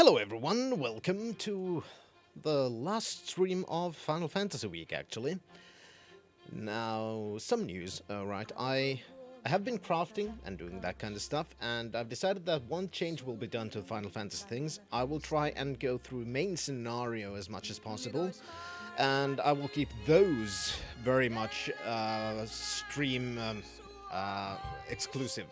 Hello everyone, welcome to the last stream of Final Fantasy Week actually. Now, some news, right, I have been crafting and doing that kind of stuff, and I've decided that one change will be done to the Final Fantasy things. I will try and go through main scenario as much as possible, and I will keep those very much stream exclusive.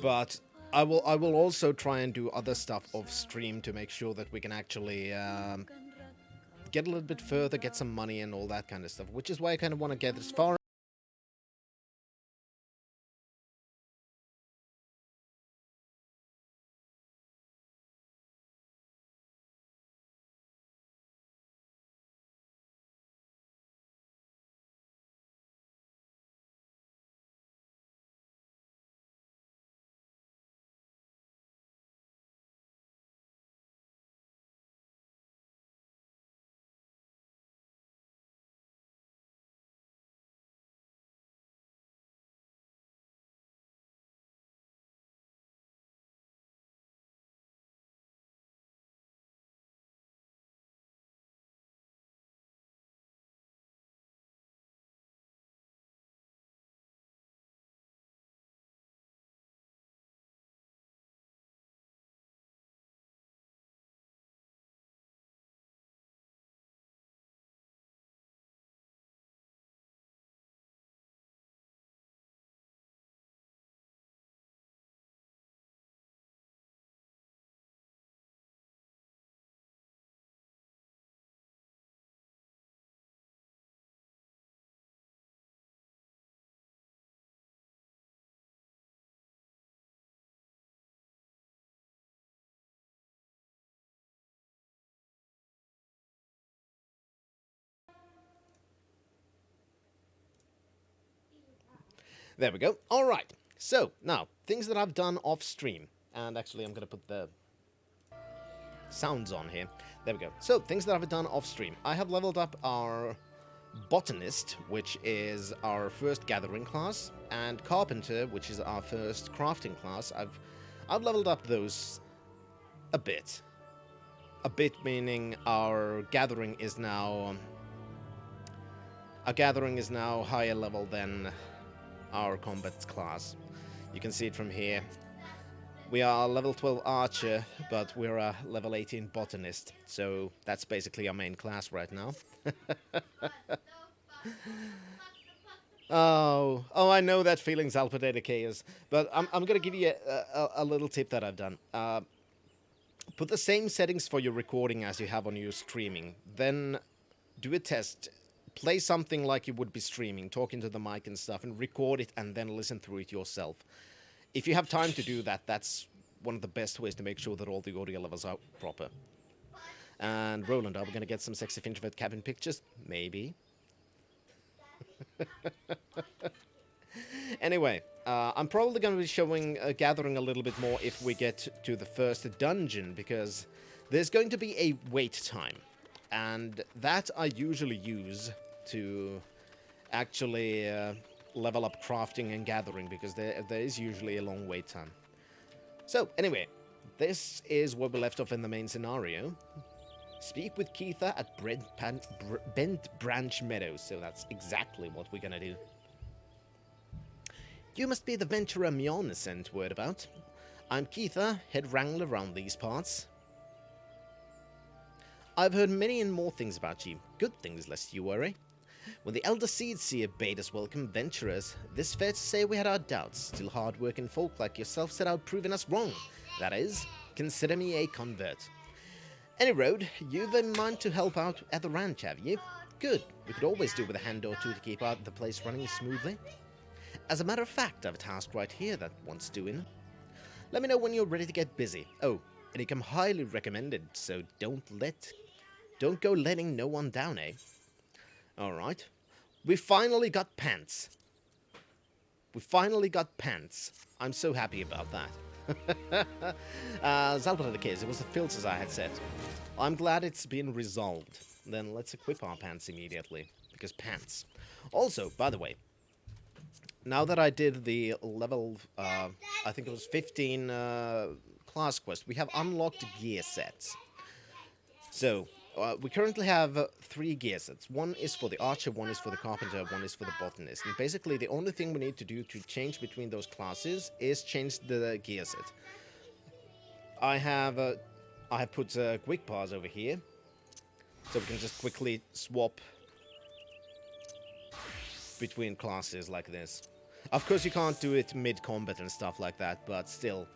But I will also try and do other stuff off stream to make sure that we can actually get a little bit further, get some money and all that kind of stuff, which is why I kind of want to get as far. There we go. All right. So now things that I've done off stream, and actually I'm gonna put the sounds on here. There we go. So things that I've done off stream. I have leveled up our botanist, which is our first gathering class, and carpenter, which is our first crafting class. I've leveled up those a bit. A bit meaning our gathering is now higher level than our combat class. You can see it from here. We are level 12 archer, but we're a level 18 botanist, so that's basically our main class right now. Oh, I know that feeling, Zalpidata Chaos, but I'm gonna give you a little tip that I've done. Put the same settings for your recording as you have on your streaming. Then do a test. Play something like you would be streaming, talking to the mic and stuff, and record it and then listen through it yourself. If you have time to do that, that's one of the best ways to make sure that all the audio levels are proper. And Roland, are we going to get some sexy introvert cabin pictures? Maybe. Anyway, I'm probably going to be showing gathering a little bit more if we get to the first dungeon, because there's going to be a wait time. And that I usually use to actually level up crafting and gathering, because there is usually a long wait time. So, anyway, this is where we left off in the main scenario. Speak with Keitha at Bent Branch Meadows, so that's exactly what we're gonna do. You must be the venturer Mjolnir sent word about. I'm Keitha, head wrangler around these parts. I've heard many and more things about you. Good things, lest you worry. When the Elder Seedseer bade us welcome venturers, this fair to say we had our doubts. Still hard-working folk like yourself set out proving us wrong. That is, consider me a convert. Any road, you've in mind to help out at the ranch, have you? Good. We could always do with a hand or two to keep out the place running smoothly. As a matter of fact, I've a task right here that wants doing. Let me know when you're ready to get busy. Oh, and it come highly recommended, so don't go letting no one down, eh? Alright. We finally got pants. I'm so happy about that. Zalpidata the case, it was the filters I had set. I'm glad it's been resolved. Then let's equip our pants immediately. Because pants. Also, by the way, now that I did the level, I think it was 15 class quest, we have unlocked gear sets. So, we currently have 3 gear sets. One is for the archer, one is for the carpenter, one is for the botanist. And basically, the only thing we need to do to change between those classes is change the gear set. I have put quick pause over here, so we can just quickly swap between classes like this. Of course, you can't do it mid-combat and stuff like that, but still.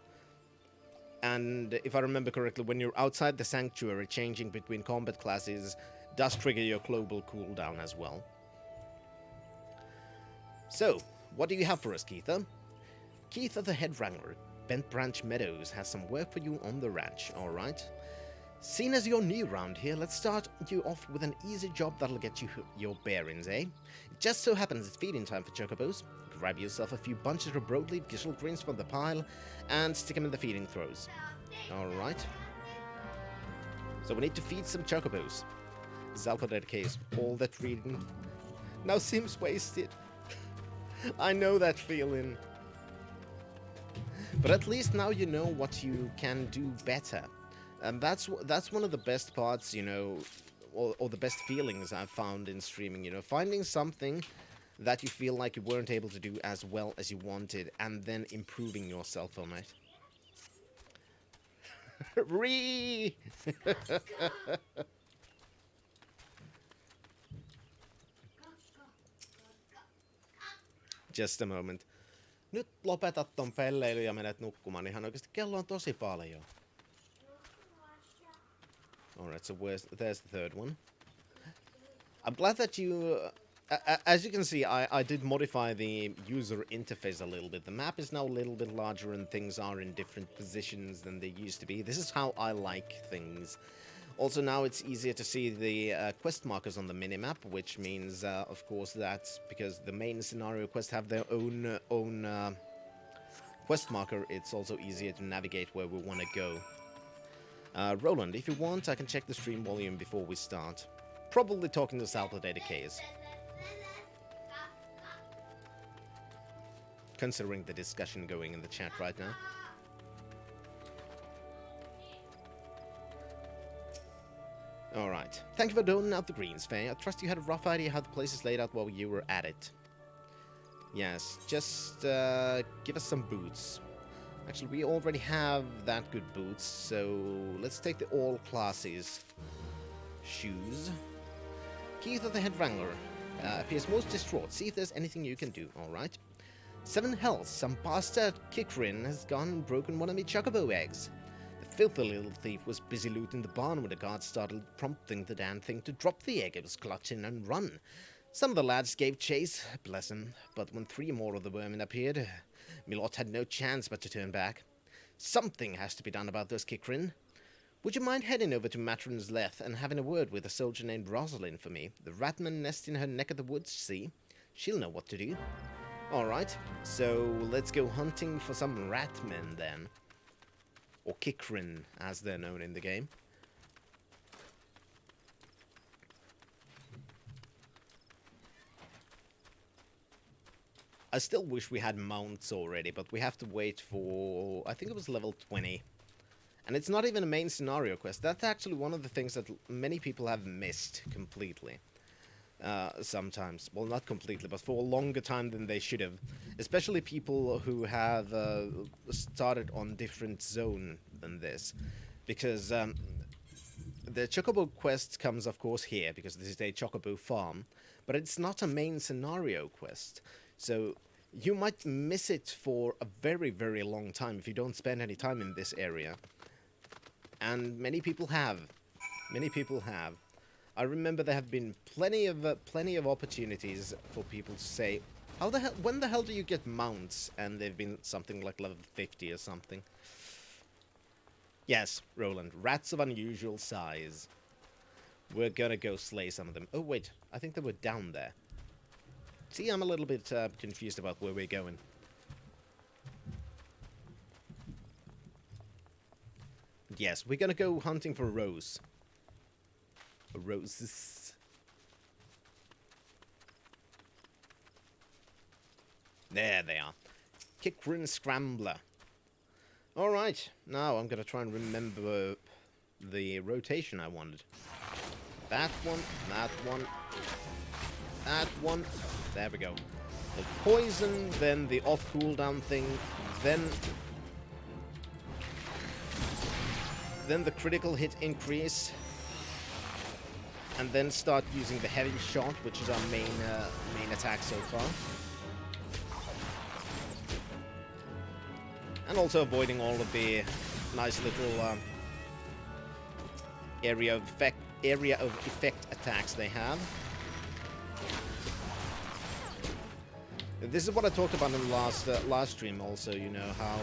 And if I remember correctly, when you're outside the sanctuary, changing between combat classes does trigger your global cooldown as well. So, what do you have for us, Keitha? Keitha the Head Wrangler, Bent Branch Meadows has some work for you on the ranch, alright? Seeing as you're new around here, let's start you off with an easy job that'll get you your bearings, eh? It just so happens it's feeding time for chocobos. Grab yourself a few bunches of broadleaf gishel greens from the pile and stick them in the feeding throws. Alright. So we need to feed some chocobos. Zalpa dedicates all that reading now seems wasted. I know that feeling. But at least now you know what you can do better. And that's one of the best parts, you know, or the best feelings I've found in streaming, you know, finding something that you feel like you weren't able to do as well as you wanted, and then improving yourself on it. Ree! Just a moment. Nyt lopetat ton pelleilyn ja menet nukkumaan. Ihan oikeesti kello on tosi paljon. Alright, so there's the third one. I'm glad that you... as you can see, I did modify the user interface a little bit. The map is now a little bit larger and things are in different positions than they used to be. This is how I like things. Also now it's easier to see the quest markers on the minimap, which means, of course, that because the main scenario quests have their own quest marker, it's also easier to navigate where we want to go. Roland, if you want, I can check the stream volume before we start. Probably talking to Salpadated Case. Considering the discussion going in the chat right now. Alright. Thank you for doling out the greens, Faye. I trust you had a rough idea how the place is laid out while you were at it. Yes, just give us some boots. Actually, we already have that good boots, so let's take the all classes shoes. Keith of the Head Wrangler appears most distraught. See if there's anything you can do, alright? 7 health. Some bastard Kikrin has gone and broken one of me chocobo eggs. The filthy little thief was busy looting the barn when the guards started prompting the damn thing to drop the egg. It was clutching and run. Some of the lads gave chase, bless them, but when 3 more of the vermin appeared, Milot had no chance but to turn back. Something has to be done about those Kikrin. Would you mind heading over to Matron's Leth and having a word with a soldier named Rosalind for me? The ratmen nest in her neck of the woods, see? She'll know what to do. Alright, so let's go hunting for some ratmen then. Or Kikrin, as they're known in the game. I still wish we had mounts already, but we have to wait for... I think it was level 20. And it's not even a main scenario quest. That's actually one of the things that many people have missed completely. Sometimes. Well, not completely, but for a longer time than they should have. Especially people who have started on different zone than this. Because the Chocobo quest comes, of course, here, because this is a Chocobo farm. But it's not a main scenario quest. So you might miss it for a very, very long time if you don't spend any time in this area. And many people have. Many people have. I remember there have been plenty of opportunities for people to say, "How the hell? When the hell do you get mounts?" And they've been something like level 50 or something. Yes, Roland, rats of unusual size. We're gonna go slay some of them. Oh wait, I think they were down there. See, I'm a little bit confused about where we're going. Yes, we're gonna go hunting for Rose. Roses. There they are. Kikrin Scrambler. Alright, now I'm gonna try and remember the rotation I wanted. That one, that one, that one. There we go. The poison, then the off cooldown thing, then the critical hit increase, and then start using the heavy shot, which is our main attack so far. And also avoiding all of the nice little area of effect attacks they have. This is what I talked about in the last stream also, you know, how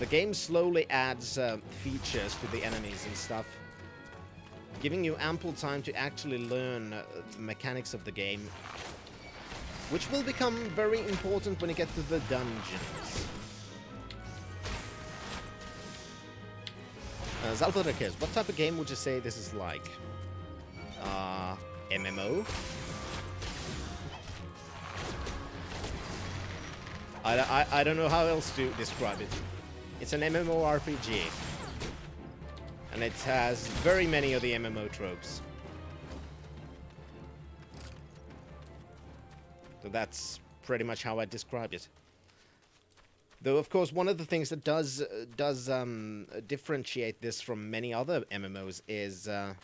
the game slowly adds features to the enemies and stuff, giving you ample time to actually learn the mechanics of the game, which will become very important when you get to the dungeons. Zalpharakes, what type of game would you say this is like? MMO? I don't know how else to describe it. It's an MMORPG. And it has very many of the MMO tropes. So that's pretty much how I describe it. Though, of course, one of the things that does differentiate this from many other MMOs is the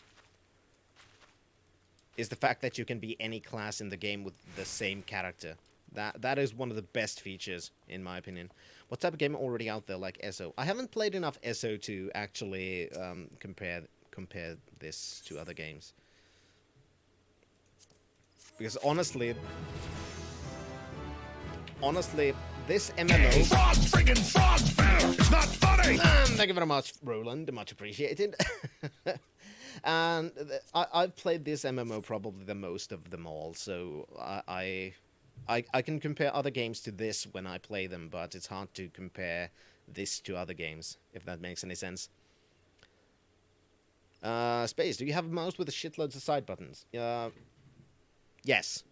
fact that you can be any class in the game with the same character. That is one of the best features, in my opinion. What type of game already out there like SO? I haven't played enough SO to actually compare this to other games. Because honestly, this MMO... Frost friggin' frost bear! It's not funny! Thank you very much, Roland. Much appreciated. And I've played this MMO probably the most of them all, so I can compare other games to this when I play them, but it's hard to compare this to other games, if that makes any sense. Space, do you have a mouse with a shitloads of side buttons? Yes.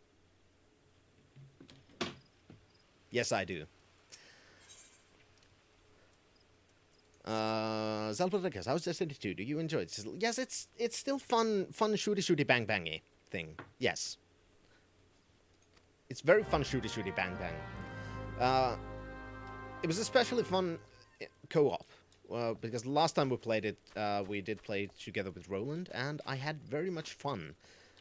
Yes, I do. Zalpharakes, how's Destiny 2? Do you enjoy it? Yes, it's still fun shooty bang bangy thing. Yes. It's very fun shooty bang bang. It was especially fun co-op. Because last time we played it, we did play it together with Roland, and I had very much fun.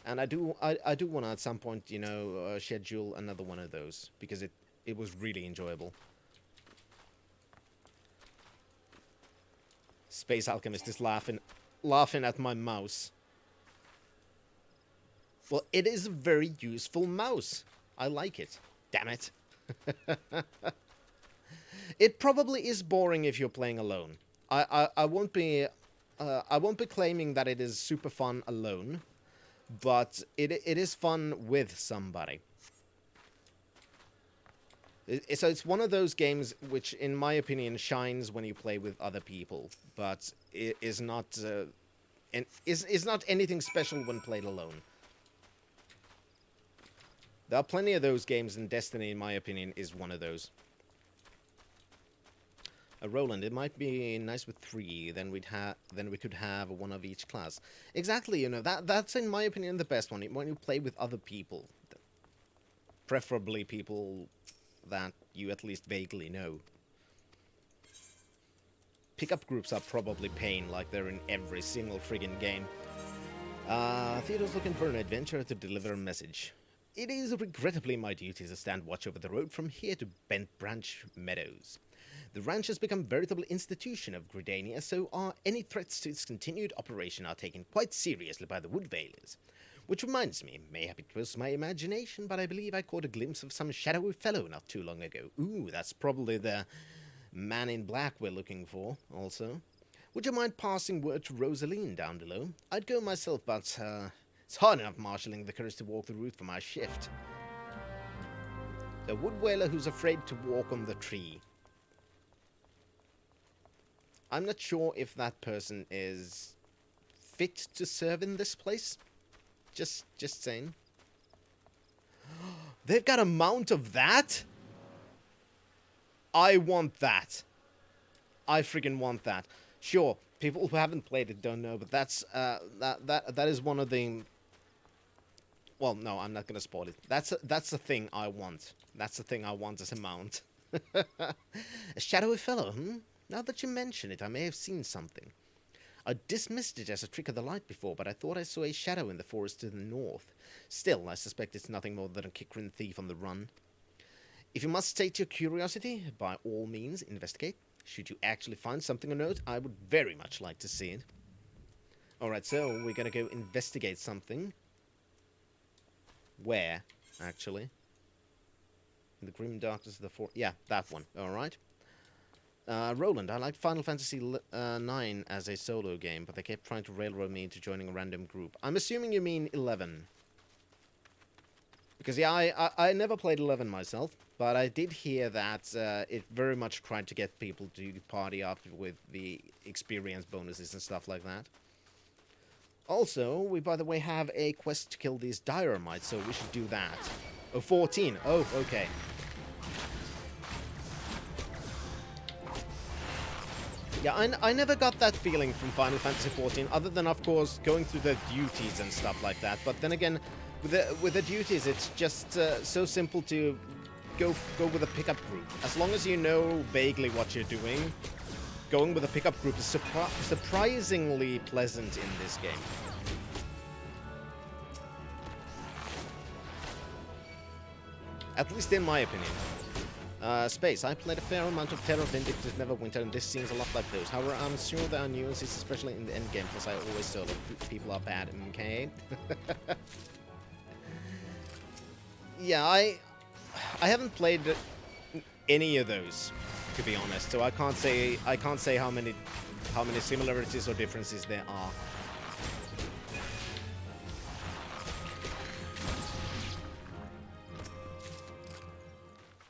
And I do want to at some point, you know, schedule another one of those, because it was really enjoyable. Space Alchemist is laughing at my mouse. Well, it is a very useful mouse. I like it. Damn it. It probably is boring if you're playing alone. I won't be claiming that it is super fun alone, but it is fun with somebody. So it's one of those games which, in my opinion, shines when you play with other people, but it is not is not anything special when played alone. There are plenty of those games, and Destiny, in my opinion, is one of those. Roland, it might be nice with 3. Then we could have one of each class. Exactly, you know, that's in my opinion the best one. When you play with other people, preferably people that you at least vaguely know. Pickup groups are probably pain, like they're in every single friggin' game. Theodore's looking for an adventurer to deliver a message. It is regrettably my duty to stand watch over the road from here to Bent Branch Meadows. The ranch has become a veritable institution of Gridania, so any threats to its continued operation are taken quite seriously by the Wood Veilers. Which reminds me, mayhap it was my imagination, but I believe I caught a glimpse of some shadowy fellow not too long ago. Ooh, that's probably the man in black we're looking for, also. Would you mind passing word to Rosaline down below? I'd go myself, but it's hard enough marshalling the courage to walk the route for my shift. The Wood Wailer who's afraid to walk on the tree. I'm not sure if that person is fit to serve in this place. Just saying. They've got a mount of that? I want that. I freaking want that. Sure, people who haven't played it don't know, but that's that is one of the. Well, no, I'm not gonna spoil it. That's the thing I want. That's the thing I want as a mount. A shadowy fellow, hmm? Now that you mention it, I may have seen something. I dismissed it as a trick of the light before, but I thought I saw a shadow in the forest to the north. Still, I suspect it's nothing more than a Kikrin thief on the run. If you must state your curiosity, by all means, investigate. Should you actually find something of note, I would very much like to see it. Alright, so we're gonna go investigate something. Where, actually? In the grim darkness of the forest. Yeah, that one. Alright. Roland, I liked Final Fantasy IX as a solo game, but they kept trying to railroad me into joining a random group. I'm assuming you mean 11. Because, yeah, I never played 11 myself, but I did hear that it very much tried to get people to party up with the experience bonuses and stuff like that. Also, we, by the way, have a quest to kill these Dyramites, so we should do that. Oh, 14. Oh, okay. Yeah, I never got that feeling from Final Fantasy XIV, other than, of course, going through the duties and stuff like that. But then again, with the duties, it's just so simple to go with a pickup group. As long as you know vaguely what you're doing, going with a pickup group is surprisingly pleasant in this game. At least in my opinion. Space. I played a fair amount of Terror Vindictive Neverwinter, and this seems a lot like those. However, I'm sure there are nuances, especially in the endgame, plus I always solo. People are bad, okay? Yeah, I haven't played any of those, to be honest. So I can't say how many similarities or differences there are.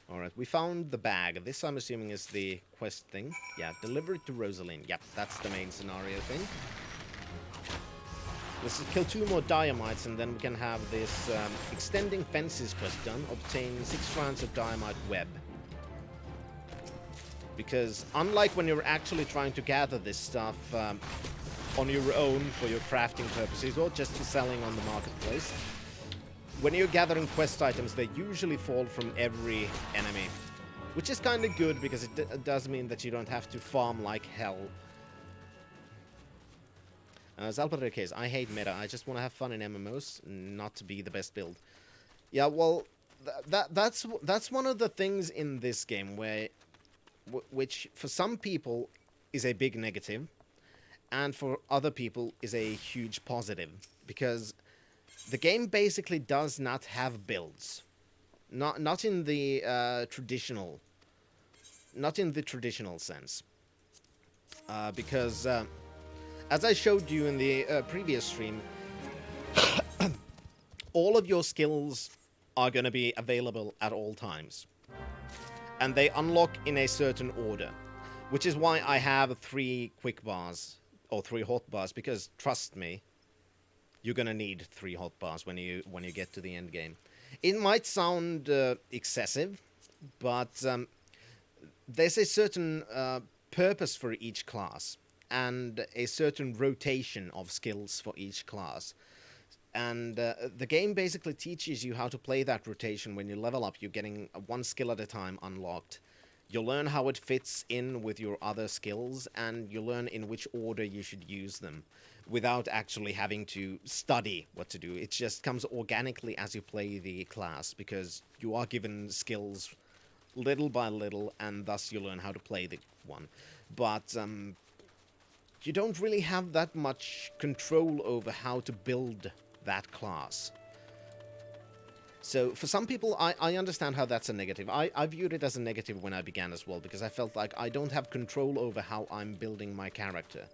Alright, we found the bag. This, I'm assuming, is the quest thing. Yeah, deliver it to Rosalind. Yep, that's the main scenario thing. Let's kill 2 more Diamites, and then we can have this extending fences quest done. Obtain 6 strands of Diamite web. Because unlike when you're actually trying to gather this stuff on your own for your crafting purposes, or just for selling on the marketplace, when you're gathering quest items, they usually fall from every enemy. Which is kind of good, because it does mean that you don't have to farm like hell. Zalpador case, I hate meta. I just want to have fun in MMOs, not to be the best build. Yeah, well, that's one of the things in this game where, which for some people is a big negative, and for other people is a huge positive, because the game basically does not have builds, not in the traditional sense, because as I showed you in the previous stream, all of your skills are going to be available at all times, and they unlock in a certain order, which is why I have 3 quick bars or 3 hot bars, because trust me, you're gonna need 3 hot bars when you get to the end game. It might sound excessive, but there's a certain purpose for each class, and a certain rotation of skills for each class. And the game basically teaches you how to play that rotation. When you level up, you're getting 1 skill at a time unlocked. You'll learn how it fits in with your other skills, and you learn in which order you should use them, without actually having to study what to do. It just comes organically as you play the class, because you are given skills little by little, and thus you learn how to play the one. But you don't really have that much control over how to build that class. So for some people, I understand how that's a negative. I viewed it as a negative when I began as well, because I felt like I don't have control over how I'm building my character.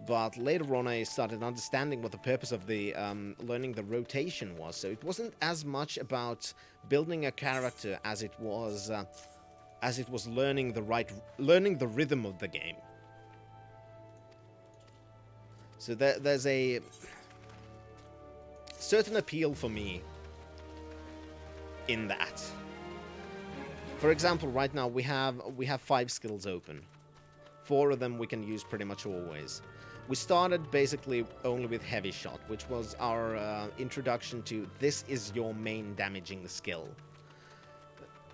But later on, I started understanding what the purpose of the learning the rotation was. So it wasn't as much about building a character as it was learning the rhythm of the game. So there's a certain appeal for me in that. For example, right now we have 5 skills open. 4 of them we can use pretty much always. We started basically only with heavy shot, which was our introduction to this is your main damaging skill.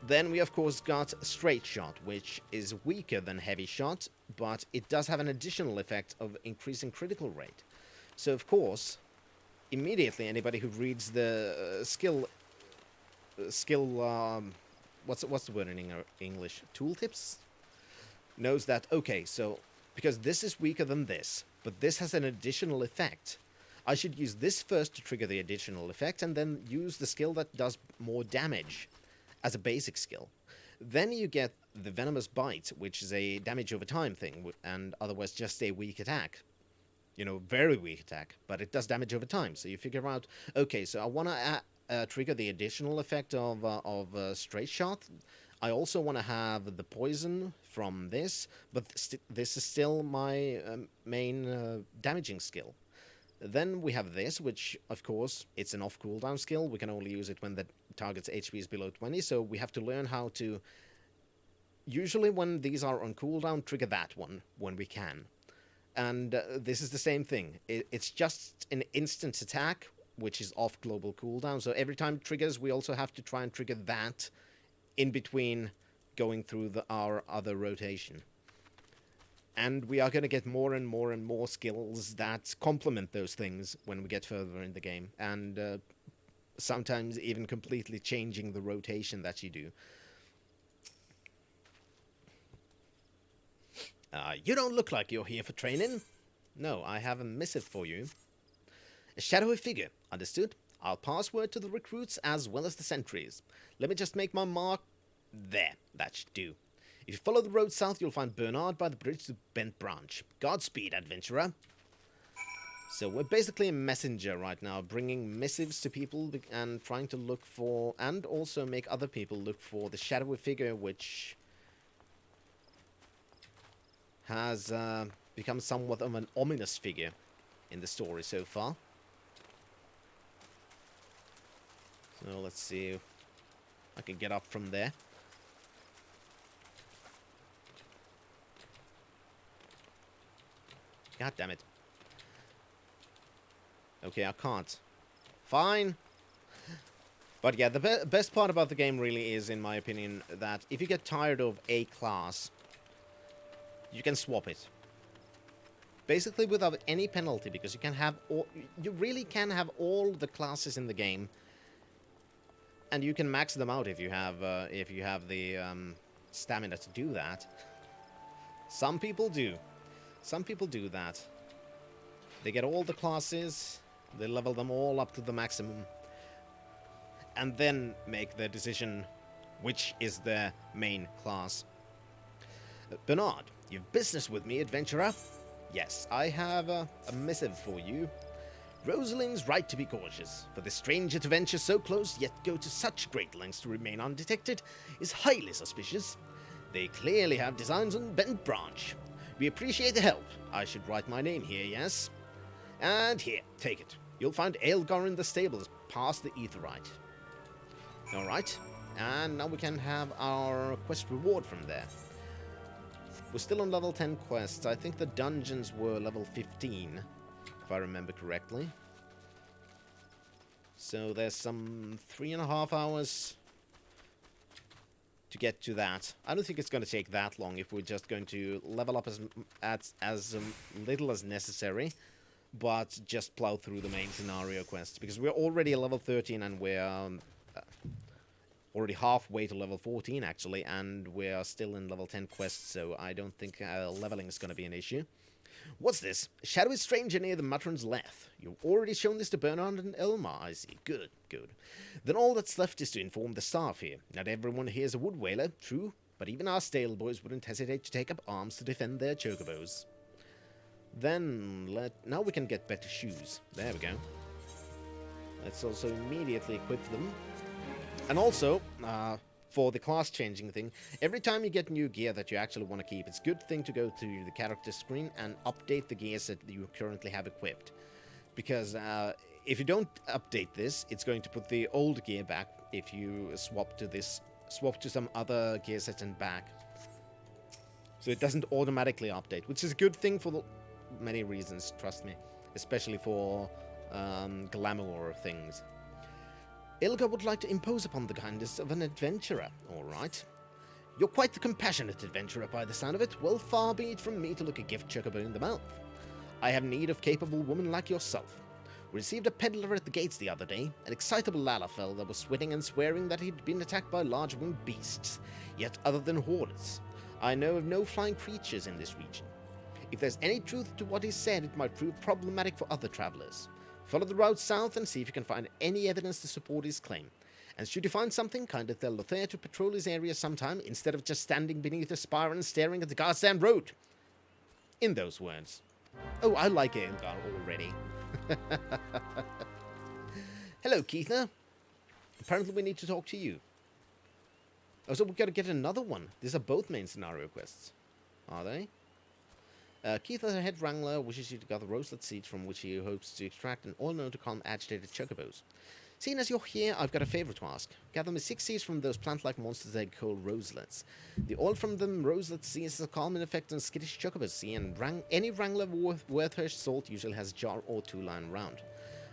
Then we of course got straight shot, which is weaker than heavy shot, but it does have an additional effect of increasing critical rate. So of course, immediately anybody who reads the what's the word in English? Tooltips? Knows that, okay, so because this is weaker than this, but this has an additional effect, I should use this first to trigger the additional effect and then use the skill that does more damage as a basic skill. Then you get the Venomous Bite, which is a damage over time thing, and otherwise just a weak attack. You know, very weak attack, but it does damage over time. So you figure out, okay, so I want to trigger the additional effect of straight shot. I also want to have the poison from this, but this is still my main damaging skill. Then we have this, which, of course, it's an off cooldown skill. We can only use it when the target's HP is below 20, so we have to learn how to, usually when these are on cooldown, trigger that one when we can. And this is the same thing. It's just an instant attack, which is off global cooldown, so every time it triggers, we also have to try and trigger that in between going through our other rotation. And we are going to get more and more and more skills that complement those things when we get further in the game, and sometimes even completely changing the rotation that you do. You don't look like you're here for training. No, I have a missive for you. A shadowy figure, understood? I'll pass word to the recruits as well as the sentries. Let me just make my mark. There, that should do. If you follow the road south, you'll find Bernard by the bridge to Bent Branch. Godspeed, adventurer. So we're basically a messenger right now, bringing missives to people and trying to look for, and also make other people look for the shadowy figure, which has become somewhat of an ominous figure in the story so far. So let's see if I can get up from there. God damn it. Okay, I can't. Fine. But yeah, the best part about the game really is, in my opinion, that if you get tired of a class, you can swap it. Basically without any penalty, because you can have you really can have all the classes in the game, and you can max them out if you have the stamina to do that. Some people do. Some people do that. They get all the classes, they level them all up to the maximum, and then make their decision which is their main class. Bernard, you've business with me, adventurer? Yes, I have a missive for you. Rosalind's right to be cautious, for this stranger to venture so close yet go to such great lengths to remain undetected is highly suspicious. They clearly have designs on Bent Branch. We appreciate the help. I should write my name here, yes? And here, take it. You'll find Aelgar in the stables past the Aetheryte. Alright, and now we can have our quest reward from there. We're still on level 10 quests. I think the dungeons were level 15, if I remember correctly. So there's some 3.5 hours to get to that. I don't think it's going to take that long if we're just going to level up as little as necessary, but just plow through the main scenario quests, because we're already at level 13 and we're already halfway to level 14 actually, and we're still in level 10 quests, so I don't think leveling is going to be an issue. What's this? A shadowy stranger near the Matron's Lath. You've already shown this to Bernard and Elmar, I see. Good, good. Then all that's left is to inform the staff here. Not everyone here is a wood whaler, true, but even our stable boys wouldn't hesitate to take up arms to defend their chocobos. Then, now we can get better shoes. There we go. Let's also immediately equip them. And also, for the class changing thing, every time you get new gear that you actually want to keep, it's a good thing to go to the character screen and update the gears that you currently have equipped. Because if you don't update this, it's going to put the old gear back if you swap to some other gear set and back. So it doesn't automatically update, which is a good thing for many reasons, trust me. Especially for glamour things. Ilga would like to impose upon the kindness of an adventurer, alright. You're quite the compassionate adventurer by the sound of it. Well, far be it from me to look a gift chocobo in the mouth. I have need of capable woman like yourself. We received a peddler at the gates the other day, an excitable Lalafell that was sweating and swearing that he'd been attacked by large winged beasts. Yet other than hornets, I know of no flying creatures in this region. If there's any truth to what he said, it might prove problematic for other travelers. Follow the route south and see if you can find any evidence to support his claim. And should you find something, kindly tell Lothair to patrol his area sometime, instead of just standing beneath a spire and staring at the goddamn road. In those words. Oh, I like Ilgar already. Hello, Keitha. Apparently we need to talk to you. Oh, so we've got to get another one. These are both main scenario quests. Are they? Keith, the head wrangler, wishes you to gather roasted seeds from which he hopes to extract an oil known to calm agitated chocobos. Seeing as you're here, I've got a favor to ask. Gather me 6 seeds from those plant-like monsters they call roselets. The oil from them roselet seeds has a calming effect on skittish chocobos, see, and any wrangler worth her salt usually has a jar or 2 lying around.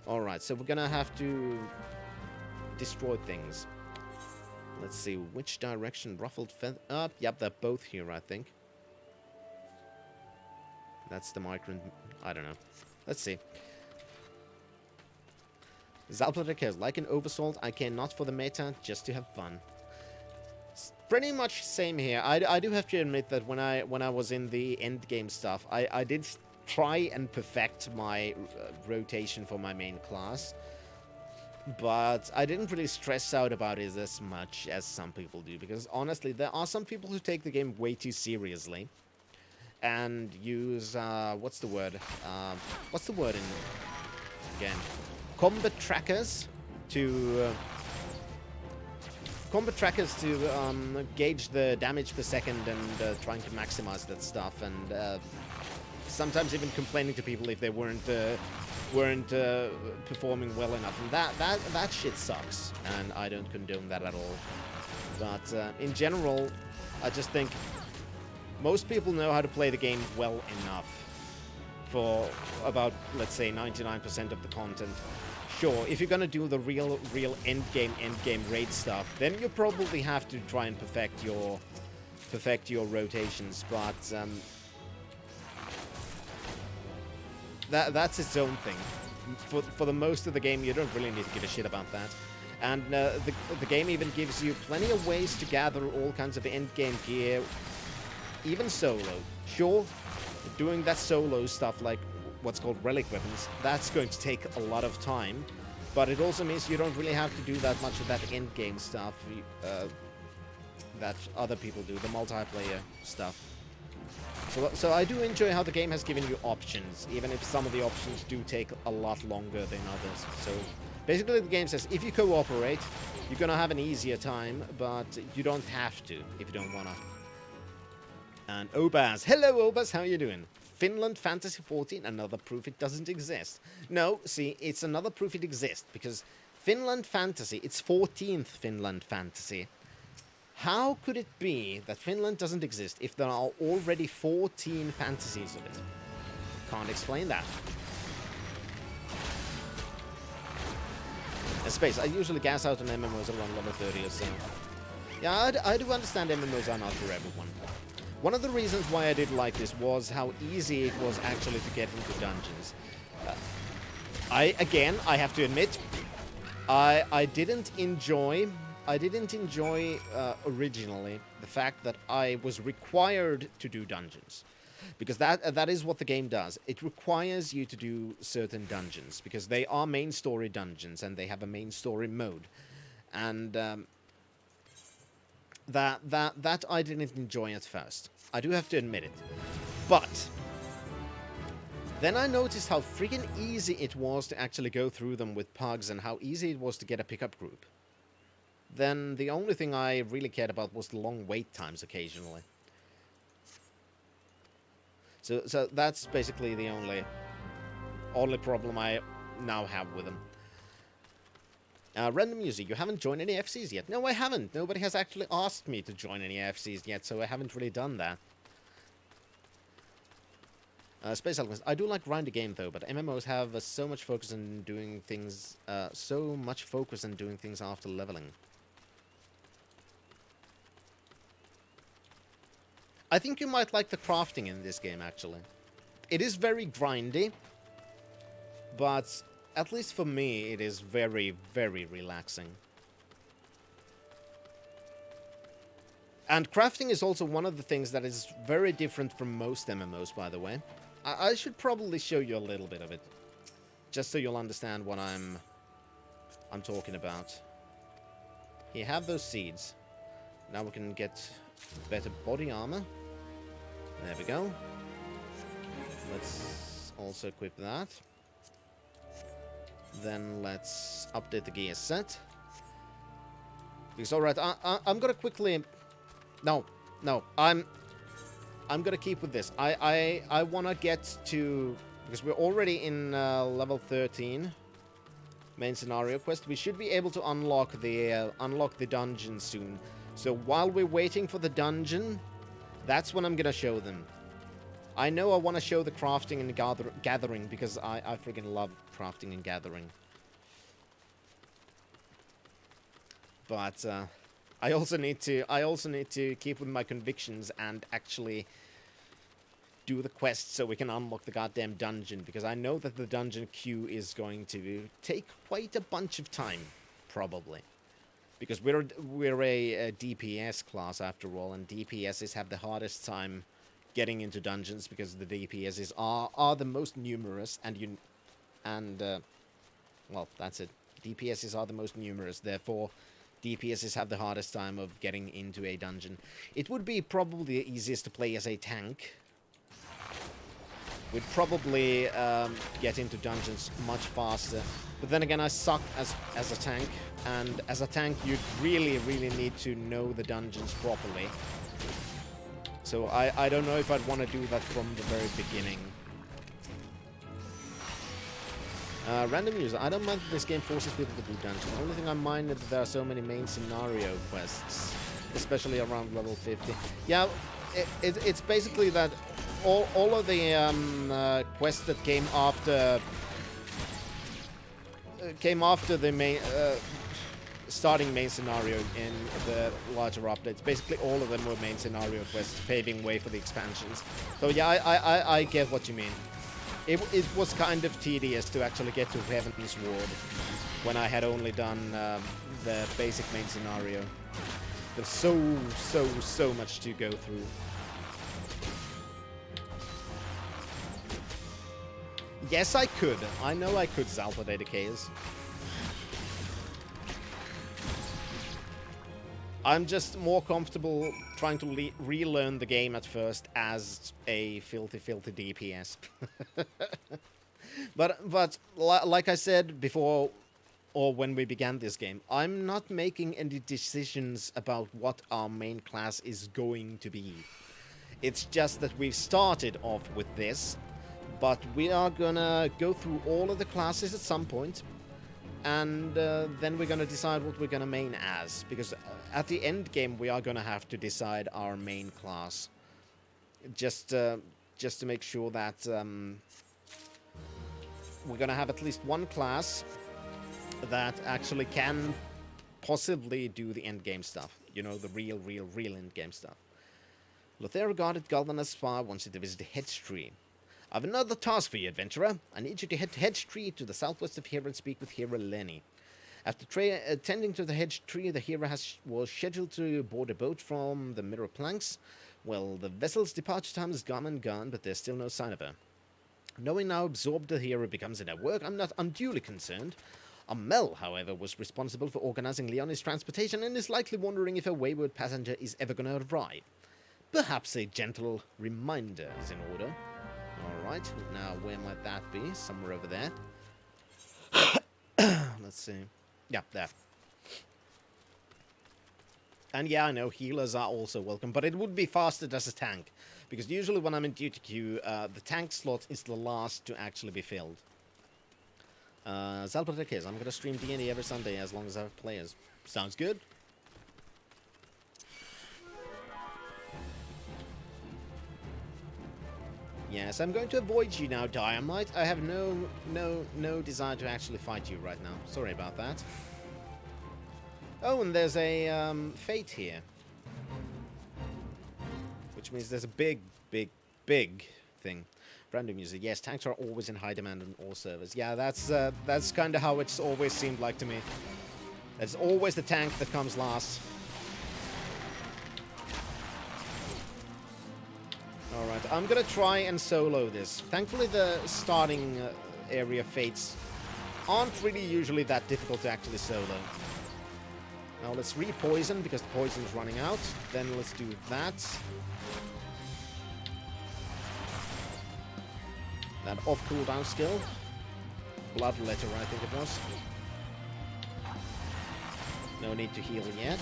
Alright, so we're gonna have to destroy things. Let's see, which direction? Ruffled feather... yep, they're both here, I think. That's the migrant... I don't know. Let's see. Zalplater cares like an oversold. I care not for the meta, just to have fun. It's pretty much same here. I do have to admit that when I was in the end game stuff, I did try and perfect my rotation for my main class, but I didn't really stress out about it as much as some people do, because honestly, there are some people who take the game way too seriously and use what's the word in again? Combat trackers to gauge the damage per second and trying to maximize that stuff, and sometimes even complaining to people if they weren't performing well enough, and that shit sucks, and I don't condone that at all. But in general, I just think most people know how to play the game well enough for about, let's say, 99% of the content. Sure, if you're gonna do the real endgame raid stuff, then you probably have to try and perfect your rotations, but that's its own thing. For the most of the game, you don't really need to give a shit about that. And the game even gives you plenty of ways to gather all kinds of endgame gear, even solo. Sure, doing that solo stuff like what's called relic weapons, that's going to take a lot of time, but it also means you don't really have to do that much of that end game stuff that other people do, the multiplayer stuff. So I do enjoy how the game has given you options, even if some of the options do take a lot longer than others. So basically the game says if you cooperate, you're gonna have an easier time, but you don't have to if you don't wanna. And Obaz, hello Obaz, how you doing? Finland Fantasy 14, another proof it doesn't exist. No, see, it's another proof it exists, because Finland Fantasy, it's 14th Finland Fantasy. How could it be that Finland doesn't exist if there are already 14 fantasies of it? Can't explain that. And Space, I usually gas out on MMOs around level 30 or so. Yeah, I do understand MMOs are not for everyone. One of the reasons why I did like this was how easy it was actually to get into dungeons. I have to admit, I didn't enjoy originally the fact that I was required to do dungeons, because that is what the game does. It requires you to do certain dungeons because they are main story dungeons and they have a main story mode, and that I didn't enjoy at first. I do have to admit it. But then I noticed how freaking easy it was to actually go through them with pugs and how easy it was to get a pickup group. Then the only thing I really cared about was the long wait times occasionally. So that's basically the only problem I now have with them. Random music, you haven't joined any FCs yet? No, I haven't. Nobody has actually asked me to join any FCs yet, so I haven't really done that. Space Alchemist. I do like grind the game though, but MMOs have so much focus on doing things, after leveling. I think you might like the crafting in this game, actually. It is very grindy, but at least for me, it is very, very relaxing. And crafting is also one of the things that is very different from most MMOs, by the way. I should probably show you a little bit of it, just so you'll understand what I'm talking about. Here, have those seeds. Now we can get better body armor. There we go. Let's also equip that. Then let's update the gear set. Because alright, I'm gonna quickly. No, I'm gonna keep with this. I wanna get to, because we're already in level 13 main scenario quest. We should be able to unlock the dungeon soon. So while we're waiting for the dungeon, that's when I'm gonna show them. I know I want to show the crafting and gathering because I freaking love crafting and gathering. But I also need to keep with my convictions and actually do the quest so we can unlock the goddamn dungeon, because I know that the dungeon queue is going to take quite a bunch of time, probably. Because we're a DPS class after all, and DPSs have the hardest time getting into dungeons because the DPSs are the most numerous, well, that's it. DPSs are the most numerous, therefore DPSs have the hardest time of getting into a dungeon. It would be probably the easiest to play as a tank. We'd probably get into dungeons much faster. But then again, I suck as a tank, and as a tank you'd really, really need to know the dungeons properly. So I don't know if I'd want to do that from the very beginning. Random user. I don't mind that this game forces people to do dungeons. The only thing I mind is that there are so many main scenario quests, especially around level 50. Yeah, it's basically that all of the quests that came after the main starting main scenario in the larger updates. Basically all of them were main scenario quests, paving way for the expansions. So yeah, I get what you mean. It was kind of tedious to actually get to Heaven's Ward when I had only done the basic main scenario. There's so much to go through. Yes, I could. I know I could Zalpa Data Chaos. I'm just more comfortable trying to relearn the game at first as a filthy DPS. but like I said before, or when we began this game, I'm not making any decisions about what our main class is going to be. It's just that we've started off with this, but we are gonna go through all of the classes at some point. And then we're going to decide what we're going to main as. Because at the end game, we are going to have to decide our main class. Just to make sure that we're going to have at least one class that actually can possibly do the end game stuff. You know, the real end game stuff. Lothair guarded Galvanas Spa wants you to visit Hedgetree. I have another task for you, adventurer. I need you to head to Hedgetree to the southwest of here and speak with Hera Lenny. After attending to the Hedgetree, the Hera was scheduled to board a boat from the Mirror Planks. Well, the vessel's departure time is gone, but there's still no sign of her. Knowing how absorbed the Hera becomes in her work, I'm not unduly concerned. Amel, however, was responsible for organizing Leonie's transportation and is likely wondering if a wayward passenger is ever going to arrive. Perhaps a gentle reminder is in order. Alright, now where might that be? Somewhere over there. Let's see. Yeah, there. And yeah, I know healers are also welcome, but it would be faster as a tank. Because usually when I'm in duty queue, the tank slot is the last to actually be filled. Zalpatek, I'm going to stream D&D every Sunday as long as I have players. Sounds good? Yes, I'm going to avoid you now, Dynamite. I have no desire to actually fight you right now. Sorry about that. Oh, and there's a fate here. Which means there's a big thing. Random music. Yes, tanks are always in high demand on all servers. Yeah, that's kind of how it's always seemed like to me. It's always the tank that comes last. Alright, I'm gonna try and solo this. Thankfully the starting area fates aren't really usually that difficult to actually solo. Now let's re-poison because the poison's running out. Then let's do that. That off cooldown skill. Bloodletter, I think it was. No need to heal yet.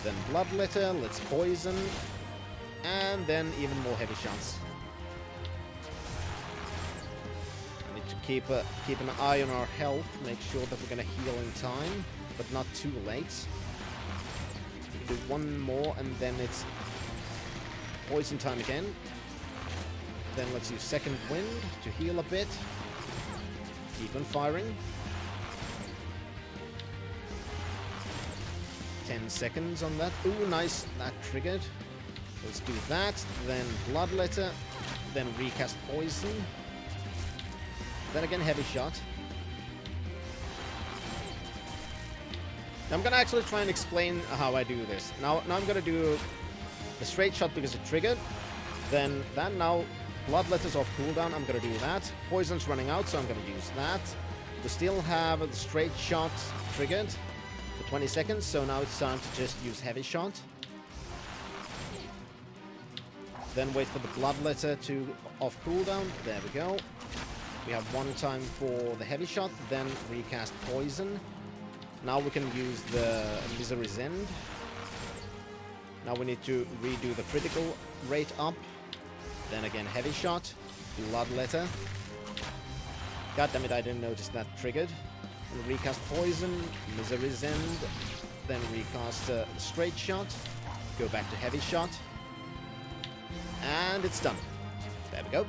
Then Bloodletter, let's poison. And then even more heavy shots. I need to keep an eye on our health, make sure that we're gonna heal in time, but not too late. Do one more and then it's poison time again. Then let's use second wind to heal a bit. Keep on firing. 10 seconds on that. Ooh, nice. That triggered. Let's do that. Then Bloodletter. Then recast poison. Then again, heavy shot. Now I'm gonna actually try and explain how I do this. Now I'm gonna do a straight shot because it triggered. Then that now Bloodletter's off cooldown. I'm gonna do that. Poison's running out, so I'm gonna use that. We still have the straight shot triggered for 20 seconds, so now it's time to just use heavy shot. Then wait for the Bloodletter to off cooldown. There we go. We have one time for the heavy shot, then recast poison. Now we can use the Misery's End. Now we need to redo the critical rate up. Then again, heavy shot, Bloodletter. God damn it, I didn't notice that triggered. And recast poison, Misery's End. Then recast straight shot. Go back to heavy shot. And it's done. There we go.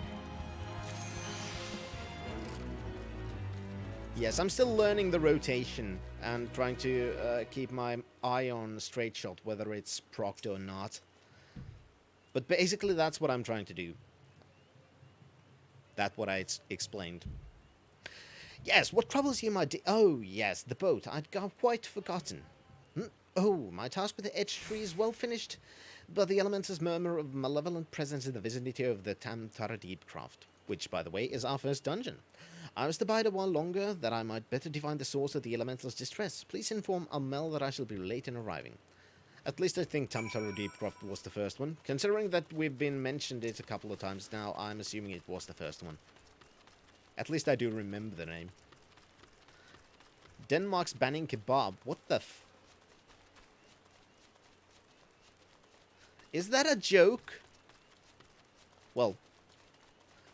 Yes, I'm still learning the rotation and trying to keep my eye on straight shot, whether it's procced or not. But basically, that's what I'm trying to do. That's what I explained. Yes, what troubles you, my dear? Oh, yes, the boat. I'd quite forgotten. Oh, my task with the edge tree is well finished, but the elementals murmur of malevolent presence in the vicinity of the Tamtara Deepcraft, which, by the way, is our first dungeon. I was to bide a while longer, that I might better define the source of the elemental's distress. Please inform Amel that I shall be late in arriving. At least I think Tamtara Deepcraft was the first one. Considering that we've been mentioned it a couple of times now, I'm assuming it was the first one. At least I do remember the name. Denmark's banning kebab. What the f... Is that a joke? Well,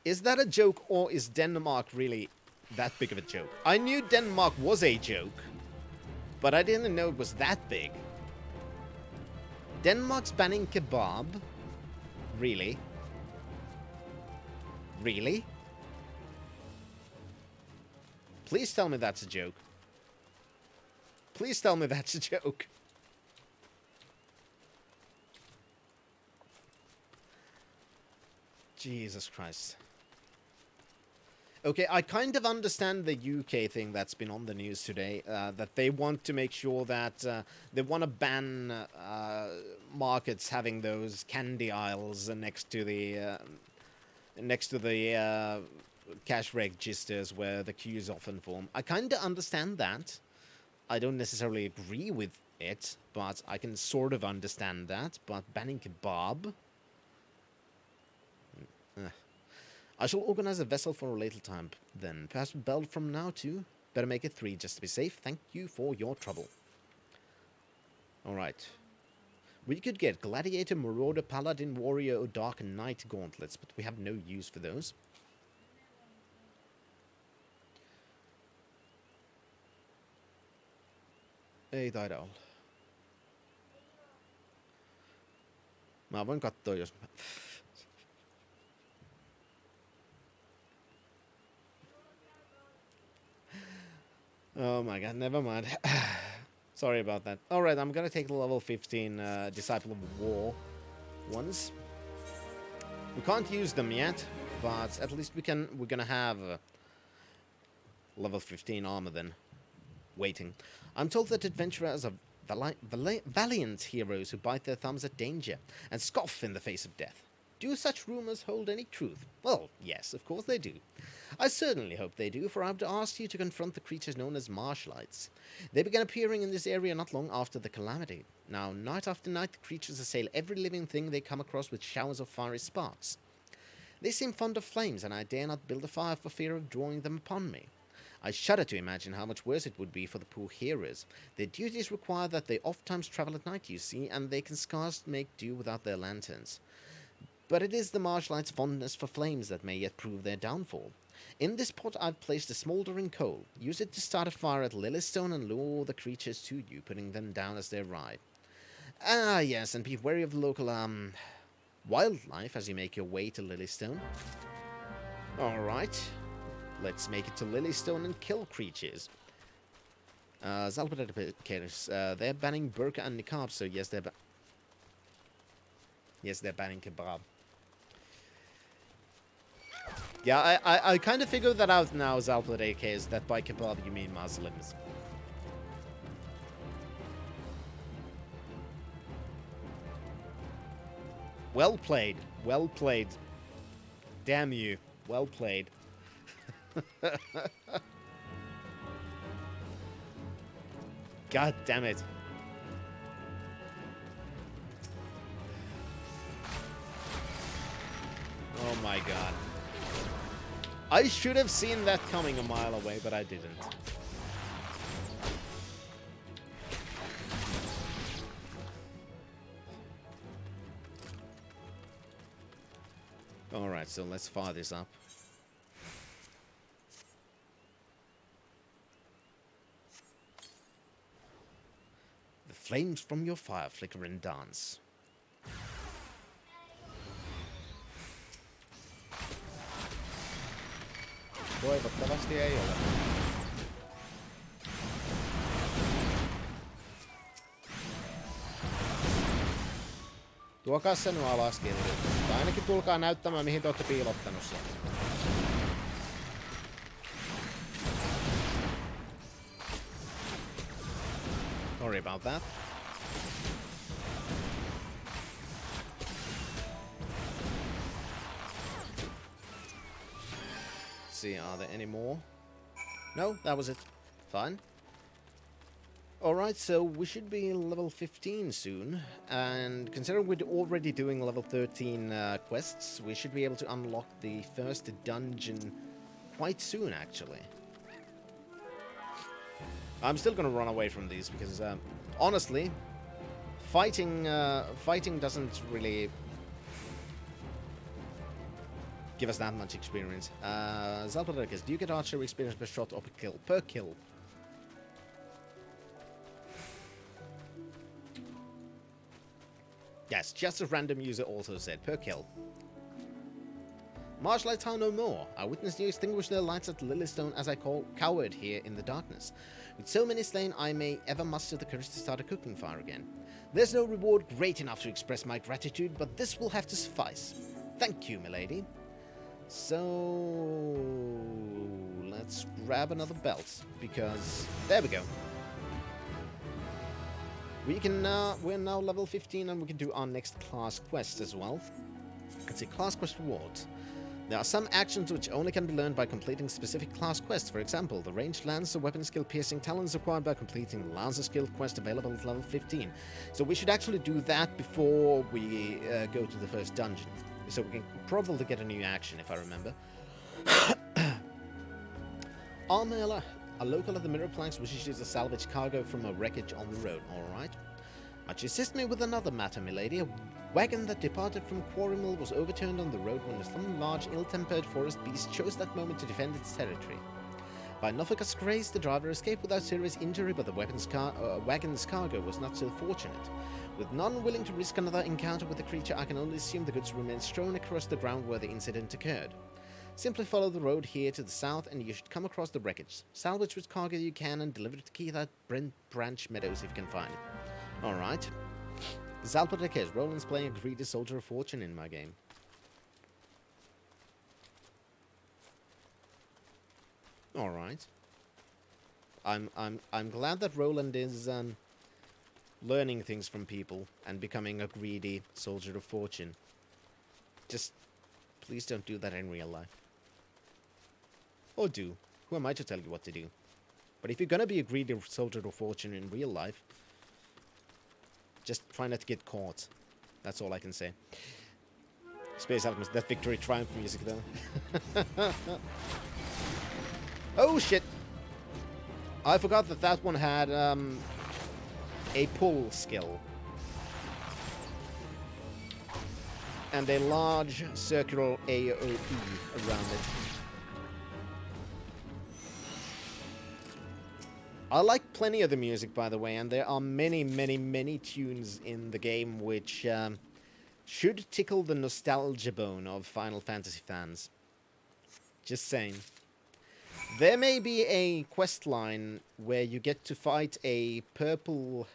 is that a joke or is Denmark really that big of a joke? I knew Denmark was a joke, but I didn't know it was that big. Denmark's banning kebab? Really? Really? Please tell me that's a joke. Please tell me that's a joke. Jesus Christ. Okay, I kind of understand the UK thing that's been on the news today, that they want to make sure that they want to ban markets having those candy aisles next to the cash registers where the queues often form. I kind of understand that. I don't necessarily agree with it, but I can sort of understand that. But banning kebab? I shall organize a vessel for a later time, then. Perhaps bell from now, too? Better make it 3, just to be safe. Thank you for your trouble. Alright. We could get Gladiator, Marauder, Paladin, Warrior, or Dark Knight gauntlets, but we have no use for those. Ei taida olla. Mä voin katsoa, jos... Oh my god, never mind. Sorry about that. Alright, I'm gonna take the level 15 Disciple of War ones. We can't use them yet, but at least we're gonna have level 15 armor then, waiting. I'm told that adventurers are valiant heroes who bite their thumbs at danger and scoff in the face of death. Do such rumors hold any truth? Well, yes, of course they do. I certainly hope they do, for I would ask you to confront the creatures known as Marshlights. They began appearing in this area not long after the calamity. Now, night after night, the creatures assail every living thing they come across with showers of fiery sparks. They seem fond of flames, and I dare not build a fire for fear of drawing them upon me. I shudder to imagine how much worse it would be for the poor heroes. Their duties require that they oft-times travel at night, you see, and they can scarce make do without their lanterns. But it is the Marshlights' fondness for flames that may yet prove their downfall. In this pot I've placed a smouldering coal. Use it to start a fire at Lilystone and lure the creatures to you, putting them down as they arrive. Ah, yes, and be wary of the local, wildlife as you make your way to Lilystone. Alright. Let's make it to Lilystone and kill creatures. Zalpidadicators, they're banning burqa and niqab, so yes, they're banning kebab. Yeah, I kind of figured that out now, Zalpidadicators, that by kebab you mean Muslims. Well played. Well played. Damn you. Well played. God damn it. Oh my god. I should have seen that coming a mile away, but I didn't. Alright, so let's fire this up. The flames from your fire flicker and dance. Toivottavasti ei ole. Tuokaa se nyt alas, kiitos. Tai ainakin tulkaa näyttämään, mihin te olette piilottanut sen. Sorry about that. Let's see, are there any more? No, that was it. Fine. Alright, so we should be level 15 soon, and considering we're already doing level 13 quests, we should be able to unlock the first dungeon quite soon, actually. I'm still gonna run away from these, because, honestly, fighting doesn't really give us that much experience. Zalpidadicus, do you get archery experience per shot or per kill? Per kill. Yes, just a random user also said, per kill. Marshlights are no more. I witnessed you extinguish their lights at Lilystone as I cowered here in the darkness. With so many slain, I may ever muster the courage to start a cooking fire again. There's no reward great enough to express my gratitude, but this will have to suffice. Thank you, milady. So let's grab another belt, because there we go. We're now level 15 and we can do our next class quest as well. It's a class quest rewards. There are some actions which only can be learned by completing specific class quests. For example, the ranged Lancer weapon skill piercing talents acquired by completing the Lancer skill quest available at level 15. So we should actually do that before we go to the first dungeon. So we can probably get a new action if I remember. Armela, a local of the Mirror Planks, wishes to salvage cargo from a wreckage on the road. Alright. But you assist me with another matter, milady. A wagon that departed from Quarry Mill was overturned on the road when some large, ill-tempered forest beast chose that moment to defend its territory. By Nofika's grace, the driver escaped without serious injury, but the wagon's cargo was not so fortunate. With none willing to risk another encounter with the creature, I can only assume the goods remain strewn across the ground where the incident occurred. Simply follow the road here to the south and you should come across the wreckage. Salvage which cargo you can and deliver it to Keith Branch Meadows if you can find it. Alright. Zalpotekes, Roland's playing a greedy soldier of fortune in my game. Alright. I'm glad that Roland is learning things from people and becoming a greedy soldier of fortune. Just please don't do that in real life. Or do. Who am I to tell you what to do? But if you're gonna be a greedy soldier of fortune in real life, just try not to get caught. That's all I can say. Space Alchemist, that victory triumph music though. Oh shit! I forgot that that one had a pull skill. And a large circular AoE around it. I like plenty of the music, by the way, and there are many, many, many tunes in the game which should tickle the nostalgia bone of Final Fantasy fans. Just saying. There may be a quest line where you get to fight a purple...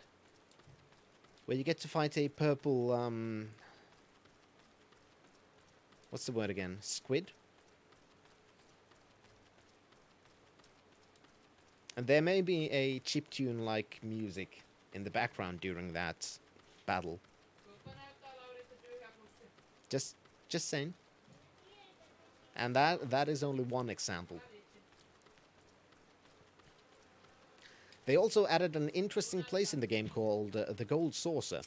what's the word again? Squid? And there may be a chiptune-like music in the background during that battle. Just saying. And that is only one example. They also added an interesting place in the game called the Gold Saucer.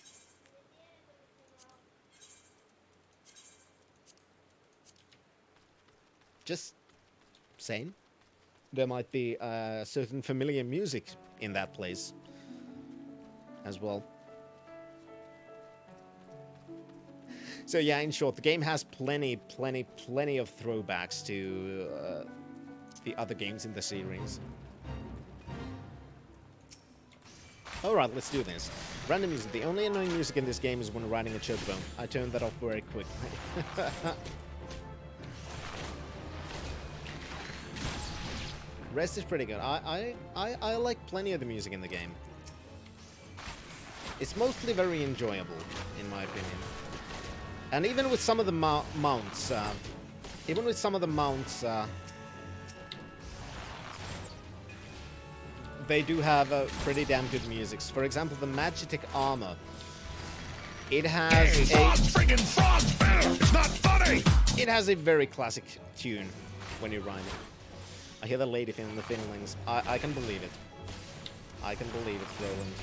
Just saying. There might be certain familiar music in that place as well. So yeah, in short, the game has plenty of throwbacks to the other games in the series. Alright, let's do this. Random music. The only annoying music in this game is when riding a chocobo. I turned that off very quickly. Rest is pretty good. I like plenty of the music in the game. It's mostly very enjoyable, in my opinion. And even with some of the mounts, they do have pretty damn good music. For example, the Magitek armor. It has friggin' frog spell. It's not funny. It has a very classic tune when you ride it. I hear the lady in the Finlings. I can believe it. I can believe it, Roland.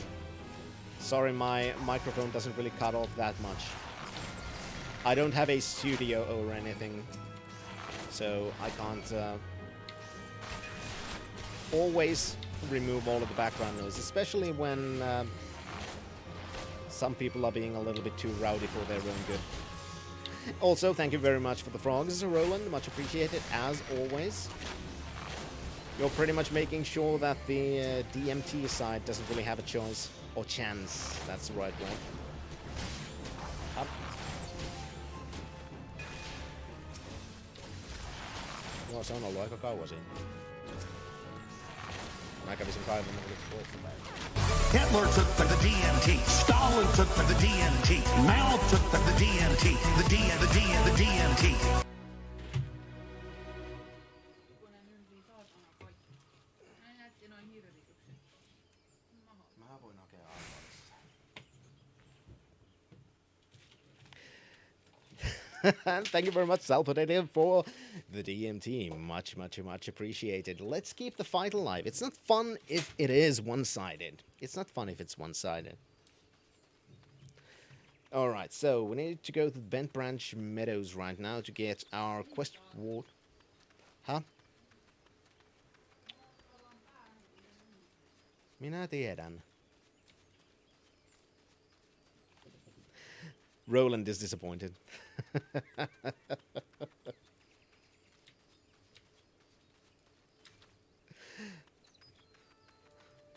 Sorry, my microphone doesn't really cut off that much. I don't have a studio or anything, so I can't always remove all of the background noise, especially when some people are being a little bit too rowdy for their own good. Also, thank you very much for the frogs, Roland. Much appreciated, as always. You're pretty much making sure that the DMT side doesn't really have a choice. Or chance. That's the right word. Up. Joo, se on ollut aika kauan siinä. Mä kävisin kaivamaan Hitler took for the DMT. Stalin took for the DMT. Mao took for the DMT. The DMT. Thank you very much, Salpotative, for the DMT. Much appreciated. Let's keep the fight alive. It's not fun if it is one-sided. It's not fun if it's one-sided. Alright, so we need to go to the Bent Branch Meadows right now to get our quest reward. Huh? Minä tiedän. Roland is disappointed.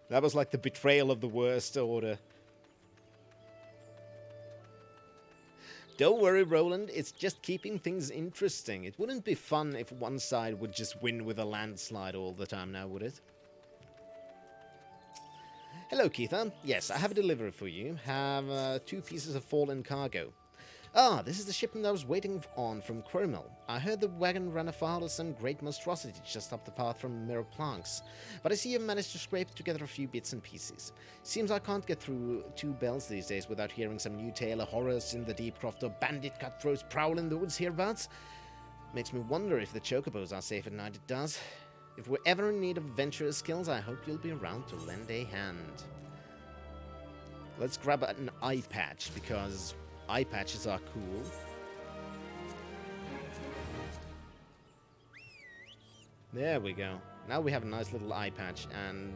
That was like the betrayal of the worst order. Don't worry, Roland, it's just keeping things interesting. It wouldn't be fun if one side would just win with a landslide all the time now, would it? Hello, Keitha. Yes, I have a delivery for you. Have 2 pieces of fallen cargo. Ah, this is the shipment I was waiting on from Quirmel. I heard the wagon ran afoul of some great monstrosity just up the path from Mirror Planks, but I see you've managed to scrape together a few bits and pieces. Seems I can't get through 2 bells these days without hearing some new tale of horrors in the deep croft or bandit cutthroats prowl in the woods hereabouts. Makes me wonder if the chocobos are safe at night, it does. If we're ever in need of adventurous skills, I hope you'll be around to lend a hand. Let's grab an eye patch, because eye patches are cool. There we go. Now we have a nice little eye patch and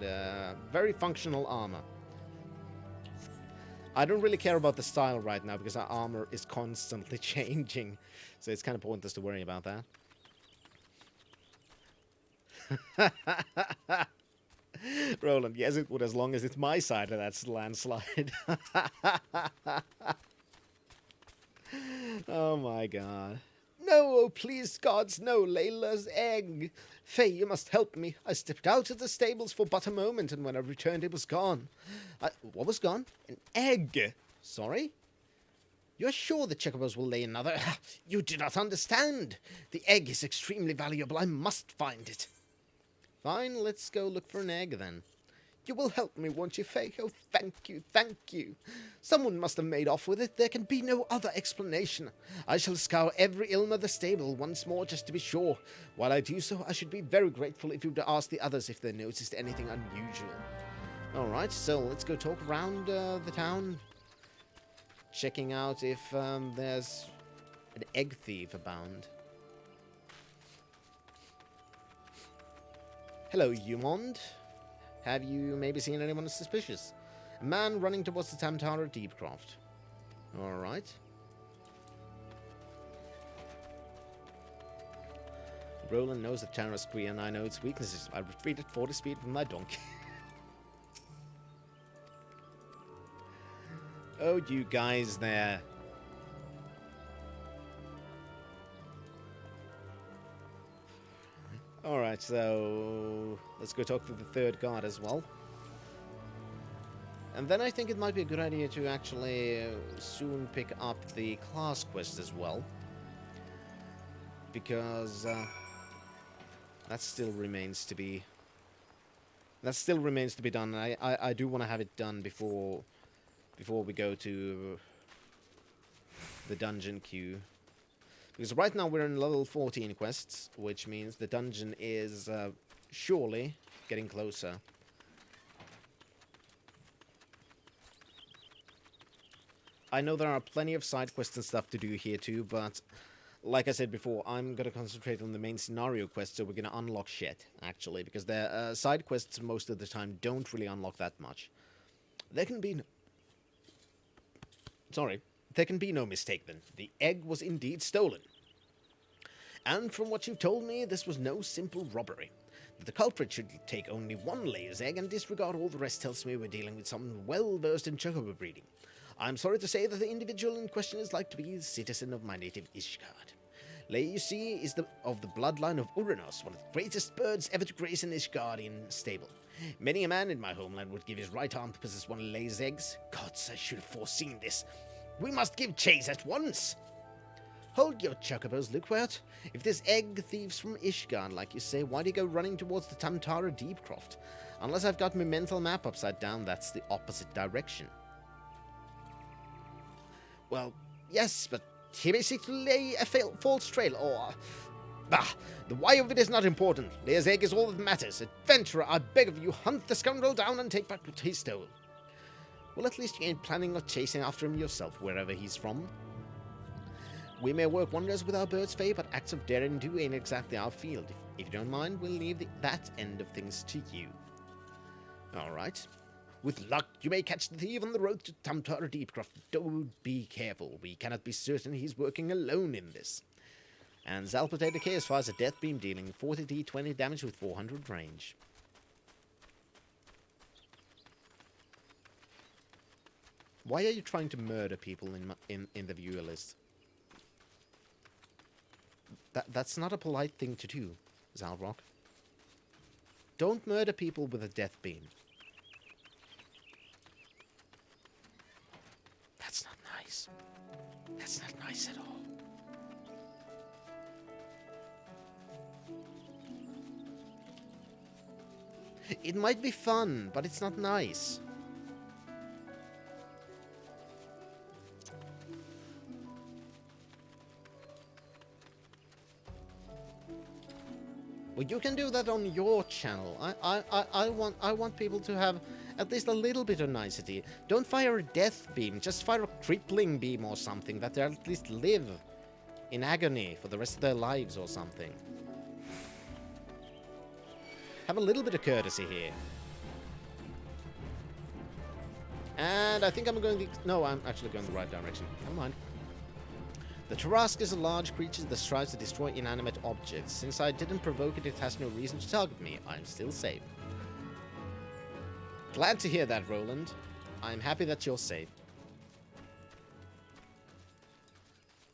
very functional armor. I don't really care about the style right now because our armor is constantly changing. So it's kind of pointless to worry about that. Roland, yes it would, as long as it's my side of that landslide. Oh my god. No, oh please gods, no, Layla's egg. Faye, you must help me. I stepped out of the stables for but a moment, and when I returned it was gone. What was gone? An egg. Sorry? You're sure the chocobos will lay another? You do not understand. The egg is extremely valuable. I must find it. Fine, let's go look for an egg then. You will help me, won't you, Faye? Oh, thank you, thank you. Someone must have made off with it. There can be no other explanation. I shall scour every ilm of the stable once more just to be sure. While I do so, I should be very grateful if you would ask the others if they noticed anything unusual. Alright, so let's go talk around the town. Checking out if there's an egg thief abound. Hello, Umond. Have you maybe seen anyone suspicious? A man running towards the Tamtara Deepcroft. Alright. Roland knows the Tara's Kree and I know its weaknesses. I retreat at 40 speed with my donkey. Oh, you guys there. Alright, so let's go talk to the third guard as well. And then I think it might be a good idea to actually soon pick up the class quest as well. Because that still remains to be done. I do want to have it done before we go to the dungeon queue. Because right now we're in level 14 quests, which means the dungeon is surely getting closer. I know there are plenty of side quests and stuff to do here too, but like I said before, I'm going to concentrate on the main scenario quests, so we're going to unlock shit, actually, because the side quests most of the time don't really unlock that much. There can be no mistake then. The egg was indeed stolen. And from what you've told me, this was no simple robbery. That the culprit should take only one layer's egg and disregard all the rest tells me we're dealing with someone well-versed in chocobo breeding. I'm sorry to say that the individual in question is like to be a citizen of my native Ishgard. Lay, you see, is of the bloodline of Uranos, one of the greatest birds ever to grace an Ishgardian stable. Many a man in my homeland would give his right arm to possess one of Lay's eggs. Gods, I should have foreseen this. We must give chase at once! Hold your chocobos, Lukewert. If this egg thieves from Ishgard, like you say, why do you go running towards the Tamtara Deepcroft? Unless I've got my mental map upside down, that's the opposite direction. Well, yes, but he basically lay a false trail, or... Bah! The why of it is not important. Layer's egg is all that matters. Adventurer, I beg of you, hunt the scoundrel down and take back what he stole. Well, at least you ain't planning on chasing after him yourself, wherever he's from. We may work wonders with our birds, Faye, but acts of daring do ain't exactly our field. If you don't mind, we'll leave that end of things to you. Alright. With luck, you may catch the thief on the road to Tamtara Deepcroft. Do be careful. We cannot be certain he's working alone in this. And Zalpote Decay as far as a death beam, dealing 40d 20 damage with 400 range. Why are you trying to murder people in the viewer list? That's not a polite thing to do, Zalrock. Don't murder people with a death beam. That's not nice. That's not nice at all. It might be fun, but it's not nice. Well, you can do that on your channel. I want people to have at least a little bit of nicety. Don't fire a death beam, just fire a crippling beam or something that they at least live in agony for the rest of their lives or something. Have a little bit of courtesy here. And I think I'm going the... No, I'm actually going the right direction. Never mind. The Tarrasque is a large creature that strives to destroy inanimate objects. Since I didn't provoke it, it has no reason to target me. I'm still safe. Glad to hear that, Roland. I'm happy that you're safe.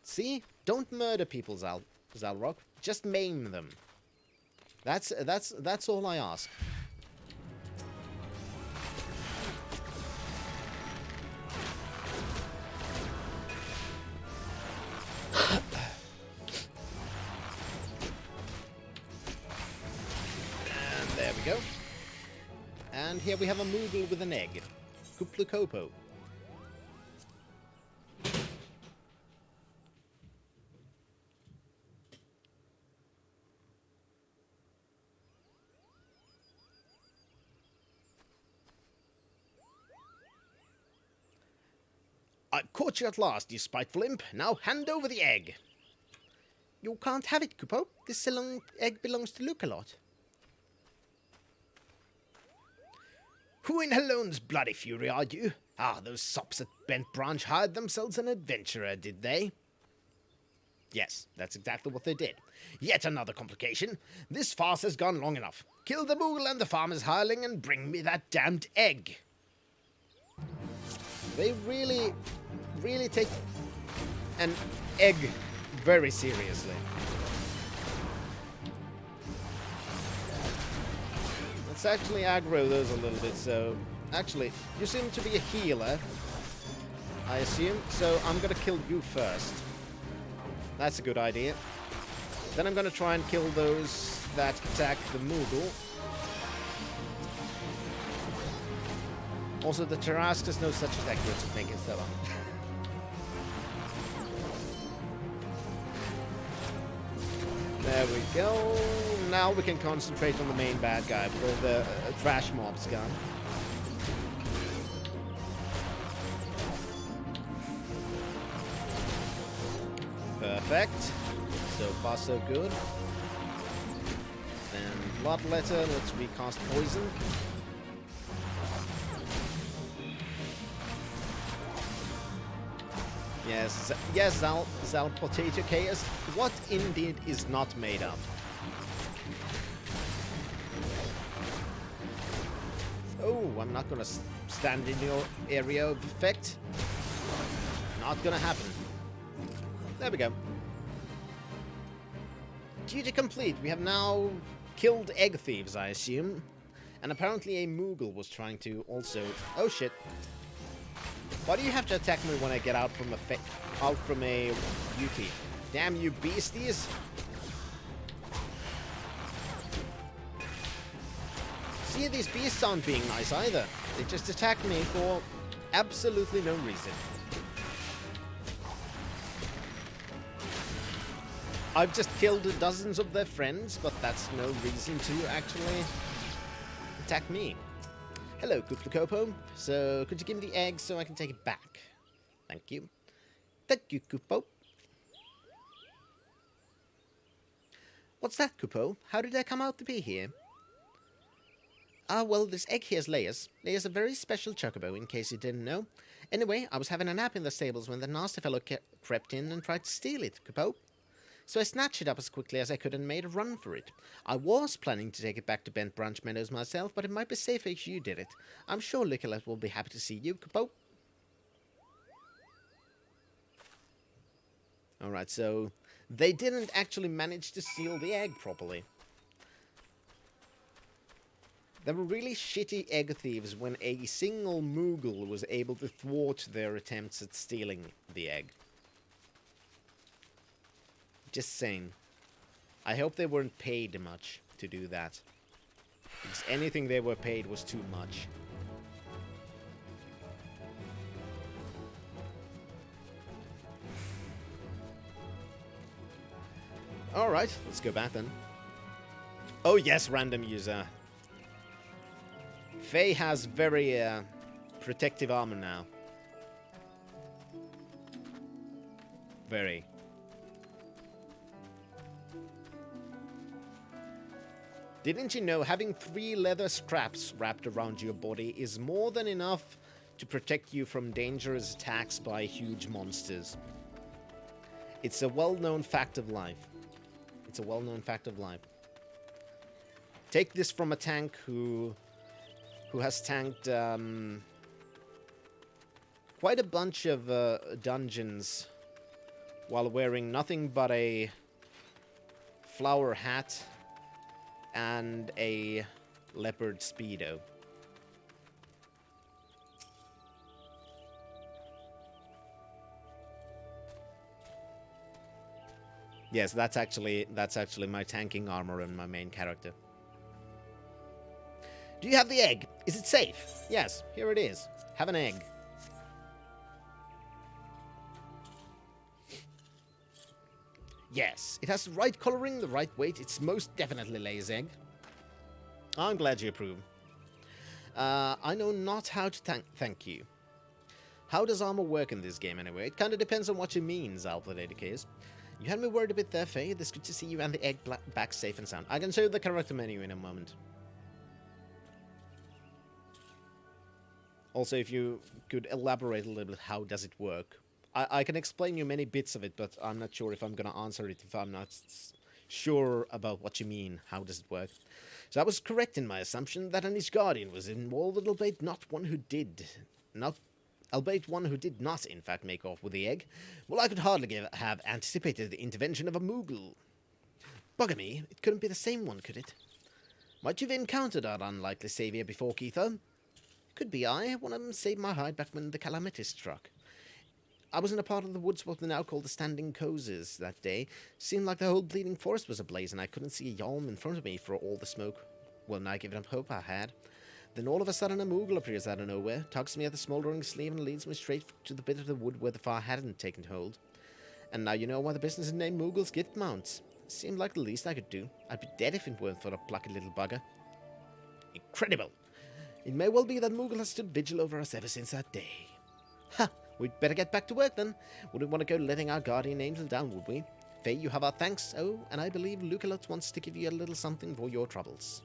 See? Don't murder people, Zalrock. Just maim them. That's all I ask. And there we go. And here we have a Moogle with an egg. Kuplukopo. I've caught you at last, you spiteful imp. Now hand over the egg. You can't have it, Kupo. This egg belongs to Lukalot. Who in Hellone's bloody fury are you? Ah, those sops at Bent Branch hired themselves an adventurer, did they? Yes, that's exactly what they did. Yet another complication. This farce has gone long enough. Kill the Moogle and the farmer's hireling and bring me that damned egg. They really take an egg very seriously. Let's actually aggro those a little bit, so... Actually, you seem to be a healer, I assume, so I'm gonna kill you first. That's a good idea. Then I'm gonna try and kill those that attack the Moogle. Also, the Tarrasque has no such effect to make it so on. There we go. Now we can concentrate on the main bad guy with the trash mobs gun. Perfect. So far, so good. Then Bloodletter. Let's recast Poison. Yes, Zal Potato Chaos. What indeed is not made up? Oh, I'm not gonna stand in your area of effect. Not gonna happen. There we go. Duty complete. We have now killed egg thieves, I assume. And apparently a Moogle was trying to also... Oh shit. Why do you have to attack me when I get out from a duty? Damn you beasties! See, these beasts aren't being nice either. They just attack me for absolutely no reason. I've just killed dozens of their friends, but that's no reason to actually attack me. Hello, Kuplukopo. So, could you give me the egg so I can take it back? Thank you. Thank you, Kupo. What's that, Kupo? How did I come out to be here? Ah, well, this egg here's Leia's. Leia's a very special chocobo, in case you didn't know. Anyway, I was having a nap in the stables when the nasty fellow crept in and tried to steal it, Kupo. So I snatched it up as quickly as I could and made a run for it. I was planning to take it back to Bent Branch Meadows myself, but it might be safer if you did it. I'm sure Nicholas will be happy to see you, Kupo. Alright, so They didn't actually manage to seal the egg properly. They were really shitty egg thieves when a single Moogle was able to thwart their attempts at stealing the egg. Just saying. I hope they weren't paid much to do that. Because anything they were paid was too much. Alright, let's go back then. Oh yes, random user. Faye has very protective armor now. Very. Didn't you know having 3 leather straps wrapped around your body is more than enough to protect you from dangerous attacks by huge monsters? It's a well-known fact of life. It's a well-known fact of life. Take this from a tank who has tanked quite a bunch of dungeons while wearing nothing but a flower hat and a leopard speedo. Yes, that's actually my tanking armor and my main character. Do you have the egg? Is it safe? Yes, here it is. Have an egg. Yes, it has the right coloring, the right weight. It's most definitely Lay's egg. I'm glad you approve. I know not how to thank you. How does armor work in this game anyway? It kinda depends on what you mean, Zalpladadicase. You had me worried a bit there, Faye. It's good to see you and the egg back safe and sound. I can show you the character menu in a moment. Also, if you could elaborate a little bit, how does it work? I can explain you many bits of it, but I'm not sure if I'm gonna answer it if I'm not sure about what you mean. How does it work? So I was correct in my assumption that an Ishgardian was involved, albeit one who did not, in fact, make off with the egg. Well, I could hardly have anticipated the intervention of a Moogle. Bugger me, it couldn't be the same one, could it? Might you've encountered our unlikely savior before, Keitha? Could be I. One of them saved my hide back when the calamity struck. I was in a part of the woods what they now call the Standing Cozies that day. Seemed like the whole bleeding forest was ablaze, and I couldn't see a yalm in front of me for all the smoke. Well, now giving up hope I had. Then all of a sudden a Moogle appears out of nowhere, tugs me at the smouldering sleeve and leads me straight to the bit of the wood where the fire hadn't taken hold. And now you know why the business is named Moogle's Gift Mounts. Seemed like the least I could do. I'd be dead if it weren't for a plucky little bugger. Incredible! It may well be that Moogle has stood vigil over us ever since that day. Ha! We'd better get back to work then. Wouldn't want to go letting our guardian angel down, would we? Faye, you have our thanks. Oh, and I believe Lukalot wants to give you a little something for your troubles.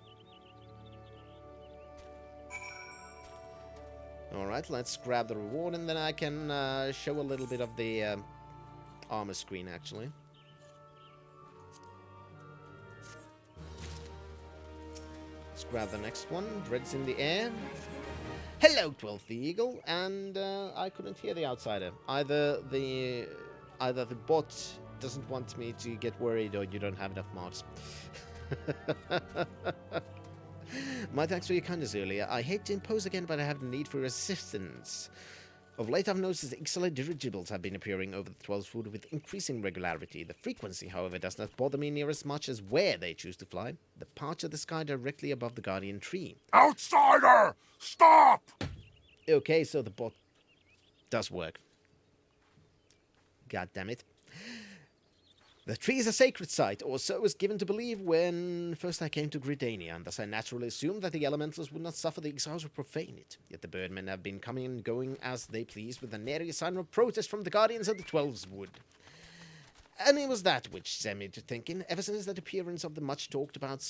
Alright, let's grab the reward, and then I can show a little bit of the armor screen, actually. Let's grab the next one. Dreads in the air. Hello, 12th Eagle, and I couldn't hear the outsider. Either the bot doesn't want me to get worried, or you don't have enough marks. My thanks for your kindness earlier. I hate to impose again, but I have the need for your assistance. Of late, I've noticed that XIV dirigibles have been appearing over the 12th wood with increasing regularity. The frequency, however, does not bother me near as much as where they choose to fly. The parts of the sky directly above the guardian tree. Outsider! Stop! Okay, so the bot does work. God damn it. The tree is a sacred site, or so I was given to believe when first I came to Gridania, and thus I naturally assumed that the elementals would not suffer the exiles who profane it. Yet the birdmen have been coming and going as they please, with a nary sign of protest from the guardians of the 12's wood. And it was that which set me to thinking, ever since that appearance of the much-talked-about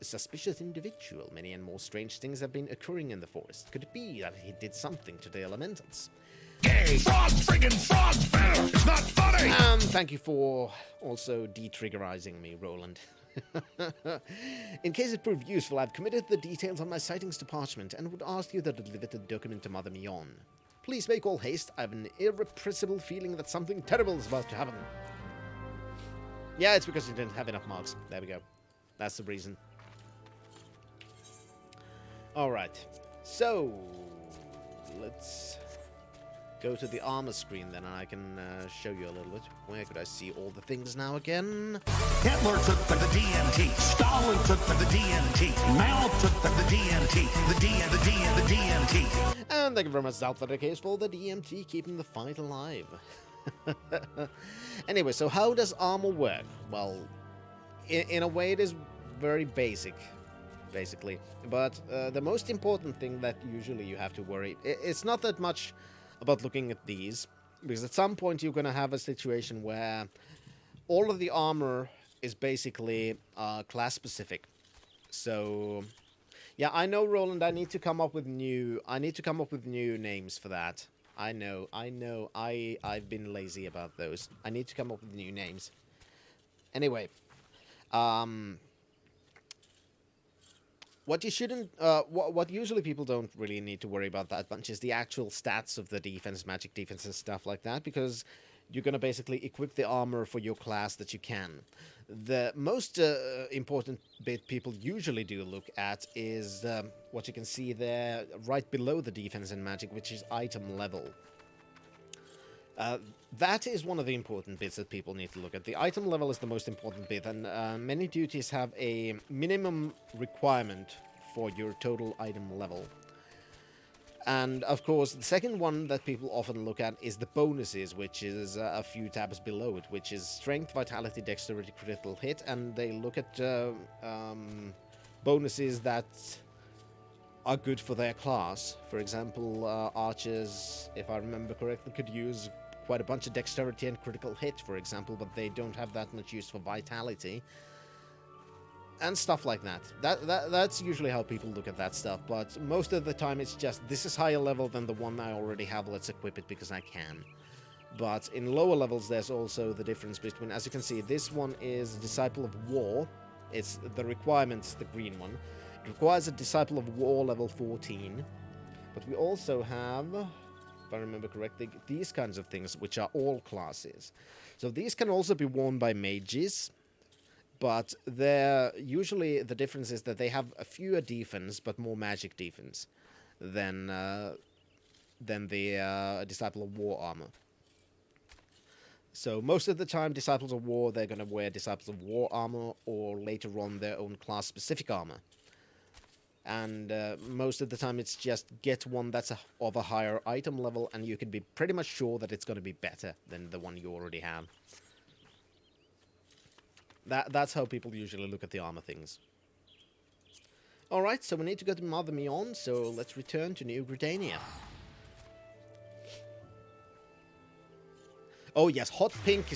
suspicious individual, many and more strange things have been occurring in the forest. Could it be that he did something to the elementals? Gay friggin' frog! It's not funny! Thank you for also de-triggerizing me, Roland. In case it proved useful, I've committed the details of my sightings to parchment and would ask you to deliver the document to Mother Mion. Please make all haste. I have an irrepressible feeling that something terrible is about to happen. Yeah, it's because you didn't have enough marks. There we go. That's the reason. Alright. So, let's go to the armor screen then, and I can show you a little bit. Where could I see all the things now again? Hitler took for the DMT. Stalin took for the DMT. Mao took for the DMT. The DMT. And thank you very much, South for the case for the DMT keeping the fight alive. Anyway, so how does armor work? Well, in a way it is very basic, basically. But the most important thing that usually you have to worry, it's not that much about looking at these, because at some point you're going to have a situation where all of the armor is basically class specific. So yeah, I know, Roland, I need to come up with new names for that. I know, I've been lazy about those. I need to come up with new names. Anyway, what you shouldn't, what usually people don't really need to worry about that much is the actual stats of the defense, magic defense and stuff like that, because you're gonna basically equip the armor for your class that you can. The most important bit people usually do look at is what you can see there right below the defense and magic, which is item level. That is one of the important bits that people need to look at. The item level is the most important bit, and many duties have a minimum requirement for your total item level. And of course, the second one that people often look at is the bonuses, which is a few tabs below it, which is strength, vitality, dexterity, critical hit, and they look at bonuses that are good for their class. For example, archers, if I remember correctly, could use quite a bunch of dexterity and critical hit, for example, but they don't have that much use for vitality. And stuff like that. That's usually how people look at that stuff, but most of the time it's just, this is higher level than the one I already have, let's equip it because I can. But in lower levels there's also the difference between, as you can see, this one is Disciple of War. It's the requirements, the green one. It requires a Disciple of War level 14. But we also have, if I remember correctly, these kinds of things, which are all classes. So these can also be worn by mages. But usually the difference is that they have a fewer defense, but more magic defense than the Disciple of War armor. So most of the time, Disciples of War, they're going to wear Disciples of War armor, or later on their own class-specific armor. And most of the time, it's just get one that's of a higher item level, and you can be pretty much sure that it's going to be better than the one you already have. That's how people usually look at the armor things. Alright, so we need to go to Mother Mion, so let's return to New Gridania. Oh yes, hot pink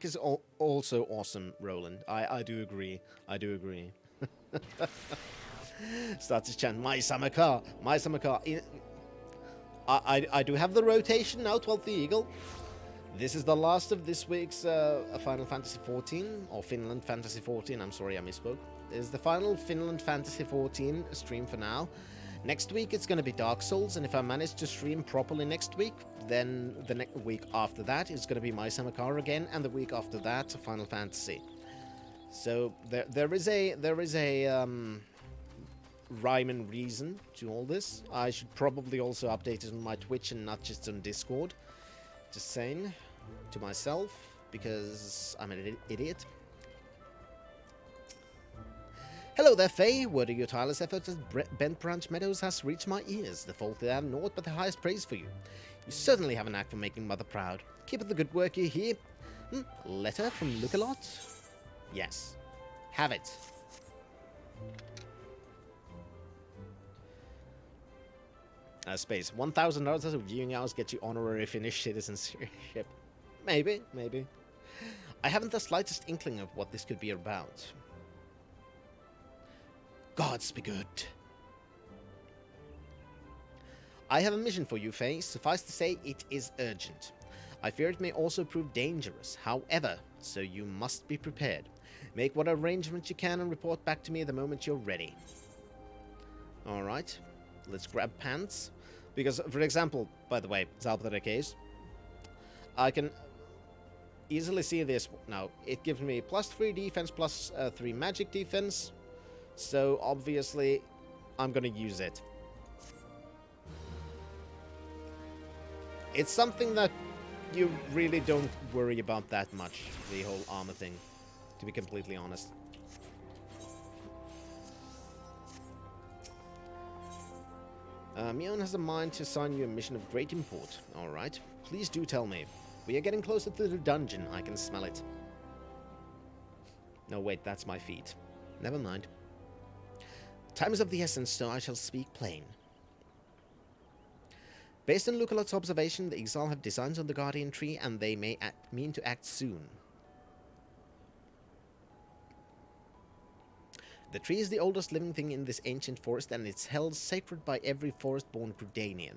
is also awesome, Roland. I do agree. I do agree. Start to chant, my summer car, my summer car. I do have the rotation now, 12th Eagle. This is the last of this week's Final Fantasy XIV, or Finland Fantasy XIV, I'm sorry I misspoke. This is the final Finland Fantasy XIV stream for now. Next week it's going to be Dark Souls, and if I manage to stream properly next week, then the next week after that is going to be My Summer Car again, and the week after that, Final Fantasy. So there is a rhyme and reason to all this. I should probably also update it on my Twitch and not just on Discord. Just saying to myself, because I'm an idiot. Hello there, Faye. Word of your tireless efforts at Bent Branch Meadows has reached my ears. The fault there naught but the highest praise for you. You certainly have an knack for making Mother proud. Keep up the good work you hear. Letter from Look-a-Lot? Yes. Have it. Space. 1,000 hours of viewing hours get you honorary Finnish citizenship. Maybe, maybe. I haven't the slightest inkling of what this could be about. Gods be good. I have a mission for you, Faye. Suffice to say, it is urgent. I fear it may also prove dangerous, however, so you must be prepared. Make what arrangements you can and report back to me the moment you're ready. Alright, let's grab pants. Because, for example, by the way, Zalpather case, I can... easily see this now. It gives me +3 defense, +3 magic defense. So obviously, I'm gonna use it. It's something that you really don't worry about that much, the whole armor thing, to be completely honest. Mion has a mind to assign you a mission of great import. Alright, please do tell me. We are getting closer to the dungeon, I can smell it. No, wait, that's my feet. Never mind. Time is of the essence, so I shall speak plain. Based on Luculot's observation, the Exile have designs on the Guardian Tree, and they may mean to act soon. The tree is the oldest living thing in this ancient forest, and it's held sacred by every forest-born Grudanian.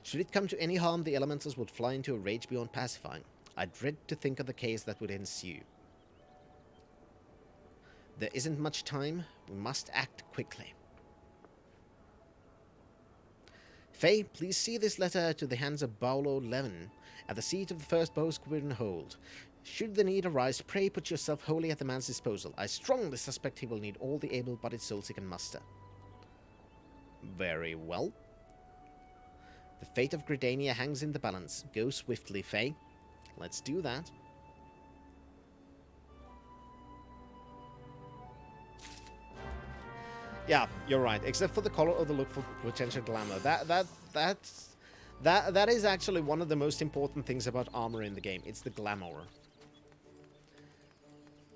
Should it come to any harm, the elementals would fly into a rage beyond pacifying. I dread to think of the case that would ensue. There isn't much time. We must act quickly. Faye, please see this letter to the hands of Paulo Levin, at the seat of the first Bowsquare Hold. Should the need arise, pray put yourself wholly at the man's disposal. I strongly suspect he will need all the able-bodied souls he can muster. Very well. The fate of Gridania hangs in the balance. Go swiftly, Faye. Let's do that. Yeah, you're right. Except for the color of the look for potential glamour. That is actually one of the most important things about armor in the game. It's the glamour.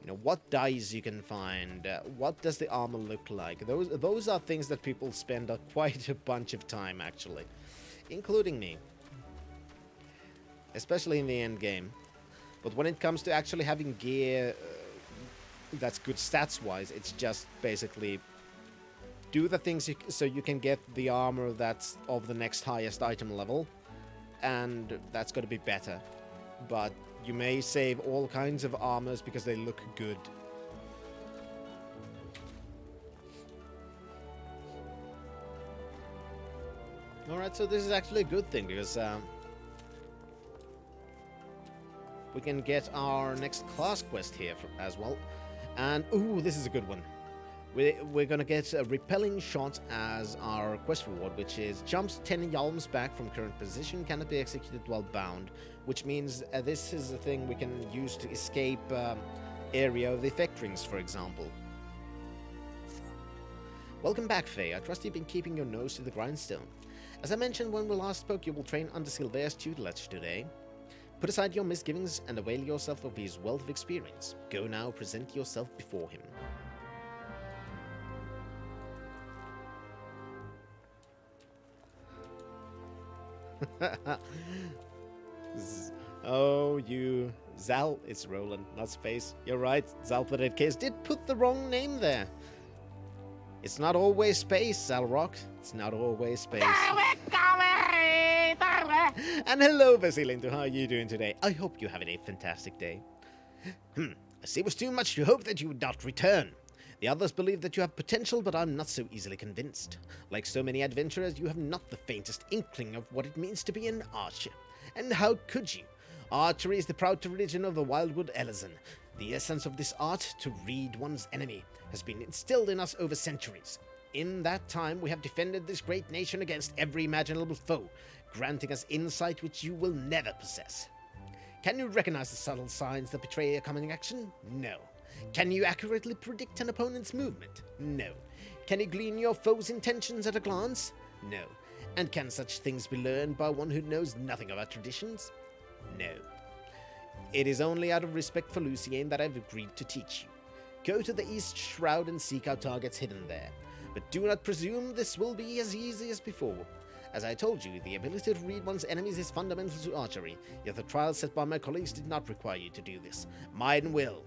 You know, what dyes you can find. What does the armor look like? Those are things that people spend quite a bunch of time, actually. Including me. Especially in the end game. But when it comes to actually having gear that's good stats-wise, it's just basically do the things so you can get the armor that's of the next highest item level, and that's going to be better. But you may save all kinds of armors because they look good. Alright, so this is actually a good thing, because we can get our next class quest here as well. And, ooh, this is a good one. We're gonna get a repelling shot as our quest reward, which is jumps 10 yalms back from current position, cannot be executed while bound, which means this is a thing we can use to escape area of the effect rings, for example. Welcome back, Faye. I trust you've been keeping your nose to the grindstone. As I mentioned when we last spoke, you will train under Sylvair's tutelage today. Put aside your misgivings and avail yourself of his wealth of experience. Go now, present yourself before him. Oh, you... Zal, it's Roland, not Space. You're right, Zalphadet Case did put the wrong name there. It's not always Space, Zalrock. It's not always Space. And hello, Basilinto, how are you doing today? I hope you're having a fantastic day. I see it was too much to hope that you would not return. The others believe that you have potential, but I'm not so easily convinced. Like so many adventurers, you have not the faintest inkling of what it means to be an archer. And how could you? Archery is the proud tradition of the Wildwood Elezen. The essence of this art, to read one's enemy, has been instilled in us over centuries. In that time, we have defended this great nation against every imaginable foe, granting us insight which you will never possess. Can you recognize the subtle signs that betray a coming action? No. Can you accurately predict an opponent's movement? No. Can you glean your foe's intentions at a glance? No. And can such things be learned by one who knows nothing of our traditions? No. It is only out of respect for Lucien that I've agreed to teach you. Go to the East Shroud and seek out targets hidden there. But do not presume this will be as easy as before. As I told you, the ability to read one's enemies is fundamental to archery, yet the trials set by my colleagues did not require you to do this. Mine will.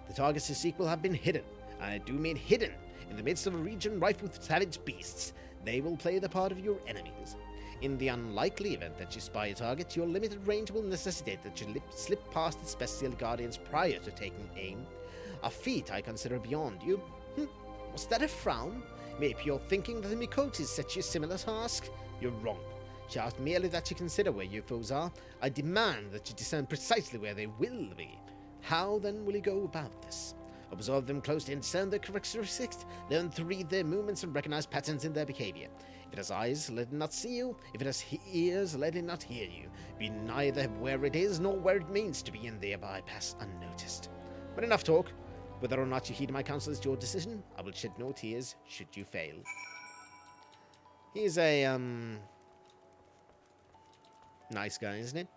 The targets you seek will have been hidden, and I do mean hidden, in the midst of a region rife with savage beasts. They will play the part of your enemies. In the unlikely event that you spy a target, your limited range will necessitate that you slip past its bestial guardians prior to taking aim. A feat I consider beyond you. Was that a frown? Maybe you're thinking that the Mikotis set you a similar task? You're wrong. She asked merely that you consider where your foes are. I demand that you discern precisely where they will be. How, then, will you go about this? Observe them closely and discern their characteristics. Learn to read their movements and recognize patterns in their behavior. If it has eyes, let it not see you. If it has ears, let it not hear you. Be neither where it is nor where it means to be, and thereby pass unnoticed. But enough talk. Whether or not you heed my counsel is your decision. I will shed no tears should you fail. He's a, nice guy, isn't it?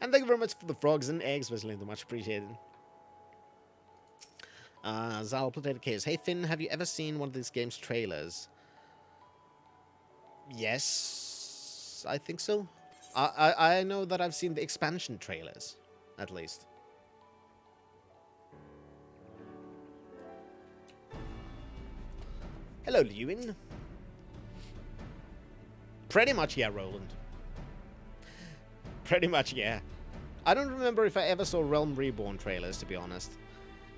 And thank you very much for the frogs and eggs, Wesley. Much appreciated. Zal Potato Case. Hey Finn, have you ever seen one of these game's trailers? Yes, I think so. I know that I've seen the expansion trailers, at least. Hello, Lewin. Pretty much, yeah, Roland. Pretty much, yeah. I don't remember if I ever saw Realm Reborn trailers, to be honest.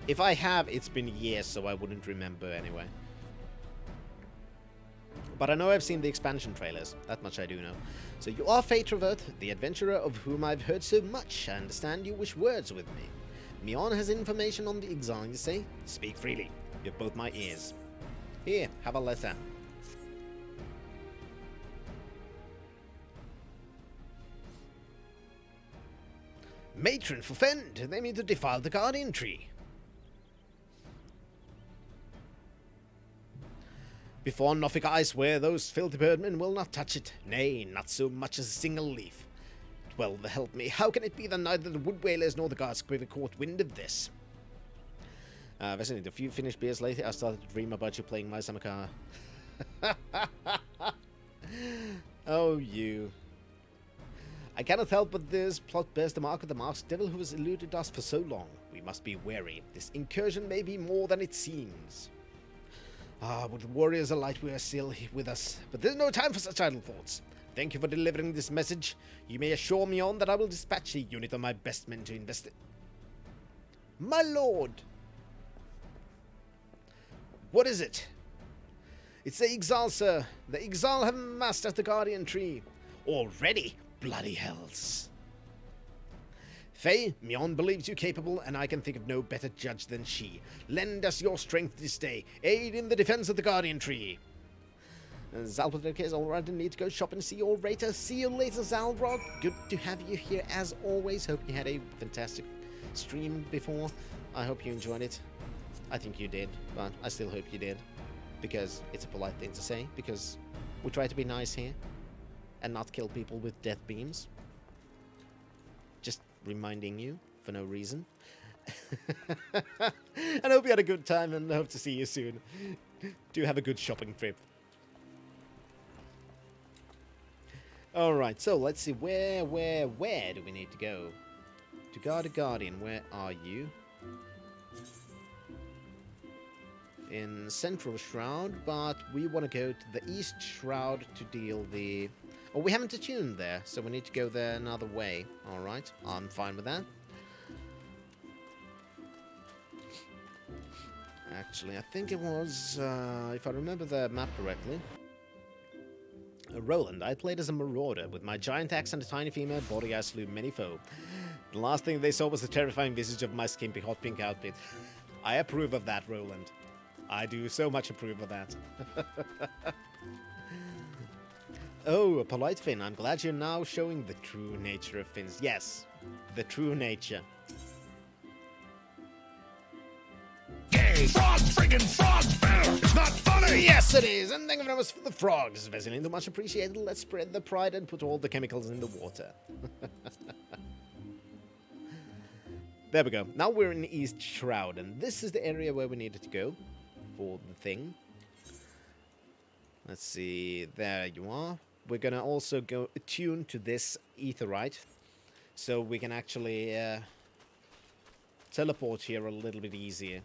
If I have, it's been years, so I wouldn't remember anyway. But I know I've seen the expansion trailers. That much I do know. So you are Fatrovert, the adventurer of whom I've heard so much. I understand you wish words with me. Mion has information on the exile, you say? Speak freely. You're both my ears. Here, have a letter. Matron for Fend. They mean to defile the guardian tree. Before Nofik I swear those filthy birdmen will not touch it. Nay, not so much as a single leaf. Well, help me. How can it be that neither the wood whalers nor the guards ever caught wind of this? Listen, a few finished beers later, I started to dream about you playing my Samakar. Oh, you. I cannot help but this plot bears the mark of the masked devil who has eluded us for so long. We must be wary. This incursion may be more than it seems. With the warriors alight, we are still with us. But there's no time for such idle thoughts. Thank you for delivering this message. You may assure me on that I will dispatch a unit of my best men to investigate. My lord! What is it? It's the Exile, sir. The Exile have amassed at the Guardian Tree. Already? Bloody hells. Faye, Mion believes you capable, and I can think of no better judge than she. Lend us your strength this day. Aid in the defense of the Guardian Tree. Zalpodok is alright and need to go shop and see your rater. See you later, Zalrog. Good to have you here as always. Hope you had a fantastic stream before. I hope you enjoyed it. I think you did, but I still hope you did. Because it's a polite thing to say, because we try to be nice here and not kill people with death beams. Just reminding you for no reason. And I hope you had a good time and I hope to see you soon. Do have a good shopping trip. Alright, so let's see, where do we need to go? To guard a guardian, where are you? In Central Shroud, but we want to go to the East Shroud to deal the... Oh, we haven't attuned there, so we need to go there another way. Alright, I'm fine with that. Actually, I think it was, if I remember the map correctly... Roland, I played as a marauder. With my giant axe and a tiny female body, I slew many foe. The last thing they saw was the terrifying visage of my skimpy hot pink outfit. I approve of that, Roland. I do so much approve of that. Oh, a polite Finn. I'm glad you're now showing the true nature of Finns. Yes, the true nature. Yay! Frogs, friggin' frogs, fair! It's not funny! Yes, it is! And thank you very much for the frogs. Veselindo, much appreciated. Let's spread the pride and put all the chemicals in the water. There we go. Now we're in East Shroud, and this is the area where we needed to go for the thing. Let's see. There you are. We're gonna also go attune to this etherite, so we can actually teleport here a little bit easier.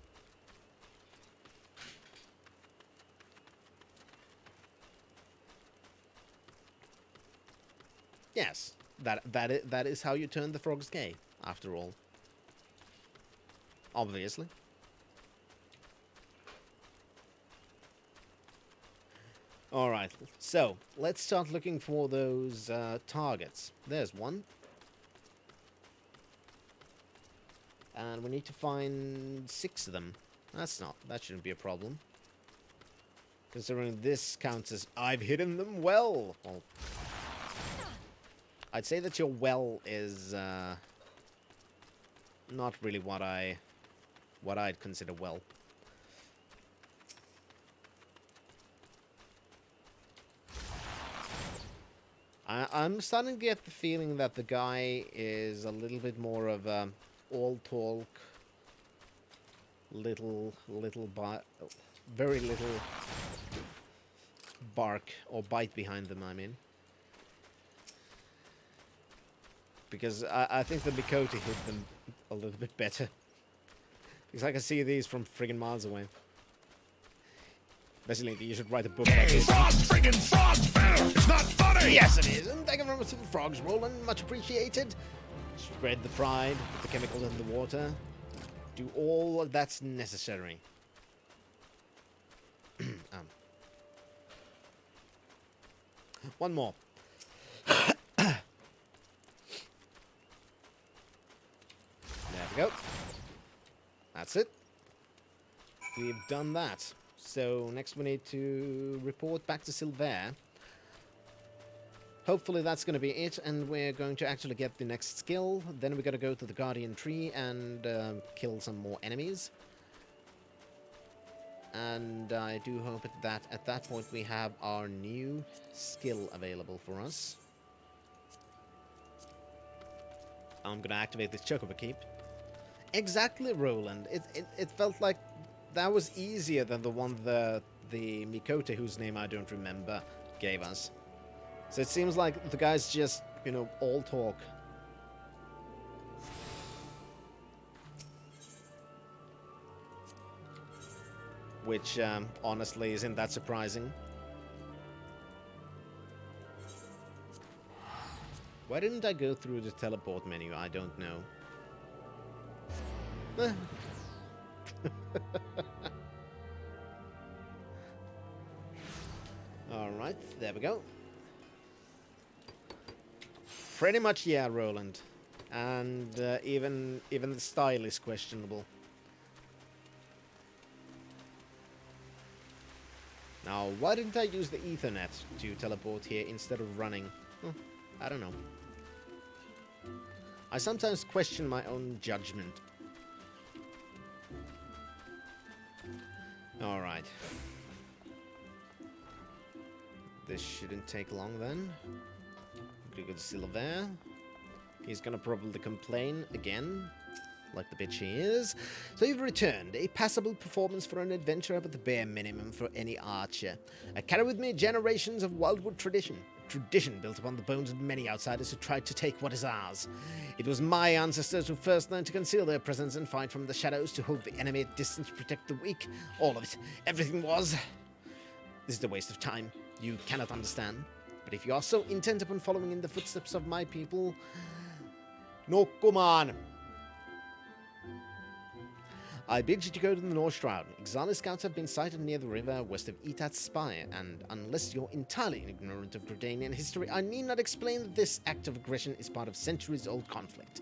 Yes, that is how you turn the frogs gay, after all. Obviously. Alright, so let's start looking for those targets. There's one. And we need to find 6 of them. That shouldn't be a problem. Considering this counts as I've hidden them well. Well, I'd say that your well is not really what I'd consider well. I'm starting to get the feeling that the guy is a little bit more of all talk, very little bark or bite behind them, I mean. Because I think the Mikota hit them a little bit better. Because I can see these from friggin' miles away. Basically, you should write a book like this. Frost friggin' frost fair! It's not funny! Yes, it is. And thank you very much to the frogs, Roland. Much appreciated. Spread the pride, put the chemicals in the water. Do all that's necessary. One more. There we go. That's it. We've done that. So next we need to report back to Silver. Hopefully that's going to be it, and we're going to actually get the next skill. Then we're going to go to the Guardian Tree and kill some more enemies. And I do hope that at that point we have our new skill available for us. I'm going to activate this Chocobo Keep. Exactly, Roland. It felt like that was easier than the one the Mikota, whose name I don't remember, gave us. So it seems like the guy's just, you know, all talk. Which, honestly, isn't that surprising. Why didn't I go through the teleport menu? I don't know. Alright, there we go. Pretty much, yeah, Roland. And even the style is questionable. Now, why didn't I use the Ethernet to teleport here instead of running? I don't know. I sometimes question my own judgment. Alright. This shouldn't take long then. Gonna go to Silver. He's gonna probably complain again, like the bitch he is. So you've returned. A passable performance for an adventurer, but the bare minimum for any archer. I carry with me generations of wildwood tradition. Tradition built upon the bones of many outsiders who tried to take what is ours. It was my ancestors who first learned to conceal their presence and fight from the shadows, to hold the enemy at distance, to protect the weak. All of it. Everything was. This is a waste of time. You cannot understand. But if you are so intent upon following in the footsteps of my people... No, come on! I bid you to go to the North Shroud. Exile scouts have been sighted near the river west of Etat's Spire, and unless you're entirely ignorant of Gridanian history, I need not explain that this act of aggression is part of centuries-old conflict.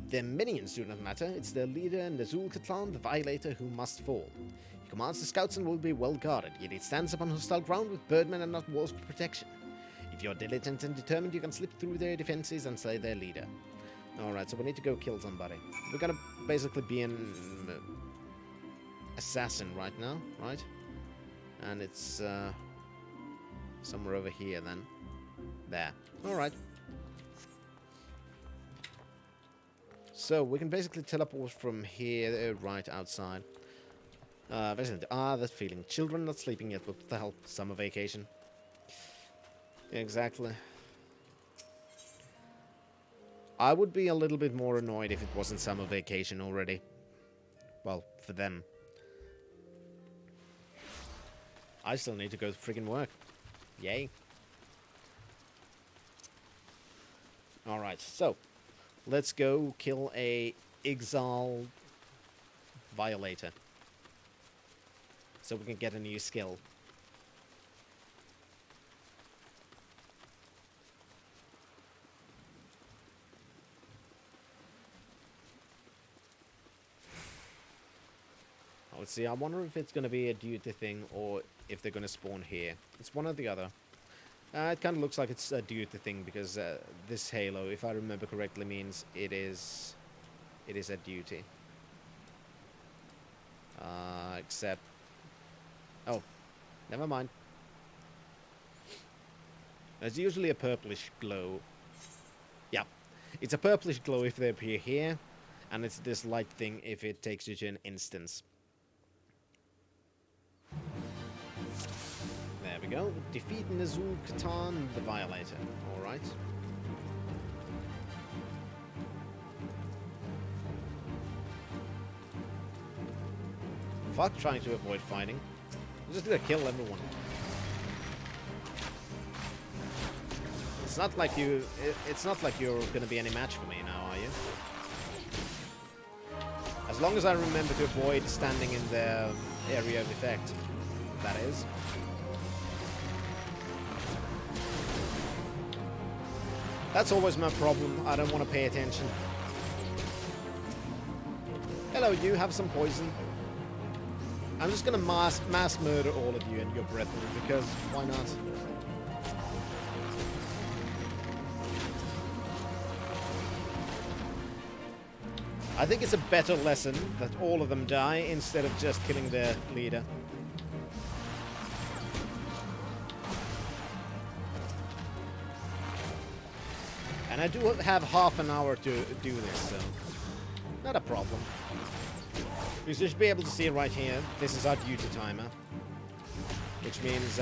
Their minions do not matter. It's their leader, Nazul Katlan, the Violator, who must fall. He commands the scouts and will be well guarded, yet it stands upon hostile ground with birdmen and not walls for protection. If you're diligent and determined, you can slip through their defenses and slay their leader. Alright, so we need to go kill somebody. We're gonna basically be an assassin right now, right? And it's somewhere over here then. There. Alright. So we can basically teleport from here right outside. Basically, that feeling. Children not sleeping yet, what the hell? Summer vacation. Exactly. I would be a little bit more annoyed if it wasn't summer vacation already. Well, for them. I still need to go to friggin' work. Yay. Alright, so. Let's go kill a Exile Violator. So we can get a new skill. Let's see, I wonder if it's going to be a duty thing or if they're going to spawn here. It's one or the other. It kind of looks like it's a duty thing because this halo, if I remember correctly, means it is a duty. Except... Oh, never mind. There's usually a purplish glow. Yeah, it's a purplish glow if they appear here, and it's this light thing if it takes you to an instance. There we go. Defeat Nazul Katan the Violator. Alright. Fuck trying to avoid fighting. I'm just gonna kill everyone. It's not like you're gonna be any match for me now, are you? As long as I remember to avoid standing in the area of effect, that is. That's always my problem. I don't want to pay attention. Hello, you have some poison. I'm just gonna mass murder all of you and your brethren because why not? I think it's a better lesson that all of them die instead of just killing their leader. And I do have half an hour to do this, so not a problem. You should be able to see right here, this is our duty timer. Which means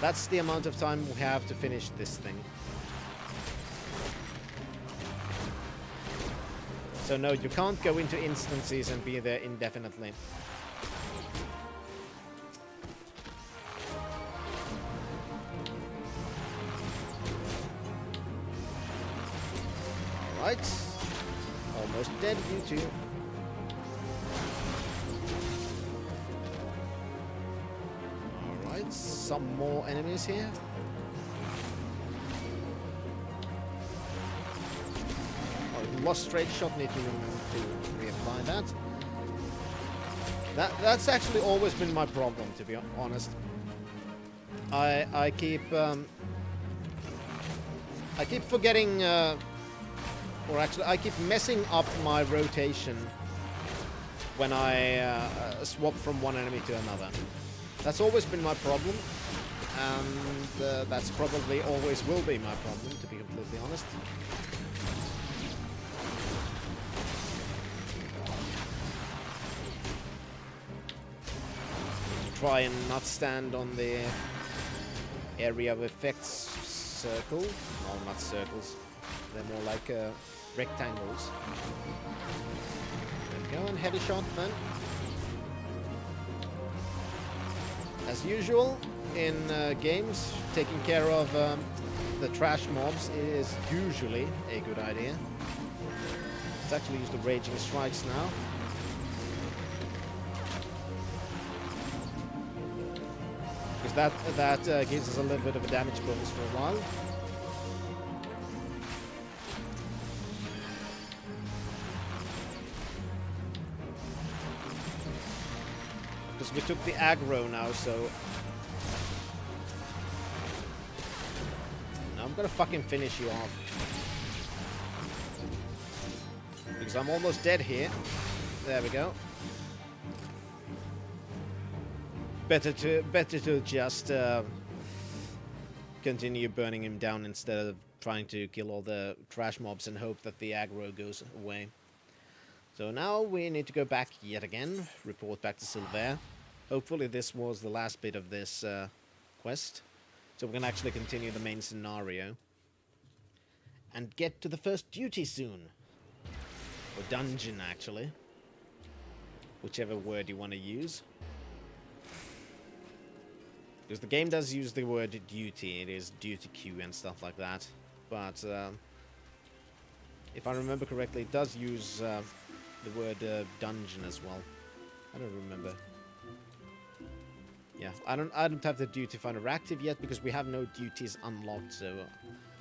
that's the amount of time we have to finish this thing. So no, you can't go into instances and be there indefinitely. Alright. Almost dead, you two. Alright, some more enemies here. Lost straight shot, need to reapply that. That's actually always been my problem, to be honest. I keep forgetting, or actually I keep messing up my rotation when I swap from one enemy to another. That's always been my problem, and that's probably always will be my problem, to be completely honest. Try and not stand on the area of effects circle. No, not circles. They're more like rectangles. There we go, and heady shot then. As usual in games, taking care of the trash mobs is usually a good idea. Let's actually use the raging strikes now. Because that gives us a little bit of a damage bonus for a while. Because we took the aggro now, so... Now I'm gonna fucking finish you off. Because I'm almost dead here. There we go. Better to just continue burning him down instead of trying to kill all the trash mobs and hope that the aggro goes away. So now we need to go back yet again, report back to Silver. Hopefully this was the last bit of this quest. So we can actually continue the main scenario. And get to the first duty soon. Or dungeon, actually. Whichever word you want to use. Because the game does use the word duty, it is duty queue and stuff like that. But if I remember correctly, it does use the word dungeon as well. I don't remember. Yeah, I don't have the duty finder active yet because we have no duties unlocked. So,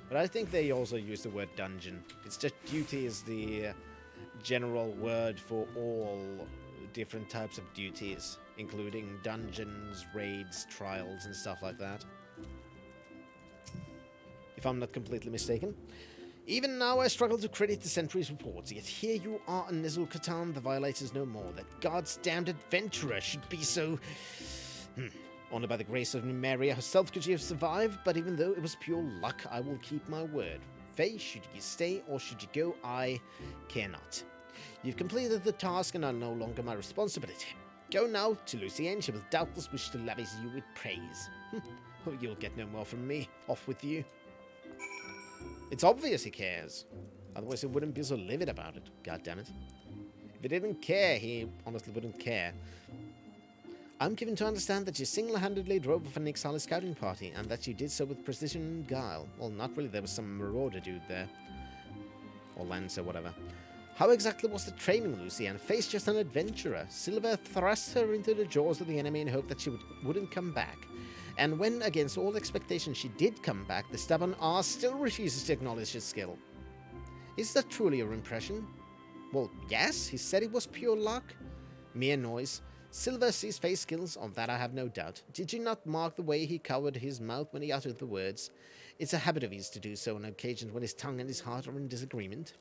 but I think they also use the word dungeon. It's just duty is the general word for all different types of duties, including dungeons, raids, trials, and stuff like that. If I'm not completely mistaken. Even now I struggle to credit the sentry's reports, yet here you are in Nizul-Katan, the violators no more. That God's damned adventurer should be so... Only by the grace of Numeria herself could she have survived, but even though it was pure luck, I will keep my word. Faye, should you stay or should you go, I care not. You've completed the task and are no longer my responsibility. Go now to Lucienne, she will doubtless wish to lavish you with praise. You'll get no more from me. Off with you. It's obvious he cares. Otherwise he wouldn't be so livid about it. God damn it. If he didn't care, he honestly wouldn't care. I'm given to understand that you single-handedly drove off an Ixalis scouting party, and that you did so with precision and guile. Well, not really, there was some marauder dude there. Or Lancer, whatever. How exactly was the training, Lucy? And Faye's just an adventurer. Silver thrust her into the jaws of the enemy in hope that she wouldn't come back. And when, against all expectations, she did come back, the stubborn arse still refuses to acknowledge his skill. Is that truly your impression? Well, yes, he said it was pure luck. Mere noise. Silver sees Faye's skills, on that I have no doubt. Did you not mark the way he covered his mouth when he uttered the words? It's a habit of his to do so on occasions when his tongue and his heart are in disagreement.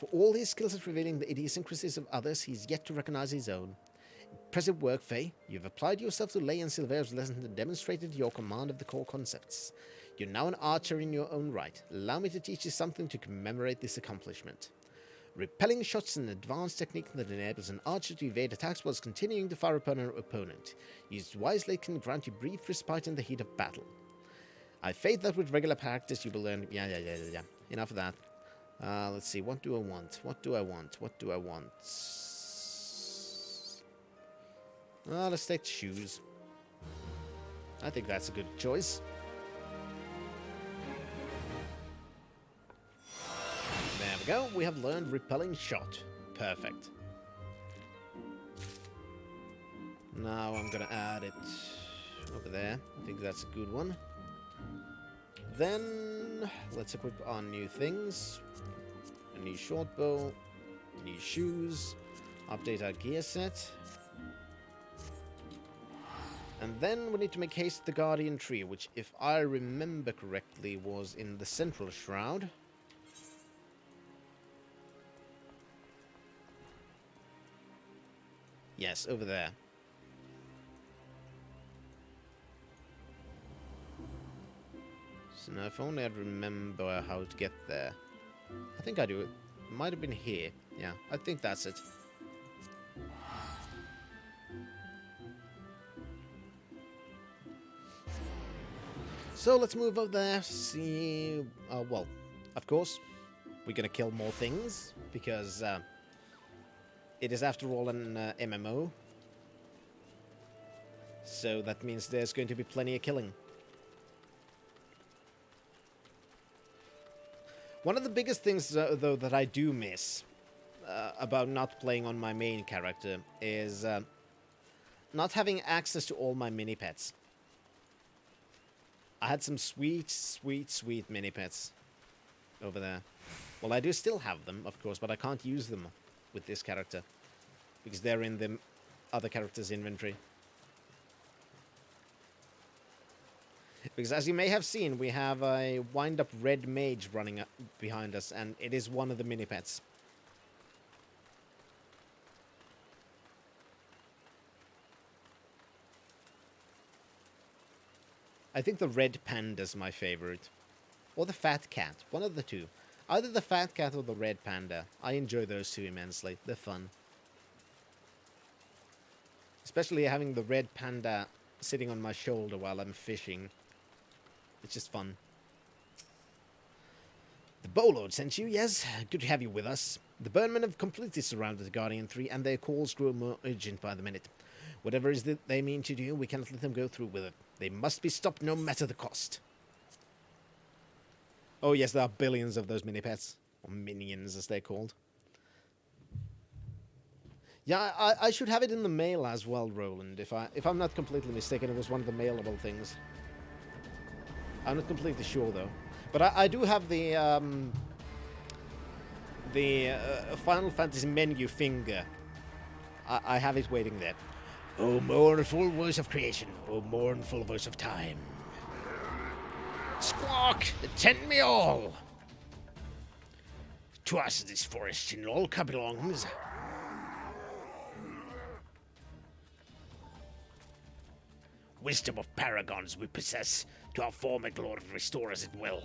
For all his skills at revealing the idiosyncrasies of others, he's yet to recognize his own. Impressive work, Faye. You've applied yourself to Lay and Silver's lessons and demonstrated your command of the core concepts. You're now an archer in your own right. Allow me to teach you something to commemorate this accomplishment. Repelling shots is an advanced technique that enables an archer to evade attacks whilst continuing to fire upon an opponent. Used wisely can grant you brief respite in the heat of battle. I have faith that with regular practice you will learn... Yeah. Enough of that. Let's see. What do I want? Let's take shoes. I think that's a good choice. There we go. We have learned repelling shot. Perfect. Now I'm gonna add it over there. I think that's a good one. Then let's equip our new things. A new short bow, new shoes, update our gear set. And then we need to make haste to the Guardian Tree, which, if I remember correctly, was in the Central Shroud. Yes, over there. So now if only I'd remember how to get there. I think I do. It might have been here. Yeah, I think that's it. So let's move over there, see... well, of course, we're gonna kill more things, because it is after all an MMO. So that means there's going to be plenty of killing. One of the biggest things, though, that I do miss about not playing on my main character is not having access to all my mini-pets. I had some sweet mini-pets over there. Well, I do still have them, of course, but I can't use them with this character because they're in the other character's inventory. Because as you may have seen, we have a wind-up red mage running up behind us, and it is one of the mini-pets. I think the red panda's my favorite. Or the fat cat, one of the two. Either the fat cat or the red panda. I enjoy those two immensely. They're fun. Especially having the red panda sitting on my shoulder while I'm fishing. It's just fun. The Bowlord sent you, yes? Good to have you with us. The Burnmen have completely surrounded the Guardian 3, and their calls grow more urgent by the minute. Whatever it is that they mean to do, we cannot let them go through with it. They must be stopped no matter the cost. Oh yes, there are billions of those mini-pets. Or minions, as they're called. Yeah, I should have it in the mail as well, Roland. If I'm not completely mistaken, it was one of the mailable things. I'm not completely sure, though. But I do have the Final Fantasy menu finger I have it waiting there. O mournful voice of creation, O mournful voice of time. Squawk! Attend me all! To us this forest in all belongs. Wisdom of paragons we possess, to our former glory restore as it will.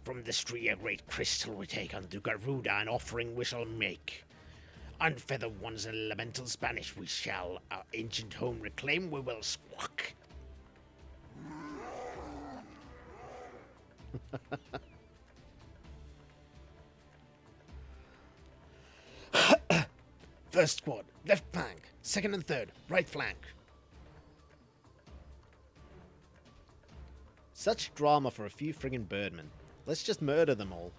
From this tree a great crystal we take unto Garuda, an offering we shall make. Unfeathered ones and elemental Spanish we shall our ancient home reclaim, we will squawk. First squad, left flank. Second and third, right flank. Such drama for a few friggin' birdmen. Let's just murder them all.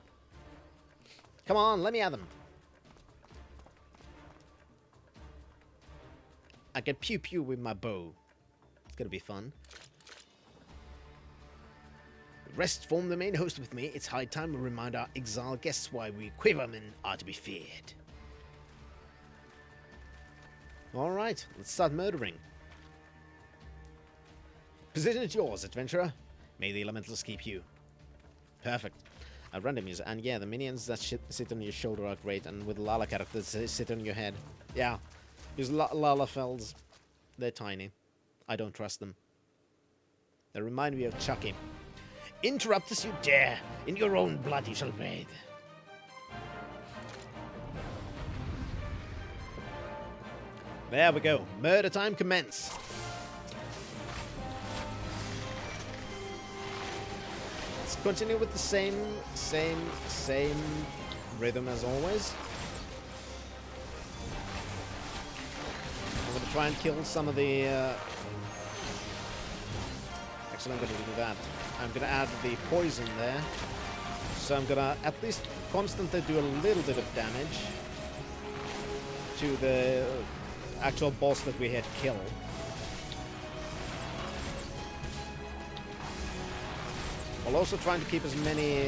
Come on, let me have them. I can pew pew with my bow. It's gonna be fun. The rest form the main host with me. It's high time we remind our exiled guests why we quivermen are to be feared. Alright, let's start murdering. Position is yours, adventurer. May the elementals keep you. Perfect. Random user. And yeah, the minions that sit on your shoulder are great. And with Lala characters, they sit on your head. Yeah. Because Lalafells, they're tiny. I don't trust them. They remind me of Chucky. Interrupt as you dare. In your own blood you shall bathe. There we go. Murder time commence. Let's continue with the same rhythm as always. I'm going to try and kill some of the... Actually, I'm going to do that. I'm going to add the poison there. So I'm going to at least constantly do a little bit of damage to the actual boss that we had to kill. While also trying to keep as many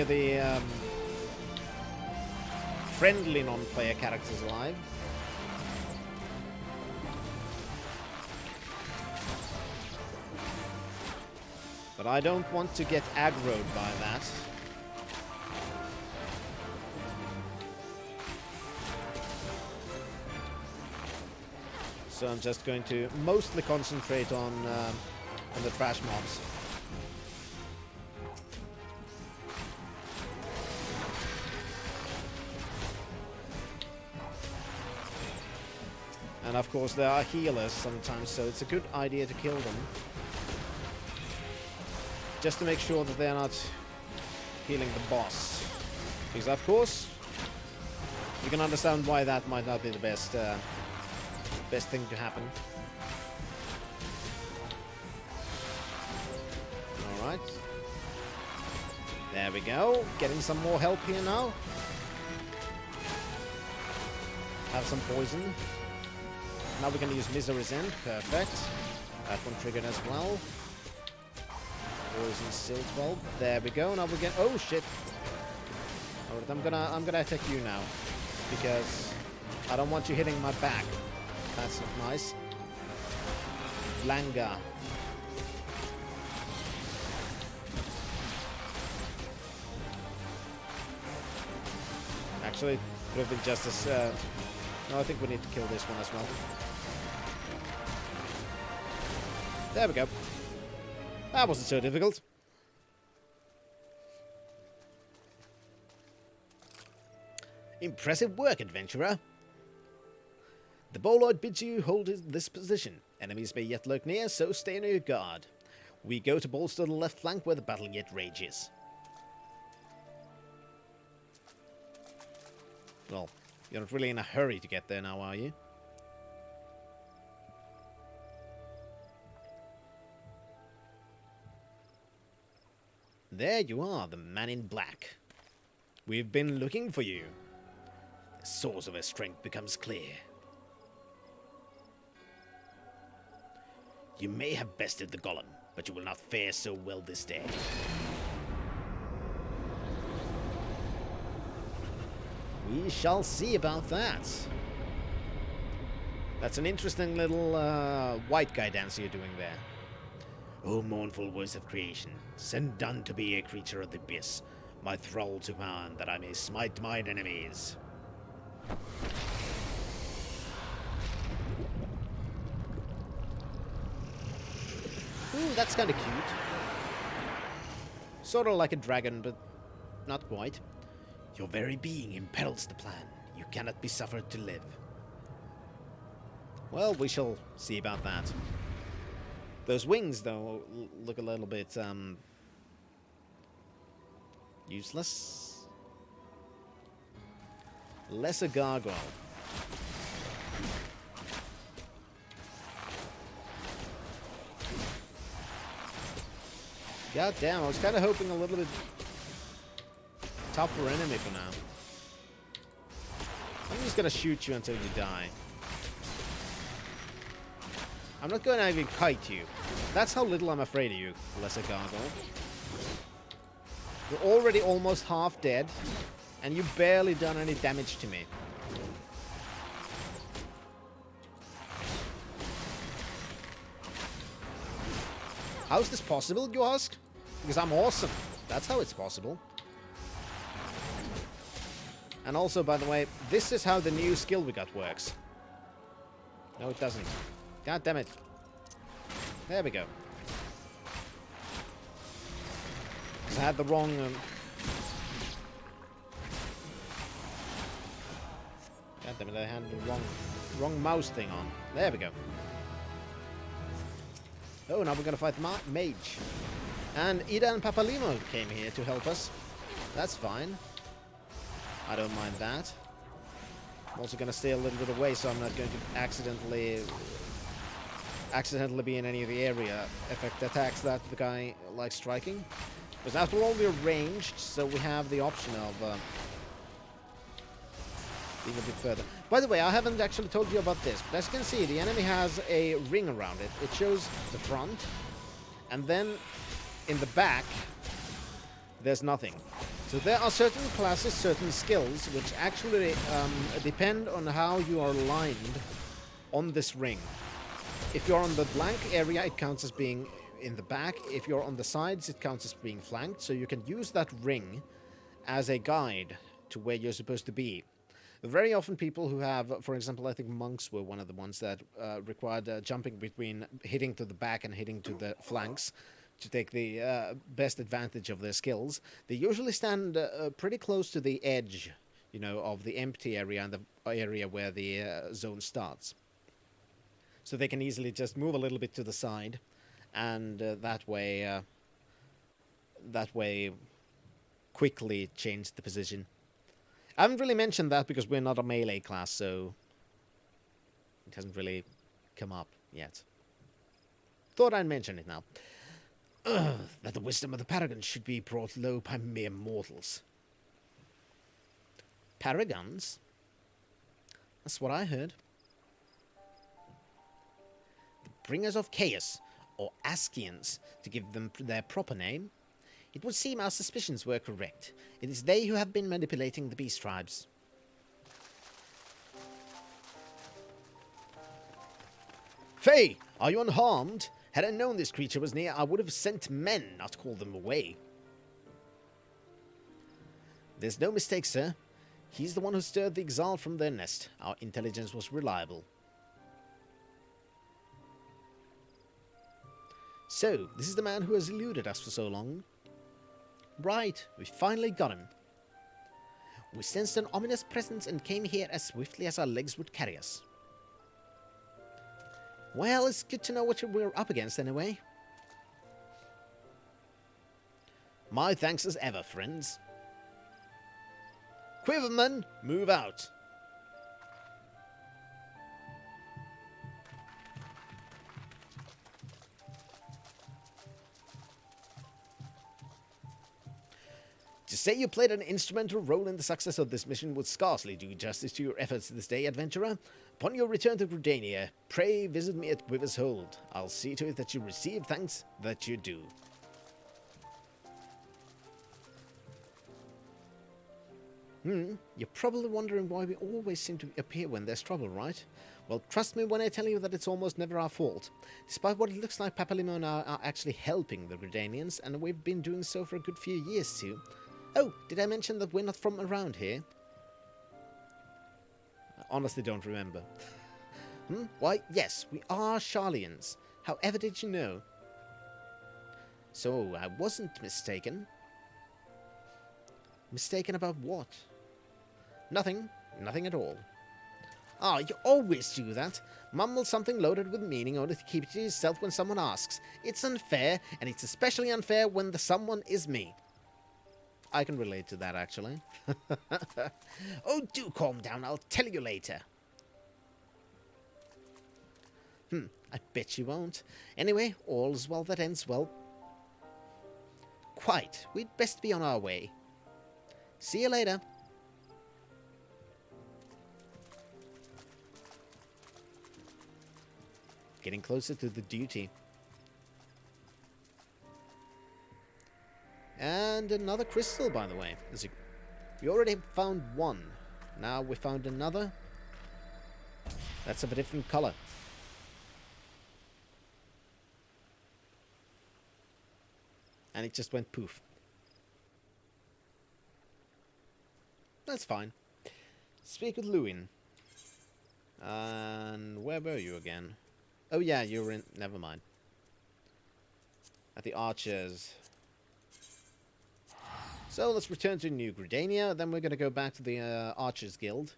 of the friendly non-player characters alive. But I don't want to get aggroed by that. So I'm just going to mostly concentrate on the trash mobs. And of course there are healers sometimes, so it's a good idea to kill them. Just to make sure that they're not healing the boss. Because of course, you can understand why that might not be the best thing to happen. Alright. There we go. Getting some more help here now. Have some poison. Now we're gonna use Misery's End. Perfect. That one triggered as well. Poison Silt Bulb. There we go. Now we're getting... Oh shit. Alright, I'm gonna attack you now. Because I don't want you hitting my back. That's not nice. Langa. Actually, could have been just as... No, I think we need to kill this one as well. There we go. That wasn't so difficult. Impressive work, adventurer. The Boloid bids you hold this position. Enemies may yet lurk near, so stay on your guard. We go to bolster the left flank where the battle yet rages. Well, you're not really in a hurry to get there now, are you? There you are, the man in black. We've been looking for you. The source of her strength becomes clear. You may have bested the golem, but you will not fare so well this day. We shall see about that. That's an interesting little white guy dance you're doing there. O mournful voice of creation, send done to be a creature of the abyss, my thrall to command, that I may smite mine enemies. Ooh, that's kind of cute. Sort of like a dragon, but not quite. Your very being imperils the plan. You cannot be suffered to live. Well, we shall see about that. Those wings, though, look a little bit, useless. Lesser gargoyle. God damn, I was kind of hoping a little bit tougher enemy for now. I'm just gonna shoot you until you die. I'm not gonna even kite you. That's how little I'm afraid of you, Lesser Gargoyle. You're already almost half dead, and you've barely done any damage to me. How's this possible, you ask? Because I'm awesome. That's how it's possible. And also, by the way, this is how the new skill we got works. No, it doesn't. God damn it. There we go. I had the wrong... God damn it, I had the wrong mouse thing on. There we go. Oh, now we're gonna fight the mage. And Ida and Papalimo came here to help us. That's fine. I don't mind that. I'm also gonna stay a little bit away so I'm not going to accidentally be in any of the area effect attacks that the guy likes striking. Because after all, we're ranged, so we have the option of being a bit further. By the way, I haven't actually told you about this, but as you can see, the enemy has a ring around it. It shows the front, and then in the back, there's nothing. So there are certain classes, certain skills, which actually depend on how you are aligned on this ring. If you're on the blank area, it counts as being in the back. If you're on the sides, it counts as being flanked. So you can use that ring as a guide to where you're supposed to be. Very often people who have, for example, I think monks were one of the ones that required jumping between hitting to the back and hitting to the flanks to take the best advantage of their skills. They usually stand pretty close to the edge, you know, of the empty area and the area where the zone starts. So they can easily just move a little bit to the side, and that way quickly change the position. I haven't really mentioned that because we're not a melee class, so it hasn't really come up yet. Thought I'd mention it now. That the wisdom of the paragons should be brought low by mere mortals. Paragons? That's what I heard. The bringers of chaos, or Askians, to give them their proper name. It would seem our suspicions were correct. It is they who have been manipulating the beast tribes. Faye, are you unharmed? Had I known this creature was near, I would have sent men, not called them away. There's no mistake, sir. He's the one who stirred the exile from their nest. Our intelligence was reliable. So, this is the man who has eluded us for so long. Right, we finally got him. We sensed an ominous presence and came here as swiftly as our legs would carry us. Well, it's good to know what we're up against anyway. My thanks as ever, friends. Quiverman, move out. To say you played an instrumental role in the success of this mission would scarcely do justice to your efforts this day, adventurer. Upon your return to Gridania, pray visit me at Quiver's Hold. I'll see to it that you receive thanks that you do. You're probably wondering why we always seem to appear when there's trouble, right? Well, trust me when I tell you that it's almost never our fault. Despite what it looks like, Papalimo and I are actually helping the Gridanians, and we've been doing so for a good few years too. Oh, did I mention that we're not from around here? I honestly don't remember. Why, yes, we are Charlians. However did you know? So, I wasn't mistaken. Mistaken about what? Nothing. Nothing at all. Ah, you always do that. Mumble something loaded with meaning only to keep it to yourself when someone asks. It's unfair, and it's especially unfair when the someone is me. I can relate to that, actually. Oh, do calm down. I'll tell you later. I bet you won't. Anyway, all's well that ends well. Quite. We'd best be on our way. See you later. Getting closer to the duty. And another crystal, by the way. We already found one. Now we found another. That's of a different color. And it just went poof. That's fine. Speak with Lewin. And where were you again? Oh yeah, you were in... Never mind. At the Archers. So let's return to New Gridania. Then we're going to go back to the Archers Guild.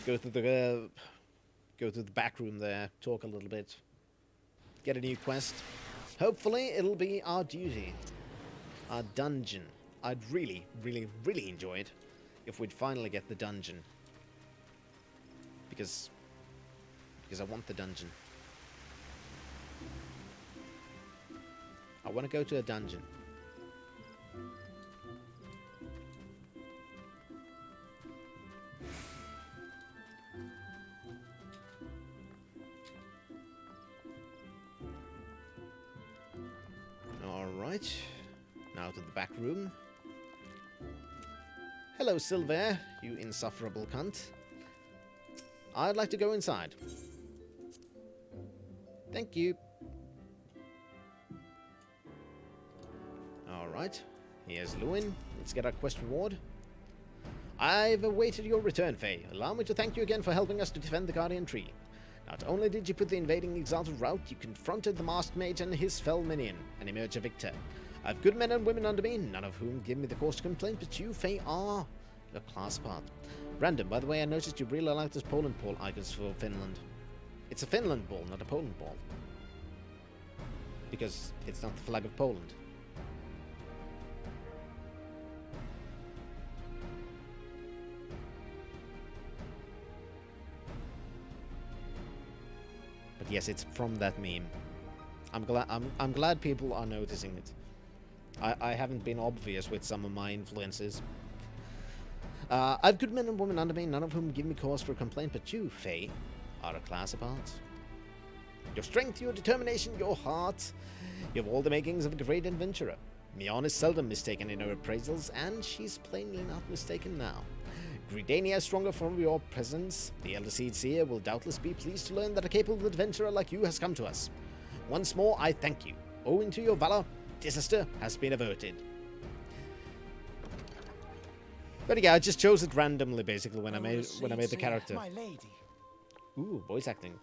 Go through the back room there. Talk a little bit. Get a new quest. Hopefully it'll be our duty. Our dungeon. I'd really, really, really enjoy it if we'd finally get the dungeon. Because I want the dungeon. I want to go to a dungeon. Alright. Now to the back room. Hello, Silver, you insufferable cunt. I'd like to go inside. Thank you. Alright. Here's Lewin. Let's get our quest reward. I've awaited your return, Faye. Allow me to thank you again for helping us to defend the Guardian Tree. Not only did you put the invading Exalted rout, you confronted the masked mage and his fell minion, and emerged a victor. I have good men and women under me, none of whom give me the cause to complain, but you, Faye, are a class apart. Random, by the way, I noticed you really like this Poland ball icons for Finland. It's a Finland ball, not a Poland ball. Because it's not the flag of Poland. But yes, it's from that meme. I'm glad people are noticing it. I haven't been obvious with some of my influences. I've good men and women under me, none of whom give me cause for complaint, but you, Faye, are a class apart. Your strength, your determination, your heart, you have all the makings of a great adventurer. Mion is seldom mistaken in her appraisals, and she's plainly not mistaken now. Gridania is stronger from your presence. The Elder Seed Seer will doubtless be pleased to learn that a capable adventurer like you has come to us. Once more, I thank you. Owing to your valor, disaster has been averted. But yeah, I just chose it randomly, basically, when I made the character. My lady. Ooh, voice acting.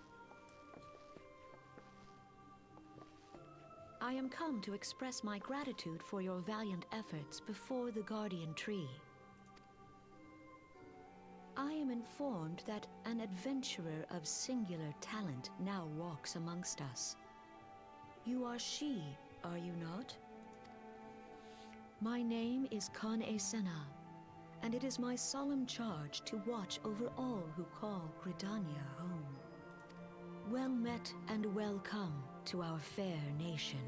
I am come to express my gratitude for your valiant efforts before the Guardian Tree. I am informed that an adventurer of singular talent now walks amongst us. You are she, are you not? My name is Kan-e Senna, and it is my solemn charge to watch over all who call Gridania home. Well met and welcome to our fair nation.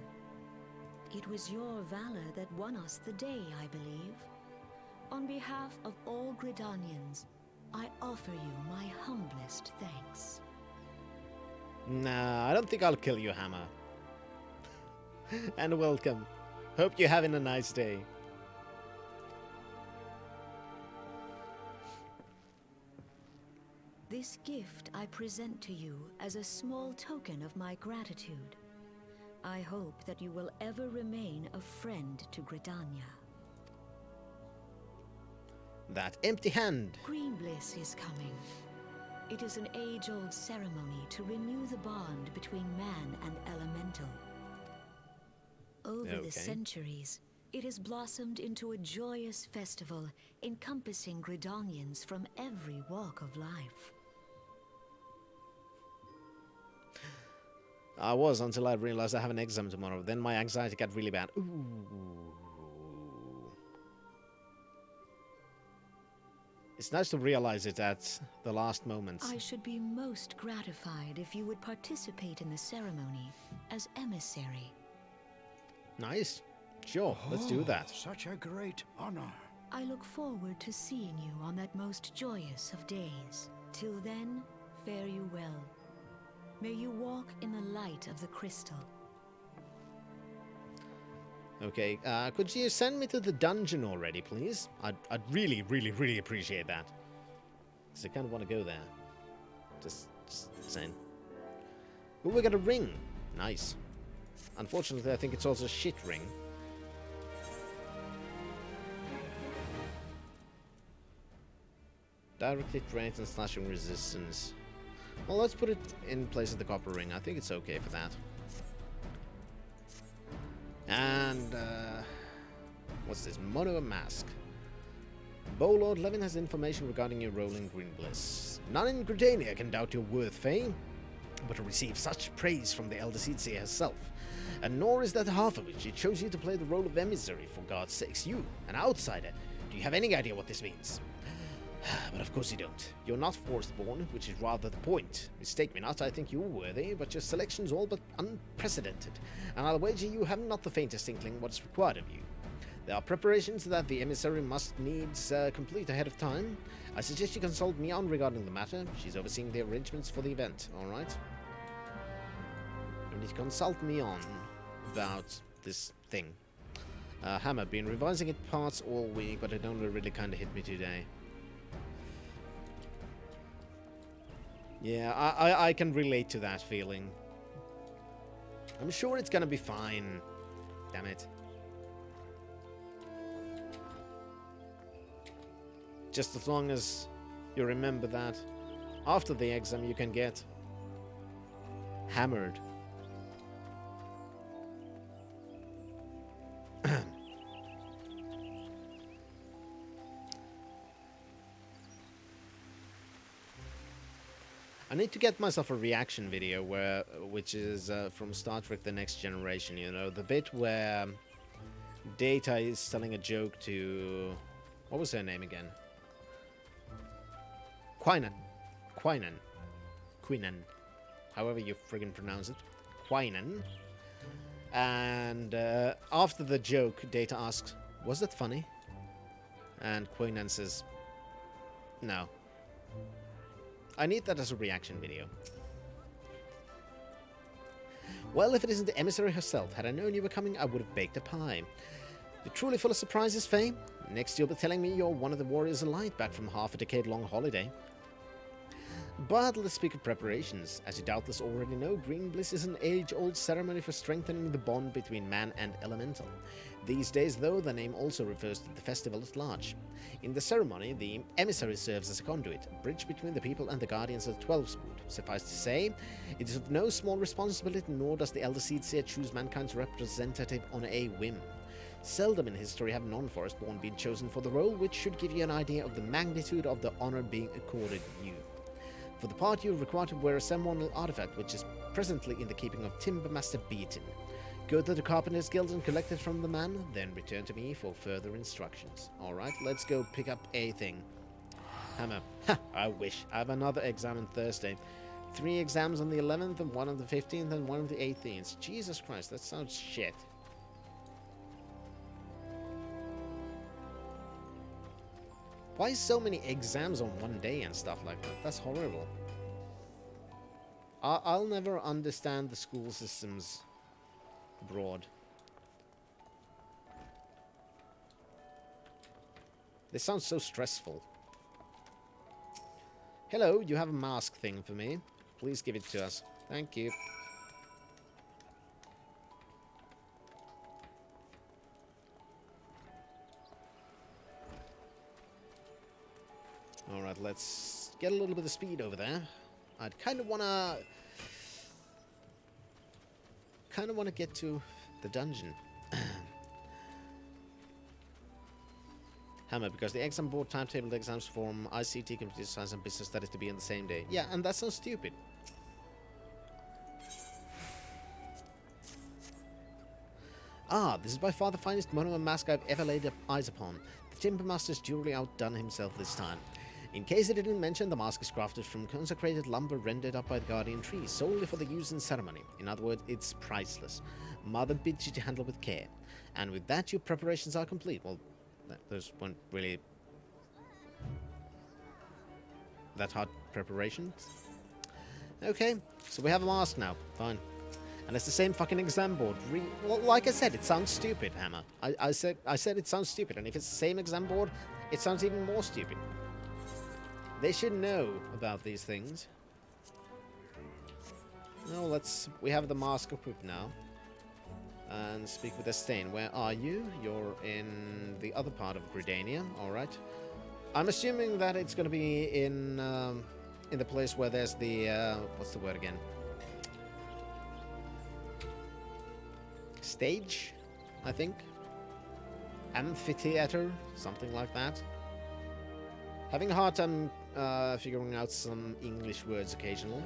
It was your valor that won us the day, I believe. On behalf of all Gridanians, I offer you my humblest thanks. Nah, I don't think I'll kill you, Hammer. And welcome. Hope you're having a nice day. This gift I present to you as a small token of my gratitude. I hope that you will ever remain a friend to Gridania. That empty hand. Green Bliss is coming. It is an age-old ceremony to renew the bond between man and elemental. Over the centuries, it has blossomed into a joyous festival encompassing Gridanians from every walk of life. I was until I realized I have an exam tomorrow. Then my anxiety got really bad. Ooh. It's nice to realize it at the last moments. I should be most gratified if you would participate in the ceremony as emissary. Nice. Sure, let's do that. Such a great honor. I look forward to seeing you on that most joyous of days. Till then, fare you well. May you walk in the light of the crystal. Okay, could you send me to the dungeon already, please? I'd really, really, really appreciate that. Because I kind of want to go there. Just saying. Oh, we got a ring. Nice. Unfortunately, I think it's also a shit ring. Direct hit rate and slashing resistance. Well, let's put it in place of the copper ring. I think it's okay for that. And, what's this? Mono mask. Bowlord Levin has information regarding your role in Green Bliss. None in Gridania can doubt your worth, Faye, but to receive such praise from the Elder Seedseer herself. And nor is that half of it. She chose you to play the role of emissary, for God's sakes. You, an outsider. Do you have any idea what this means? But of course you don't. You're not forced-born, which is rather the point. Mistake me not, I think you're worthy, but your selection's all but unprecedented, and I'll wager you have not the faintest inkling what is required of you. There are preparations that the emissary must needs complete ahead of time. I suggest you consult Mion regarding the matter. She's overseeing the arrangements for the event, alright? You need to consult Mion about this thing. Hammer, been revising it parts all week, but it only really kinda hit me today. Yeah, I can relate to that feeling. I'm sure it's gonna be fine. Damn it. Just as long as you remember that after the exam you can get hammered. I need to get myself a reaction video which is from Star Trek The Next Generation, you know, the bit where Data is telling a joke to... what was her name again? Quainan. However you friggin' pronounce it. Quainan. And after the joke, Data asks, was that funny? And Quainan says, no. I need that as a reaction video. Well, if it isn't the emissary herself, had I known you were coming, I would have baked a pie. You're truly full of surprises, Faye. Next you'll be telling me you're one of the warriors of light back from half a decade-long holiday. But let's speak of preparations. As you doubtless already know, Green Bliss is an age-old ceremony for strengthening the bond between man and elemental. These days, though, the name also refers to the festival at large. In the ceremony, the emissary serves as a conduit, a bridge between the people and the guardians of the 12 Swood. Suffice to say, it is of no small responsibility, nor does the Elder Seedseer choose mankind's representative on a whim. Seldom in history have non-Forestborn been chosen for the role, which should give you an idea of the magnitude of the honor being accorded you. For the part, you are required to wear a ceremonial artifact, which is presently in the keeping of Timbermaster Beaton. Go to the Carpenter's Guild and collect it from the man, then return to me for further instructions. Alright, let's go pick up a thing. Hammer. Ha! I wish. I have another exam on Thursday. 3 exams on the 11th, and 1 on the 15th, and 1 on the 18th. Jesus Christ, that sounds shit. Why so many exams on one day and stuff like that? That's horrible. I'll never understand the school systems abroad. They sound so stressful. Hello, you have a mask thing for me. Please give it to us. Thank you. Alright, let's get a little bit of speed over there. I'd kind of wanna get to the dungeon. Hammer, because the exam board timetabled exams from ICT, computer science and business studies to be on the same day. Yeah, and that's so stupid. Ah, this is by far the finest monument mask I've ever laid eyes upon. The Timber Master's duly outdone himself this time. In case I didn't mention, the mask is crafted from consecrated lumber rendered up by the guardian tree, solely for the use in ceremony. In other words, it's priceless. Mother bids you to handle with care. And with that, your preparations are complete. Well, those weren't really that hard preparations. Okay, so we have a mask now. Fine. And it's the same fucking exam board. Well, like I said, it sounds stupid, Hammer. I said it sounds stupid, and if it's the same exam board, it sounds even more stupid. They should know about these things. No, we have the mask equipped now. And speak with Estain. Where are you? You're in the other part of Gridania. Alright. I'm assuming that it's going to be in the place where there's the... what's the word again? Stage, I think. Amphitheater, something like that. Having a hard time figuring out some English words occasionally.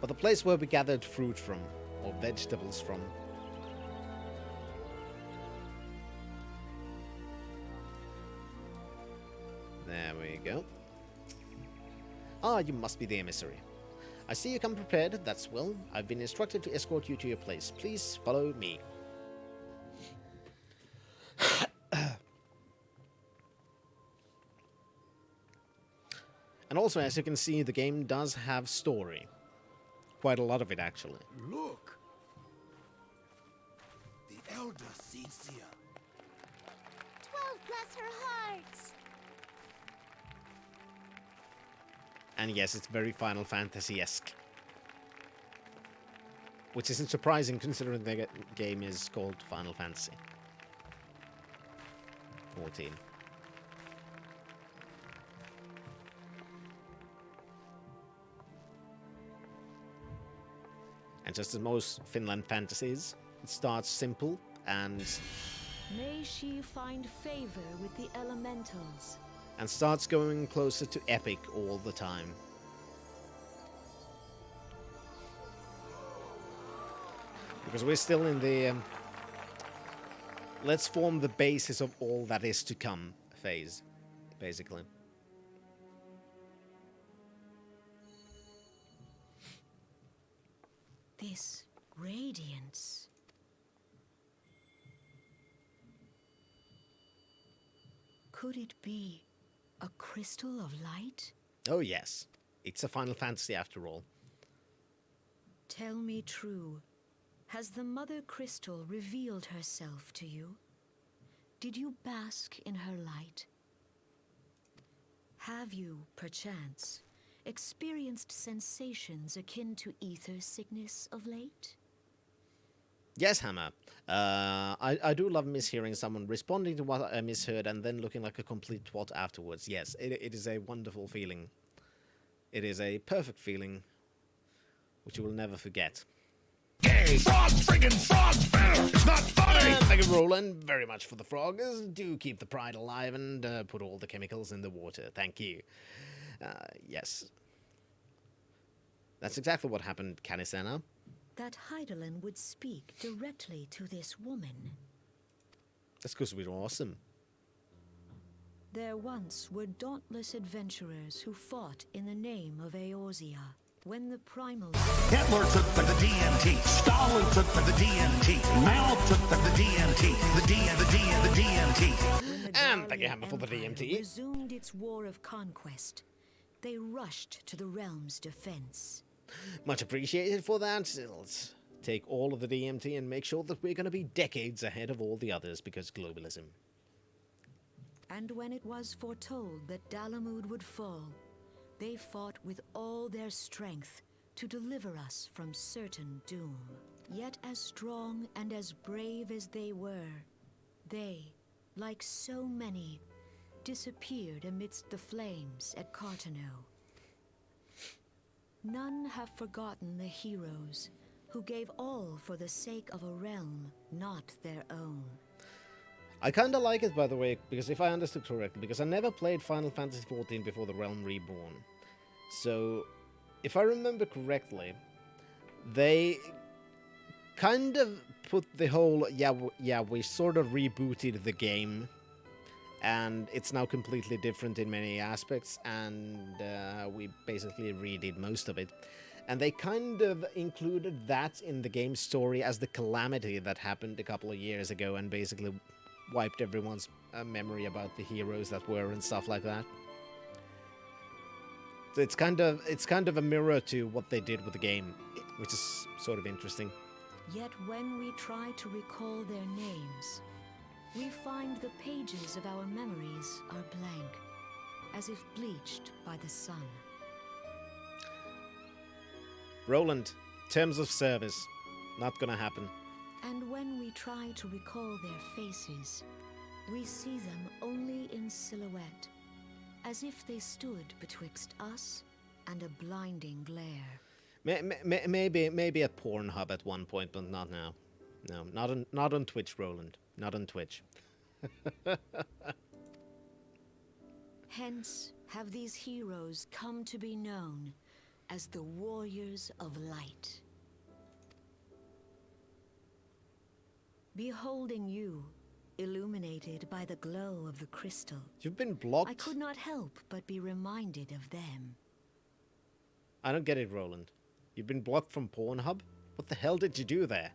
But the place where we gathered fruit from, or vegetables from. There we go. Ah, you must be the emissary. I see you come prepared, that's well. I've been instructed to escort you to your place. Please follow me. And also, as you can see, the game does have story. Quite a lot of it, actually. Look! The Elder Seedseer. 12 bless her heart! And yes, it's very Final Fantasy-esque. Which isn't surprising considering the game is called Final Fantasy 14. And just as most Finland fantasies, it starts simple and... May she find favor with the elementals. And starts going closer to epic all the time. Because we're still in the... let's form the basis of all that is to come phase, basically. This radiance. Could it be a crystal of light? Oh yes, it's a Final Fantasy after all. Tell me true. Has the Mother Crystal revealed herself to you? Did you bask in her light? Have you, perchance, experienced sensations akin to ether sickness of late? Yes, Hammer. I do love mishearing someone responding to what I misheard and then looking like a complete twat afterwards. Yes, it is a wonderful feeling. It is a perfect feeling, which you will never forget. Gay! Frog friggin' frog fair! It's not funny! And thank you, Roland, very much for the frogs. Do keep the pride alive and put all the chemicals in the water. Thank you. Yes. That's exactly what happened, Canisena. That Heidelin would speak directly to this woman. That's because we're awesome. There once were dauntless adventurers who fought in the name of Eorzea. When the primal... Hitler took for the DMT. Stalin took for the DMT. Mao took for the DMT. The DMT. And thank you, Hammer, for the DMT. Resumed its war of conquest. They rushed to the realm's defense. Much appreciated for that. Let's take all of the DMT and make sure that we're going to be decades ahead of all the others because globalism. And when it was foretold that Dalamud would fall, they fought with all their strength to deliver us from certain doom. Yet as strong and as brave as they were, they, like so many, disappeared amidst the flames at Cartano. None have forgotten the heroes who gave all for the sake of a realm not their own. I kinda like it, by the way, because if I understood correctly, because I never played Final Fantasy XIV before the Realm Reborn. So, if I remember correctly, they kind of put the whole, we sort of rebooted the game, and it's now completely different in many aspects, and we basically redid most of it. And they kind of included that in the game story as the calamity that happened a couple of years ago, and basically wiped everyone's memory about the heroes that were and stuff like that. So it's kind of a mirror to what they did with the game, which is sort of interesting. Yet when we try to recall their names, we find the pages of our memories are blank, as if bleached by the sun. Roland, terms of service. Not gonna happen. And when we try to recall their faces, we see them only in silhouette, as if they stood betwixt us and a blinding glare. Maybe at Pornhub at one point, but not now. No, not on Twitch, Roland. Not on Twitch. Hence have these heroes come to be known as the Warriors of Light. Beholding you, illuminated by the glow of the crystal, You've been blocked? I could not help but be reminded of them. I don't get it, Roland. You've been blocked from Pornhub? What the hell did you do there?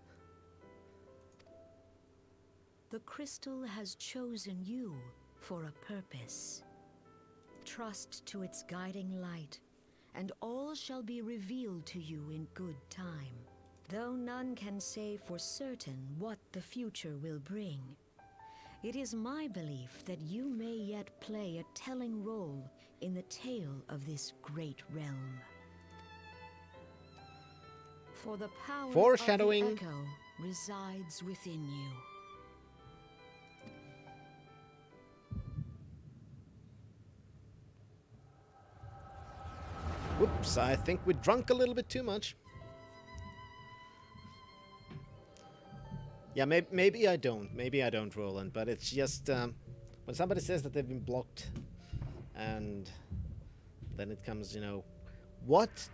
The crystal has chosen you for a purpose. Trust to its guiding light, and all shall be revealed to you in good time. Though none can say for certain what the future will bring, it is my belief that you may yet play a telling role in the tale of this great realm. For the power Foreshadowing. of the echo resides within you. Whoops, I think we drunk a little bit too much. Yeah, maybe I don't. Maybe I don't, Roland. But it's just when somebody says that they've been blocked, and then it comes, what?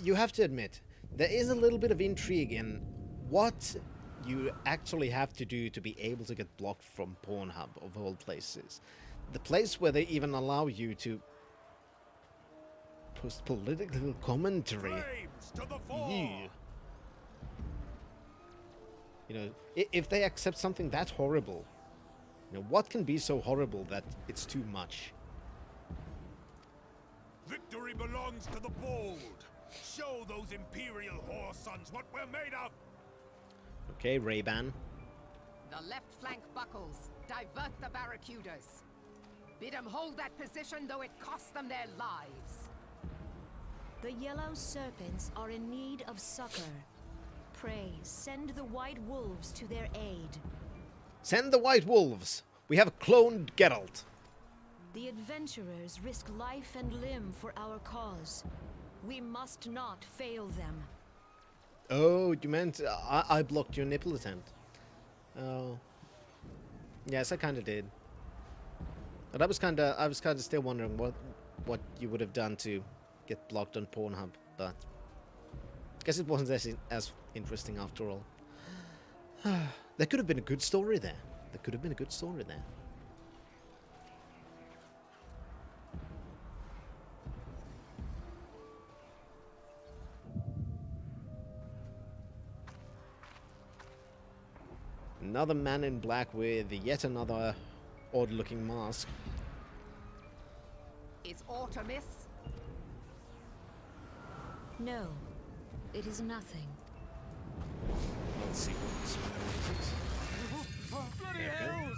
You have to admit, there is a little bit of intrigue in what you actually have to do to be able to get blocked from Pornhub, of all places. The place where they even allow you to post political commentary. Flames to the fore! Yeah. If they accept something that horrible, what can be so horrible that it's too much? Victory belongs to the bold. Show those imperial whore sons what we're made of. Okay, Ray-Ban. The left flank buckles. Divert the barracudas. Bid them hold that position, though it costs them their lives. The yellow serpents are in need of succor. Pray, send the white wolves to their aid. Send the White Wolves. We have cloned Geralt. The adventurers risk life and limb for our cause. We must not fail them. Oh, you meant I blocked your nipple attempt. Oh. Yes, I kind of did. But I was kind of still wondering what you would have done to get blocked on Pornhub, but I guess it wasn't as interesting after all. There could have been a good story there. Another man in black with yet another odd-looking mask. Is aught amiss? No, it is nothing. Let's see what's Bloody hells!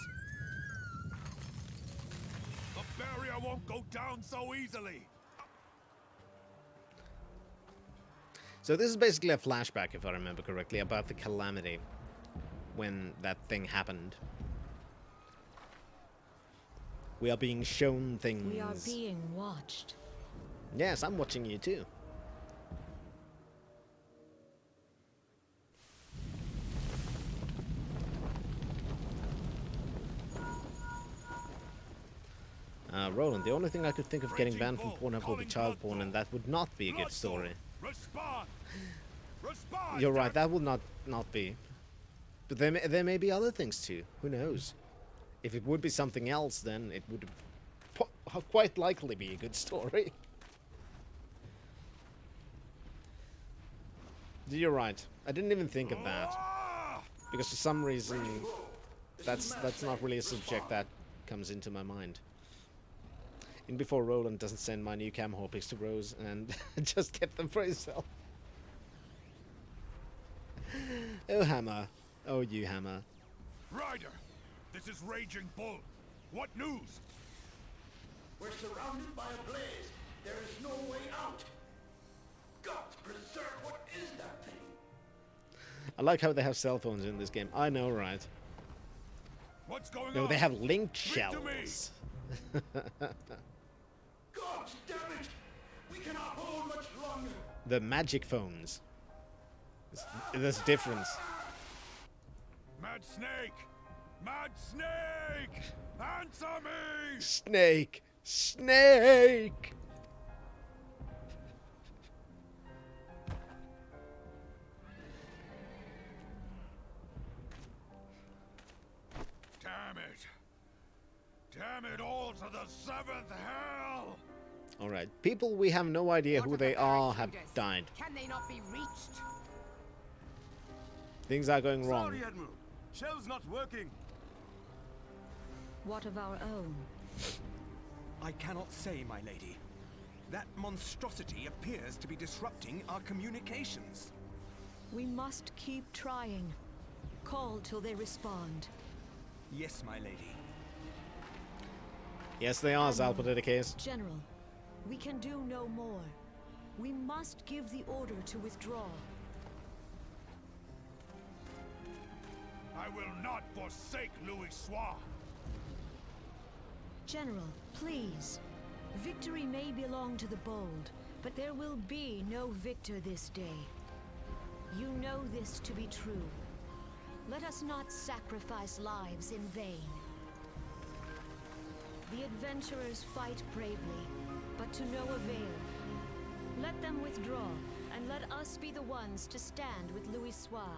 down so easily. So this is basically a flashback, if I remember correctly, about the calamity when that thing happened. We are being shown things. We are being watched. Yes, I'm watching you too. Roland, the only thing I could think of getting banned from Pornhub would be child porn, and that would not be a good story. Respond. Respond. You're right, that would not be. But there may be other things too. Who knows? If it would be something else, then it would quite likely be a good story. You're right. I didn't even think of that. Because for some reason, that's not really a subject that comes into my mind. In before Roland doesn't send my new cam pics to Rose and just kept them for himself. Oh, Hammer. Oh, you Hammer. Ryder, this is Raging Bull. What news? We're surrounded by a blaze. There is no way out. Gods preserve, what is that thing? I like how they have cell phones in this game. I know, right? What's going on? No, they have linked Speak to me. shells. Gods damn it! We cannot hold much longer. The magic phones. There's a difference. Mad Snake! Mad Snake! Answer me! Snake! Snake! Damn it! Damn it all to the seventh hell! Alright, people we have no idea What who of the they are have barracudas? died. Can they not be reached? Things are going wrong. Sorry, Admiral. Shell's not working. What of our own? I cannot say, my lady. That monstrosity appears to be disrupting our communications. We must keep trying. Call till they respond. Yes, my lady. Yes, they are, Zalpididicase. General, we can do no more. We must give the order to withdraw. I will not forsake Louis Soir. General, please. Victory may belong to the bold, but there will be no victor this day. You know this to be true. Let us not sacrifice lives in vain. The adventurers fight bravely, but to no avail. Let them withdraw, and let us be the ones to stand with Louis Soir.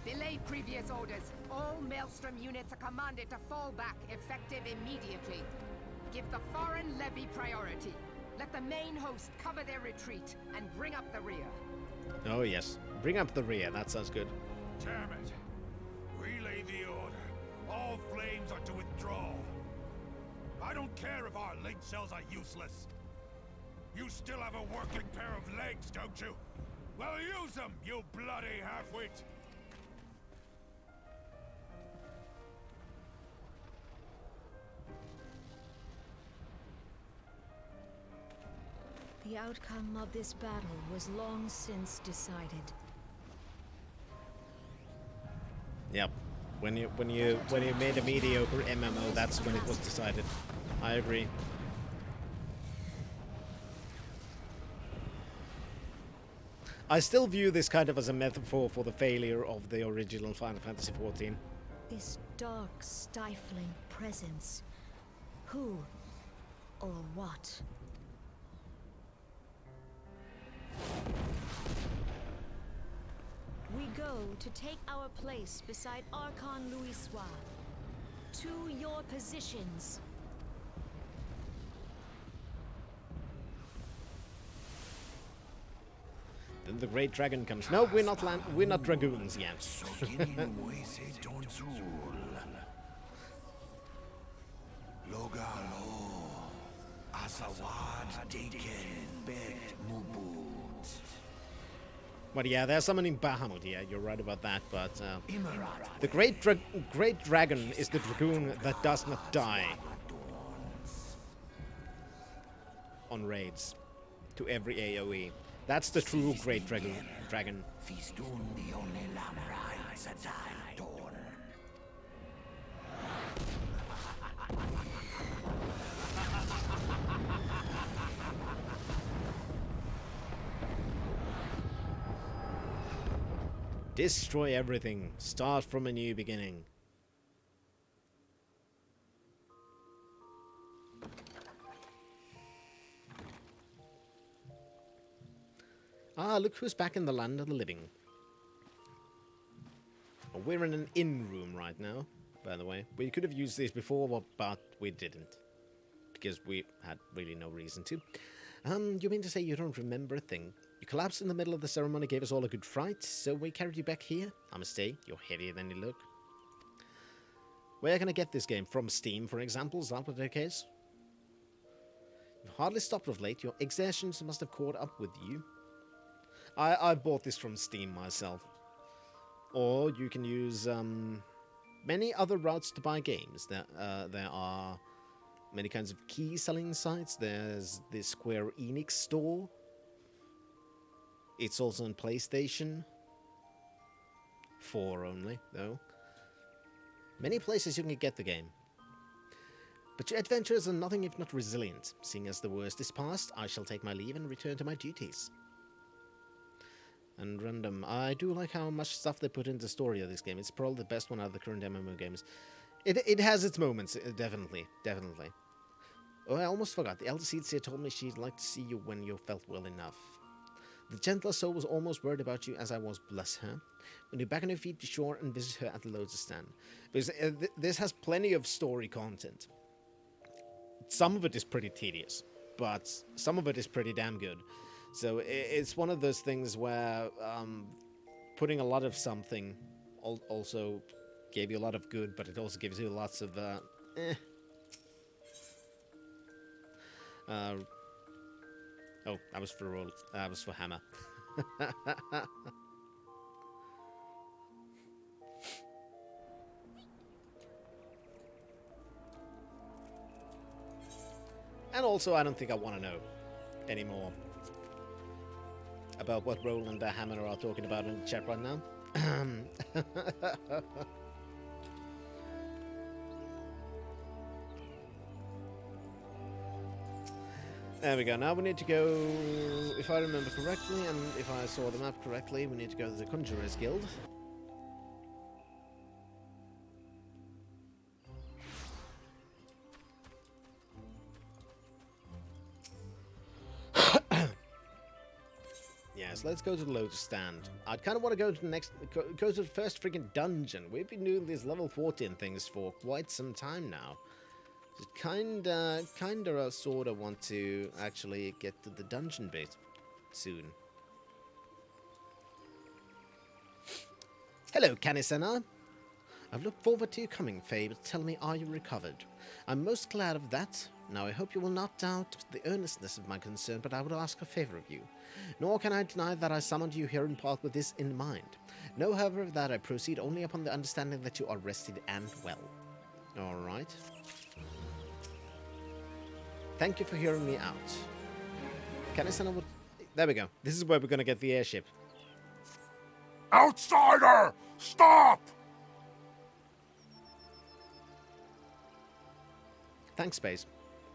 Delay previous orders. All Maelstrom units are commanded to fall back, effective immediately. Give the foreign levy priority. Let the main host cover their retreat and bring up the rear. Oh yes, bring up the rear, that sounds good. Damn it. Relay the order. All flames are to withdraw. I don't care if our link cells are useless. You still have a working pair of legs, don't you? Well, use them, you bloody half-wit! The outcome of this battle was long since decided. Yep. When you made a mediocre MMO, that's when it was decided. I agree. I still view this kind of as a metaphor for the failure of the original Final Fantasy XIV. This dark, stifling presence. Who or what? We go to take our place beside Archon Louis Soir. To your positions. Then the Great Dragon comes. No, we're not dragoons yet. Logalo, Asawad, Deken, Bet, Mubut. But yeah, they're summoning Bahamut. Yeah, you're right about that. But the Great Dragon is the dragoon that does not die on raids to every AoE. That's the true Great Dragon. Destroy everything. Start from a new beginning. Ah, look who's back in the land of the living. Oh, we're in an inn room right now, by the way. We could have used this before, but we didn't. Because we had really no reason to. You mean to say you don't remember a thing? You collapsed in the middle of the ceremony, gave us all a good fright, so we carried you back here? I must say, you're heavier than you look. Where can I get this game? From Steam, for example? Is that what the case? You've hardly stopped of late. Your exertions must have caught up with you. I bought this from Steam myself. Or you can use many other routes to buy games. There are many kinds of key selling sites. There's the Square Enix store. It's also on PlayStation 4 only, though. Many places you can get the game. But your adventures are nothing if not resilient. Seeing as the worst is past, I shall take my leave and return to my duties. And random. I do like how much stuff they put into the story of this game. It's probably the best one out of the current MMO games. It has its moments, definitely. Oh, I almost forgot. The Elder Seedseer told me she'd like to see you when you felt well enough. The gentler soul was almost worried about you as I was, bless her. When you're back on your feet, be sure and visit her at the Lotus stand. Because this has plenty of story content. Some of it is pretty tedious, but some of it is pretty damn good. So it's one of those things where putting a lot of something also gave you a lot of good, but it also gives you lots of oh, that was for roll. That was for hammer. And also, I don't think I want to know anymore about what Roland and Hammer are talking about in the chat right now. There we go. Now we need to go, if I remember correctly, and if I saw the map correctly, we need to go to the Conjurers Guild. Yes, let's go to the Lotus stand. I'd kind of want to go to the next, go to the first freaking dungeon. We've been doing these level 14 things for quite some time now. Kinda, sorta want to actually get to the dungeon bit soon. Hello, Canisena. I've looked forward to you coming, Faye, but tell me, are you recovered? I'm most glad of that. Now, I hope you will not doubt the earnestness of my concern, but I would ask a favor of you. Nor can I deny that I summoned you here in part with this in mind. Know, however, that I proceed only upon the understanding that you are rested and well. All right. Thank you for hearing me out. Can I send a... There we go. This is where we're going to get the airship. Outsider! Stop! Thanks, Space.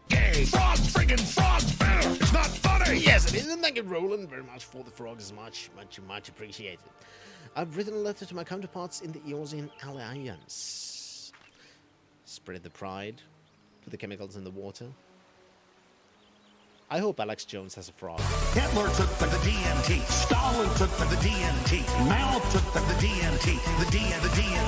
Yay! Frogs! Friggin' frogs! It's not funny! Yes, it is, and thank you, Roland, very much for the frogs. Much appreciated. I've written a letter to my counterparts in the Eorzean Alliance. Spread the pride. Put the chemicals in the water. I hope Alex Jones has a frog. Hitler took for the DMT. Stalin took for the DMT. Mao took for the DMT. The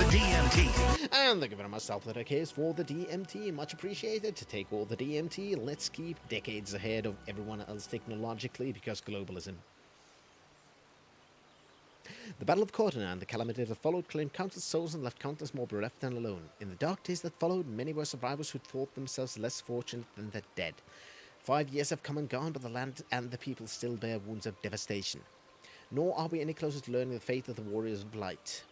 DMT. And thank you very much, Southland Case, for the DMT. Much appreciated. To take all the DMT, let's keep decades ahead of everyone else technologically because globalism. The Battle of Cortana and the calamity that followed claimed countless souls and left countless more bereft and alone. In the dark days that followed, many were survivors who thought themselves less fortunate than the dead. 5 years have come and gone, but the land and the people still bear wounds of devastation. nor are we any closer to learning the fate of the Warriors of Light.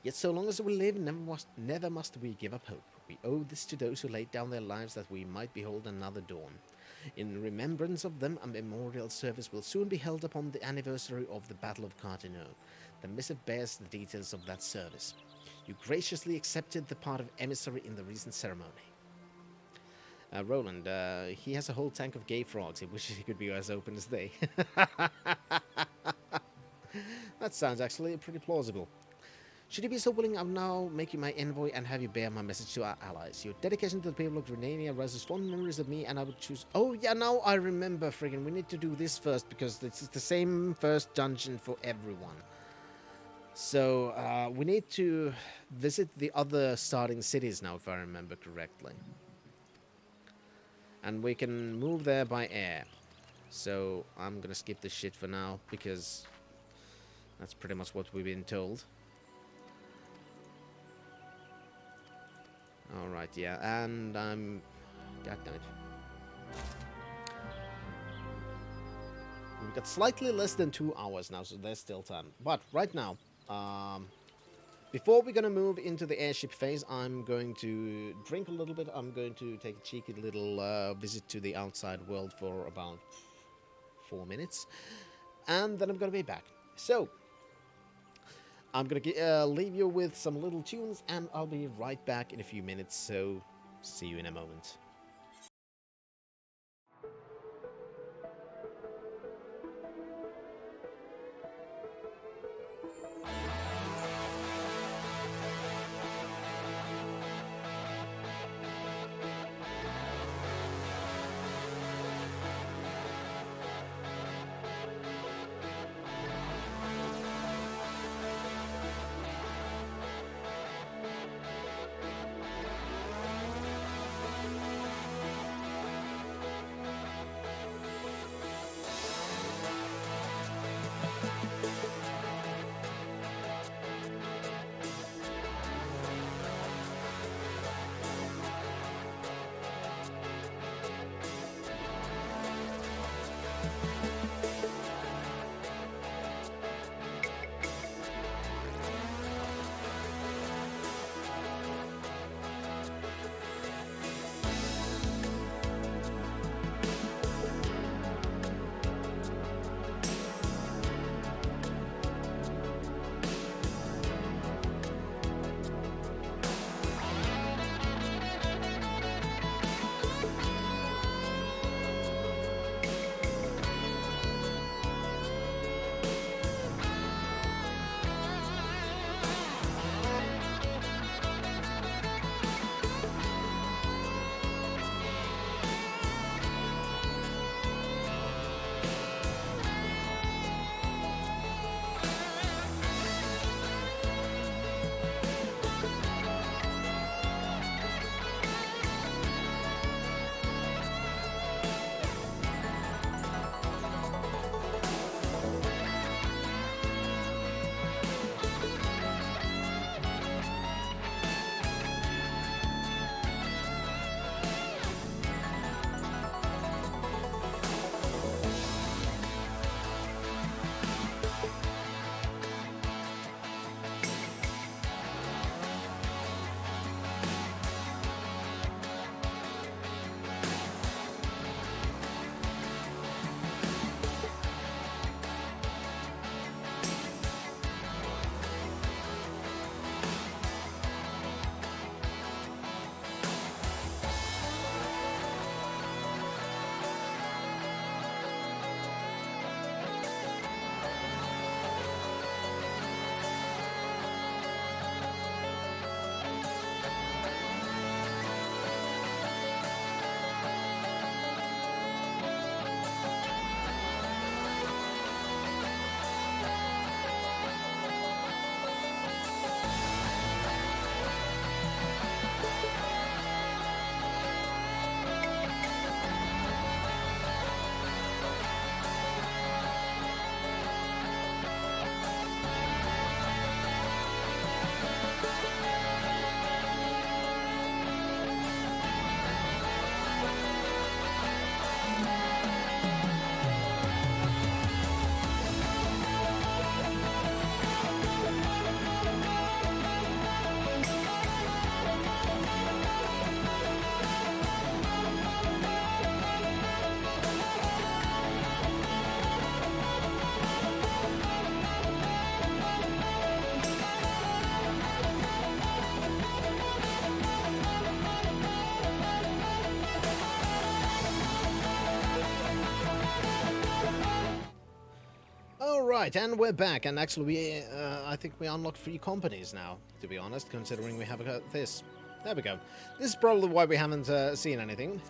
Yet so long as we live, never must we give up hope. We owe this to those who laid down their lives that we might behold another dawn. In remembrance of them, a memorial service will soon be held upon the anniversary of the Battle of Cartino. The missive bears the details of that service. You graciously accepted the part of emissary in the recent ceremony. Roland, he has a whole tank of gay frogs. He wishes he could be as open as they. That sounds actually pretty plausible. Should you be so willing, I'll now make you my envoy and have you bear my message to our allies. Your dedication to the people of Grenania raises strong memories of me, and I would choose... Oh, yeah, now I remember, friggin'. We need to do this first, because this is the same first dungeon for everyone. So, we need to visit the other starting cities now, if I remember correctly. And we can move there by air. So, I'm gonna skip this shit for now, because that's pretty much what we've been told. Alright, yeah, and I'm... God damn it. We've got slightly less than 2 hours now, so there's still time. But right now, before we're gonna move into the airship phase, I'm going to drink a little bit. I'm going to take a cheeky little visit to the outside world for about 4 minutes. And then I'm gonna be back. So... I'm going to leave you with some little tunes, and I'll be right back in a few minutes, so see you in a moment. Alright, and we're back, and actually I think we unlocked 3 companies now, to be honest, considering we have got this. There we go. This is probably why we haven't seen anything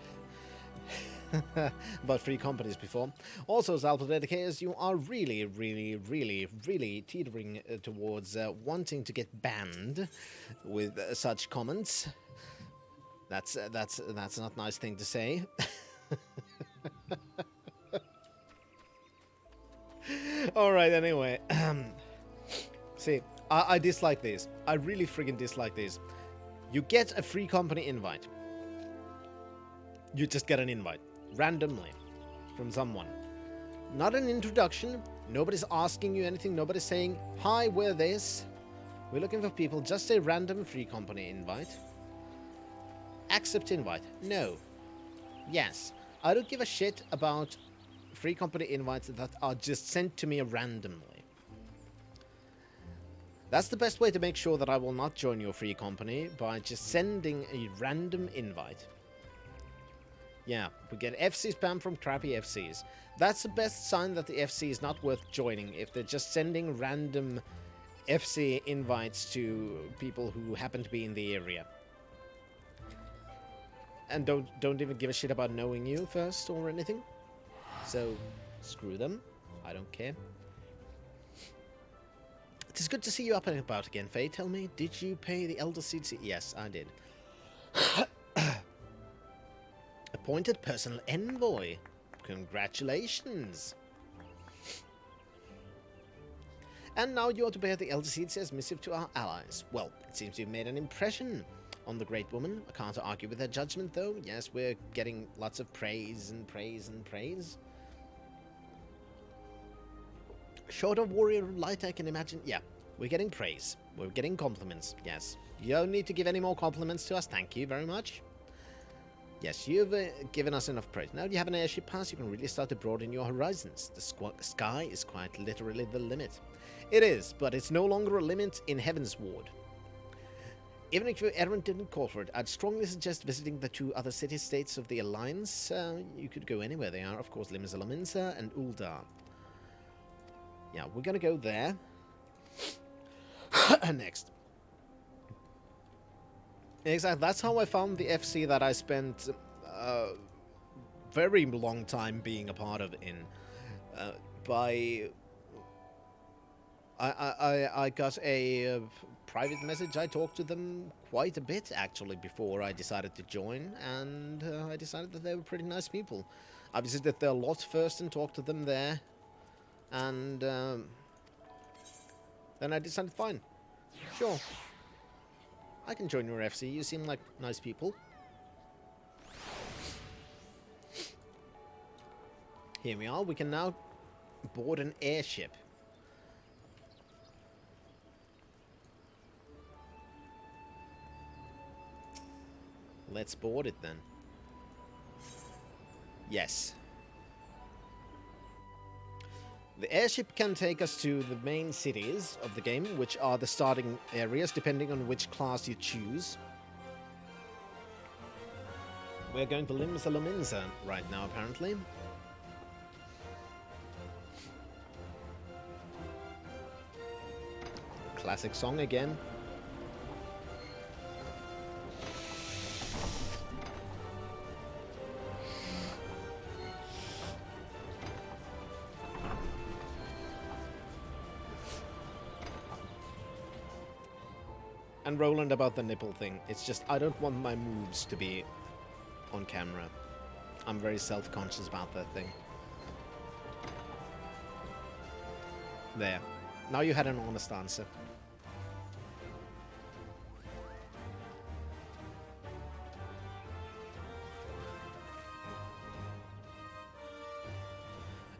about 3 companies before. Also, as Alpha Dedicators, you are really teetering towards wanting to get banned with such comments. That's not a nice thing to say. Alright, anyway. See, I dislike this. I really friggin' dislike this. You get a free company invite. You just get an invite. Randomly. From someone. Not an introduction. Nobody's asking you anything. Nobody's saying, hi, we're this. We're looking for people. Just a random free company invite. Accept invite. No. Yes. I don't give a shit about free company invites that are just sent to me randomly. That's the best way to make sure that I will not join your free company, by just sending a random invite. Yeah, we get FC spam from crappy FCs. That's the best sign that the FC is not worth joining, if they're just sending random FC invites to people who happen to be in the area. And don't even give a shit about knowing you first or anything. So, screw them. I don't care. It is good to see you up and about again, Faye. Tell me, did you pay the Elder Seed? Yes, I did. Appointed personal envoy. Congratulations. And now you are to bear the Elder Seed as missive to our allies. Well, it seems you've made an impression on the great woman. I can't argue with her judgment, though. Yes, we're getting lots of praise and praise and praise. Short of warrior light, I can imagine. Yeah, we're getting praise. We're getting compliments. Yes. You don't need to give any more compliments to us. Thank you very much. Yes, you've given us enough praise. Now you have an airship pass, you can really start to broaden your horizons. The sky is quite literally the limit. It is, but it's no longer a limit in Heaven's Ward. Even if your errand didn't call for it, I'd strongly suggest visiting the 2 other city-states of the Alliance. You could go anywhere they are, of course, Limsa and Uldar. Yeah, we're gonna go there. Next. Exactly, that's how I found the FC that I spent a very long time being a part of I got a private message. I talked to them quite a bit, actually, before I decided to join, and I decided that they were pretty nice people. I visited their lot first and talked to them there, and then I decided, fine, sure, I can join your FC. You seem like nice people. Here we are. We can now board an airship. Let's board it then. Yes. The airship can take us to the main cities of the game, which are the starting areas, depending on which class you choose. We're going to Limsa right now, apparently. Classic song again. And Roland about the nipple thing. It's just, I don't want my moves to be on camera. I'm very self-conscious about that thing. There. Now you had an honest answer.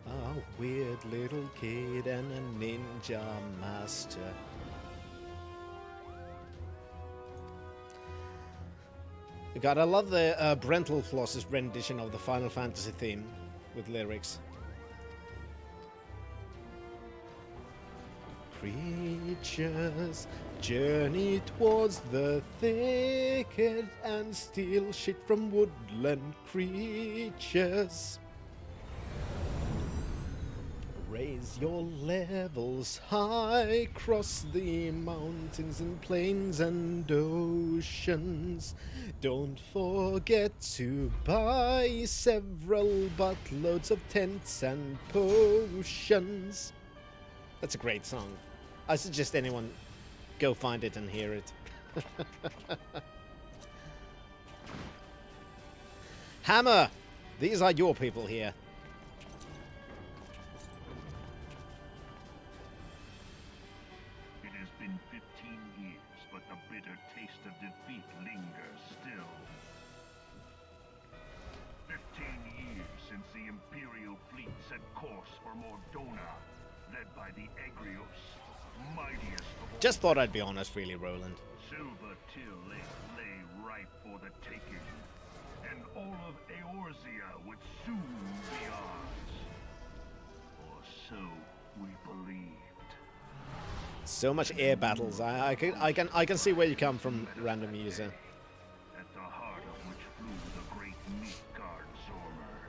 A weird little kid and a ninja master. God, I love the Brental Floss's rendition of the Final Fantasy theme with lyrics. Creatures journey towards the thicket and steal shit from woodland creatures. Raise your levels high, cross the mountains and plains and oceans. Don't forget to buy several buttloads of tents and potions. That's a great song. I suggest anyone go find it and hear it. Hammer! These are your people here. It has been 15 years, but the bitter taste of defeat lingers still. 15 years since the Imperial fleet set course for Mordona, led by the Egrios, mightiest of all. Just thought I'd be honest, really, Roland. Silver Till lay ripe for the taking, and all of Eorzea would soon be ours. Or so we believed. So much air battles. I can see where you come from, random user. At the heart of which flew the great Midgard Zormer.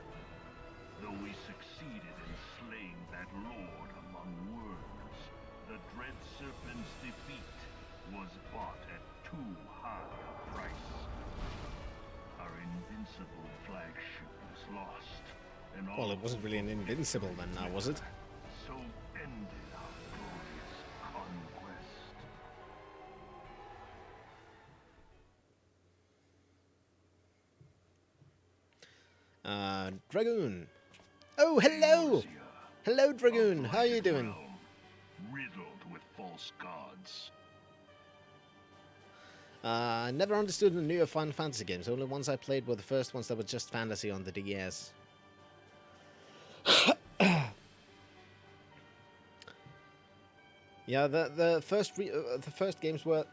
Though we succeeded in slaying that lord among worms, the dread serpent's defeat was bought at too high a price. Our invincible flagship was lost, and all Well, it wasn't really an invincible then, now was it? so ended our glorious conquest. Dragoon. Oh, hello! Eorzea, Hello, a Dragoon. How are you blighted doing? realm, riddled with false gods. I never understood the newer Final Fantasy games. Only ones I played were the first ones that were just fantasy on the DS. Yeah, the first games were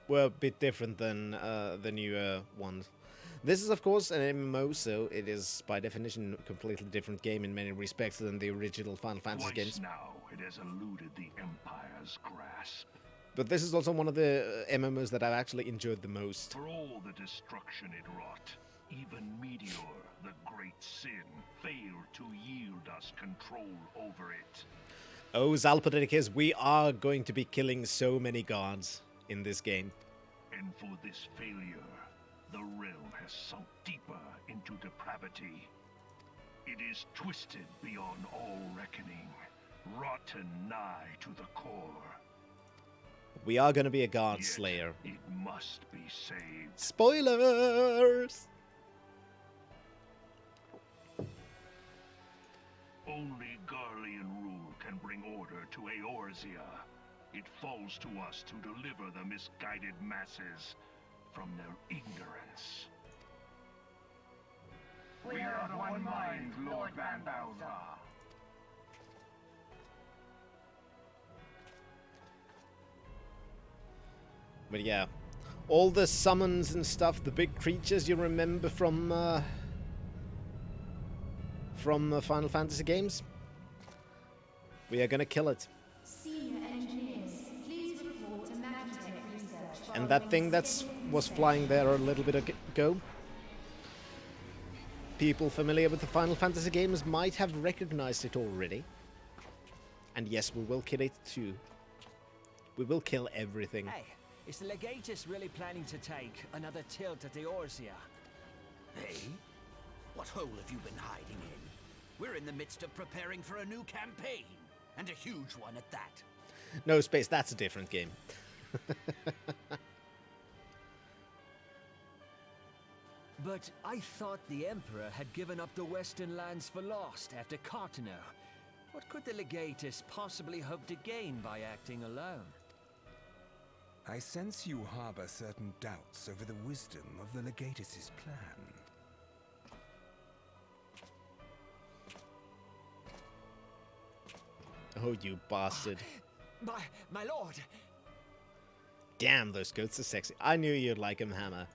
were a bit different than the newer ones. This is, of course, an MMO, so it is by definition a completely different game in many respects than the original Final Fantasy Twice games. now it has eluded the Empire's grasp. But this is also one of the MMOs that I've actually enjoyed the most. For all the destruction it wrought, even Meteor, the great sin, failed to yield us control over it. Oh, Zalpodicus, we are going to be killing so many gods in this game. And for this failure, the realm has sunk deeper into depravity. It is twisted beyond all reckoning, rotten nigh to the core. We are going to be a god Yet slayer. it must be saved. Spoilers! Only Garlean rule can bring order to Eorzea. It falls to us to deliver the misguided masses from their ignorance. We are of one mind, Lord Van Balthar. But yeah, all the summons and stuff, the big creatures you remember from Final Fantasy games, we are gonna kill it. Senior engineers, please report to Magitech research. And that thing that was flying there a little bit ago, people familiar with the Final Fantasy games might have recognized it already. And yes, we will kill it too. We will kill everything. Hey, is the Legatus really planning to take another tilt at Eorzea? Hey? What hole have you been hiding in? We're in the midst of preparing for a new campaign, and a huge one at that. No, Space, that's a different game. But I thought the Emperor had given up the Western lands for lost after Cartano. What could the Legatus possibly hope to gain by acting alone? I sense you harbor certain doubts over the wisdom of the Legatus' plan. Oh, you bastard. My lord! Damn, those goats are sexy. I knew you'd like them, Hammer.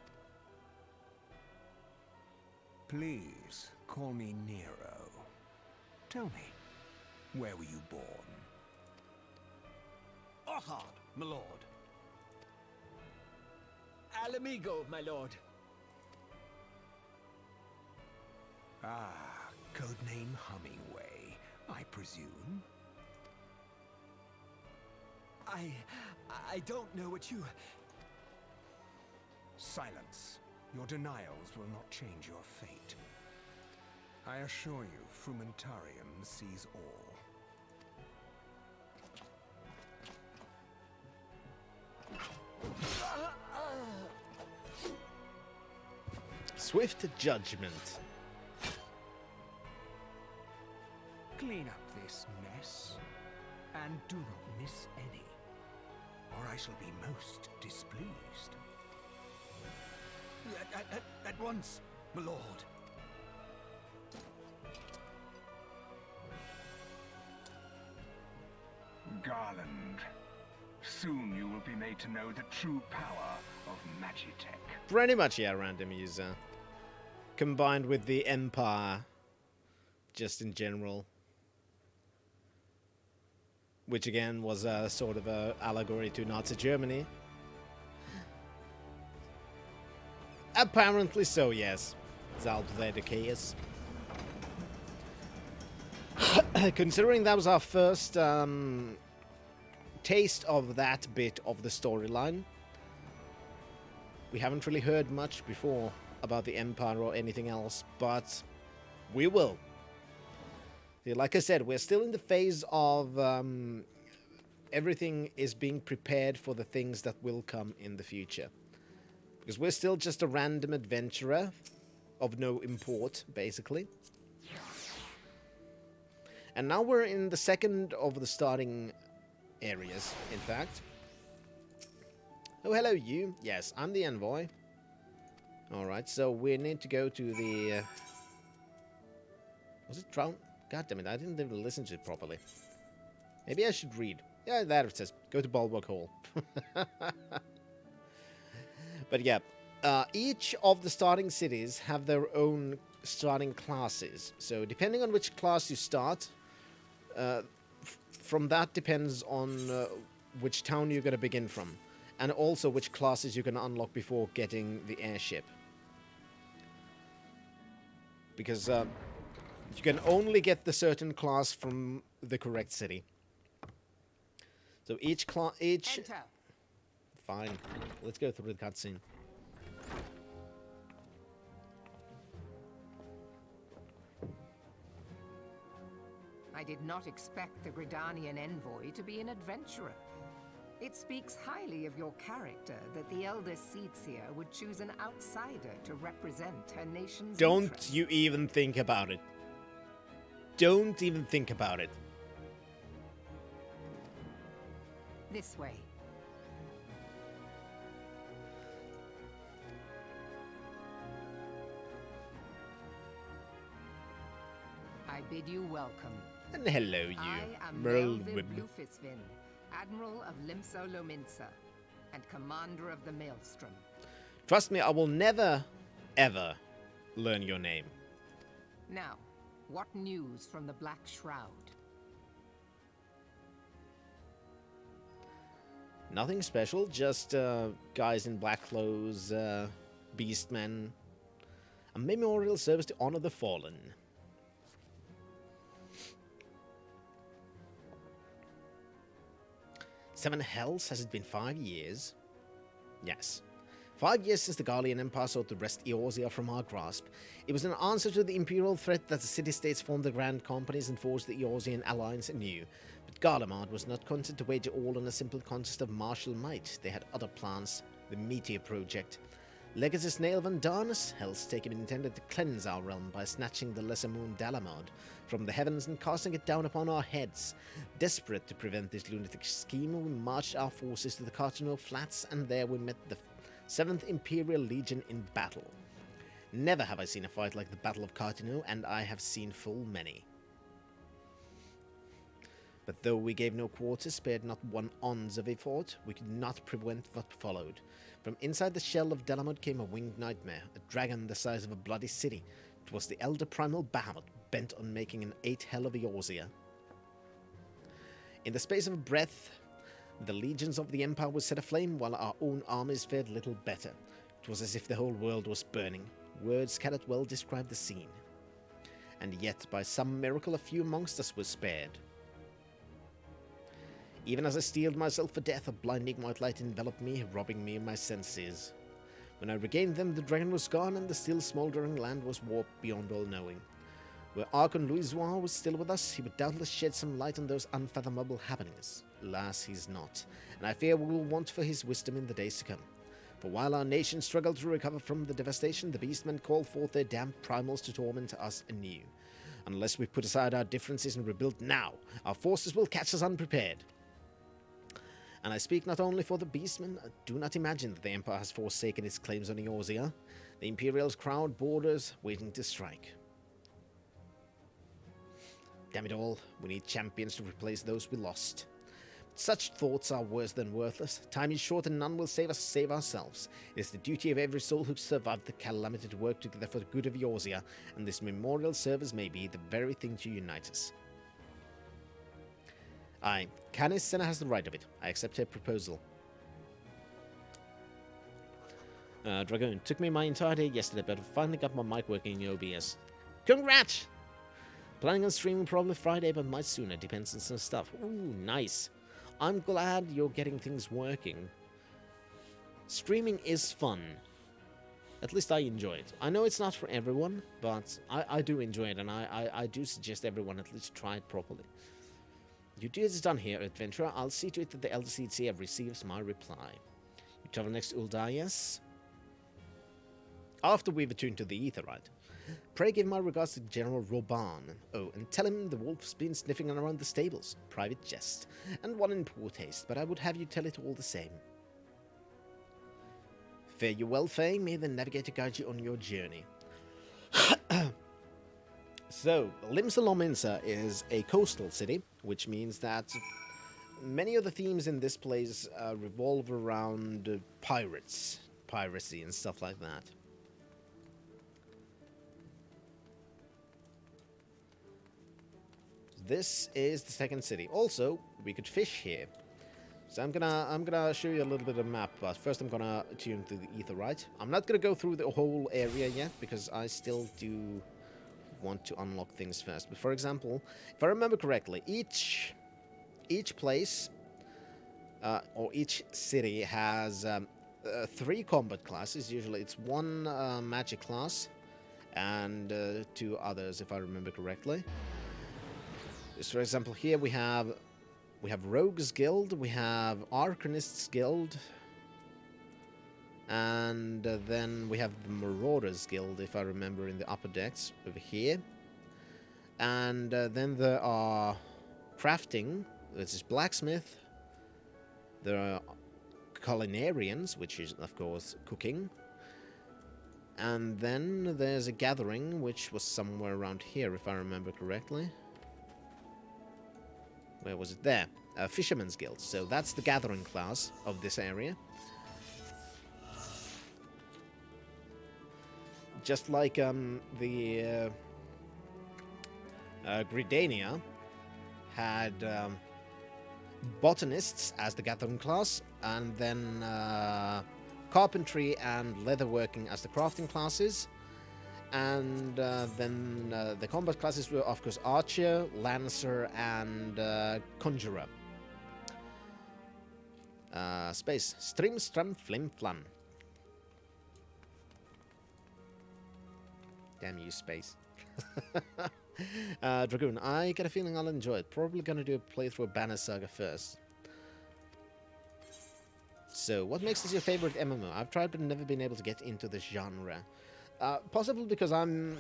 Please, call me Nero. Tell me, where were you born? Othard, my lord. Alamigo, my lord. Ah, Codename Hummingway, I presume? I don't know what you... Silence. Your denials will not change your fate. I assure you, Frumentarium sees all. Swift judgment. Clean up this mess, and do not miss any, or I shall be most displeased. At once, my lord. Garland, soon you will be made to know the true power of Magitech. Pretty much, yeah, random user. Combined with the Empire, just in general. Which again was a sort of a allegory to Nazi Germany. Apparently so, yes. Zalbledicus. Considering that was our first taste of that bit of the storyline, we haven't really heard much before about the Empire or anything else, but we will. Like I said, we're still in the phase of everything is being prepared for the things that will come in the future. Because we're still just a random adventurer of no import, basically. And now we're in the second of the starting areas, in fact. Oh, hello, you. Yes, I'm the envoy. Alright, so we need to go to the... Was it Drown? God damn it, I didn't even listen to it properly. Maybe I should read. Yeah, there it says. Go to Bulwark Hall. But yeah, each of the starting cities have their own starting classes. So depending on which class you start, from that depends on which town you're going to begin from. And also which classes you're going to unlock before getting the airship. Because you can only get the certain class from the correct city. So each Enter. Fine. Let's go through the cutscene. I did not expect the Gridanian envoy to be an adventurer. It speaks highly of your character that the Elder Seedseer would choose an outsider to represent her nation's Don't interests. you even think about it. Don't even think about it. This way. I bid you welcome. And hello, you. I am Merlwib. Melvin Blufisvin, Admiral of Limso Lominsa, and Commander of the Maelstrom. Trust me, I will never, ever learn your name. Now, what news from the Black Shroud? Nothing special, just guys in black clothes, beastmen. A memorial service to honor the fallen. Seven hells? Has it been 5 years? Yes. 5 years since the Garlean Empire sought to wrest Eorzea from our grasp. It was an answer to the imperial threat that the city-states formed the Grand Companies and forged the Eorzean alliance anew. But Garlemald was not content to wager all on a simple contest of martial might. They had other plans. The Meteor Project. Legatus Nail Van Darnus, Hellstaken intended to cleanse our realm by snatching the lesser moon Dalamod from the heavens and casting it down upon our heads. Desperate to prevent this lunatic scheme, we marched our forces to the Cartano Flats, and there we met the 7th Imperial Legion in battle. Never have I seen a fight like the Battle of Cartano, and I have seen full many. But though we gave no quarter, spared not one ounce of effort, we could not prevent what followed. From inside the shell of Dalamod came a winged nightmare, a dragon the size of a bloody city. It was the elder primal Bahamut, bent on making an 8th hell of Eorzea. In the space of a breath, the legions of the Empire were set aflame, while our own armies fared little better. It was as if the whole world was burning. Words cannot well describe the scene. and yet by some miracle a few amongst us were spared. Even as I steeled myself for death, a blinding white light enveloped me, robbing me of my senses. When I regained them, the dragon was gone, and the still smouldering land was warped beyond all knowing. Were Archon Louisoix was still with us, he would doubtless shed some light on those unfathomable happenings. Alas, he's not, and I fear we will want for his wisdom in the days to come. For while our nation struggled to recover from the devastation, the beastmen call forth their damned primals to torment us anew. Unless we put aside our differences and rebuild now, our forces will catch us unprepared. And I speak not only for the beastmen. Do not imagine that the Empire has forsaken its claims on Eorzea. The Imperials crowd borders, waiting to strike. Damn it all, we need champions to replace those we lost. Such thoughts are worse than worthless. Time is short and none will save us save ourselves. It is the duty of every soul who survived the calamity to work together for the good of Eorzea, and this memorial service may be the very thing to unite us. Aye, Canis Senna has the right of it. I accept her proposal. Dragoon, took me my entire day yesterday, but I finally got my mic working in OBS. Congrats! Planning on streaming probably Friday, but might sooner. Depends on some stuff. Ooh, nice. I'm glad you're getting things working. Streaming is fun. At least I enjoy it. I know it's not for everyone, but I do enjoy it, and I do suggest everyone at least try it properly. Your duty is done here, adventurer. I'll see to it that the Elder Seed receives my reply. You travel next to Uldaias. After we've attuned to the Aetheryte. Pray give my regards to General Roban. Oh, and tell him the wolf's been sniffing around the stables. Private jest. And one in poor taste, but I would have you tell it all the same. Fare you well, Faye. May the navigator guide you on your journey. So, Limsa is a coastal city, which means that many of the themes in this place revolve around piracy and stuff like that. This is the second city. Also, we could fish here. So I'm gonna show you a little bit of a map, but first I'm gonna tune to the Aetheryte. I'm not gonna go through the whole area yet because I still do want to unlock things first. But for example, if I remember correctly, each place or each city has 3 combat classes. Usually it's 1 magic class and 2 others, if I remember correctly. So for example, here we have Rogues Guild, we have Arcanists Guild, and then we have the Marauders Guild, if I remember, in the upper decks over here. And then there are Crafting, which is Blacksmith. There are Culinarians, which is, of course, cooking. And then there's a Gathering, which was somewhere around here, if I remember correctly. Where was it? There. Fisherman's Guild. So that's the Gathering class of this area. Just like the Gridania had Botanists as the Gathering class, and then Carpentry and Leatherworking as the Crafting classes. And then the combat classes were, of course, Archer, Lancer, and Conjurer. Space. Strim, Strum, Flim, Flam. Damn you, Space. Dragoon, I get a feeling I'll enjoy it. Probably gonna do a playthrough of Banner Saga first. So, what makes this your favorite MMO? I've tried but never been able to get into this genre. Possibly because I'm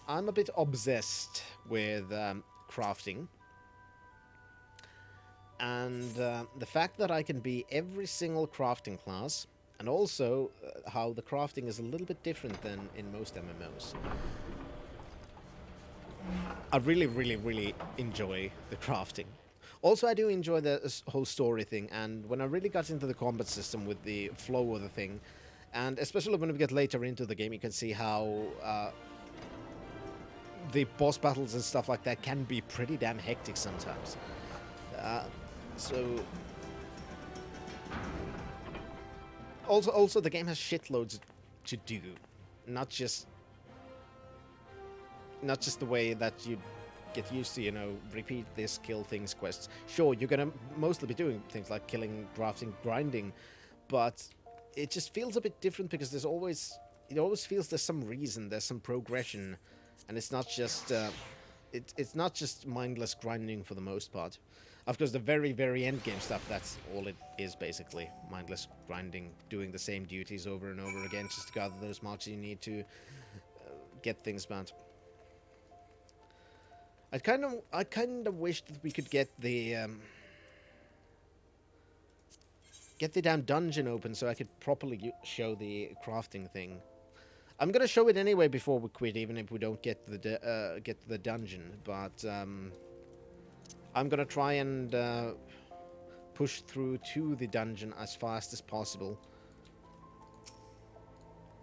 a bit obsessed with crafting. And the fact that I can be every single crafting class, and also how the crafting is a little bit different than in most MMOs. I really, really, really enjoy the crafting. Also, I do enjoy the whole story thing, and when I really got into the combat system with the flow of the thing, and especially when we get later into the game, you can see how the boss battles and stuff like that can be pretty damn hectic sometimes. Also, the game has shitloads to do, not just not just the way that you get used to, you know, repeat this kill things quests. Sure, you're gonna mostly be doing things like killing, drafting, grinding, but it just feels a bit different because it always feels there's some reason, there's some progression, and it's not just it's not just mindless grinding for the most part. Of course, the very, very end game stuff, that's all it is basically. Mindless grinding, doing the same duties over and over again just to gather those marks you need to get things bound. I kind of wish that we could get the damn dungeon open so I could properly show the crafting thing. I'm gonna show it anyway before we quit, even if we don't get the dungeon. But I'm gonna try and push through to the dungeon as fast as possible.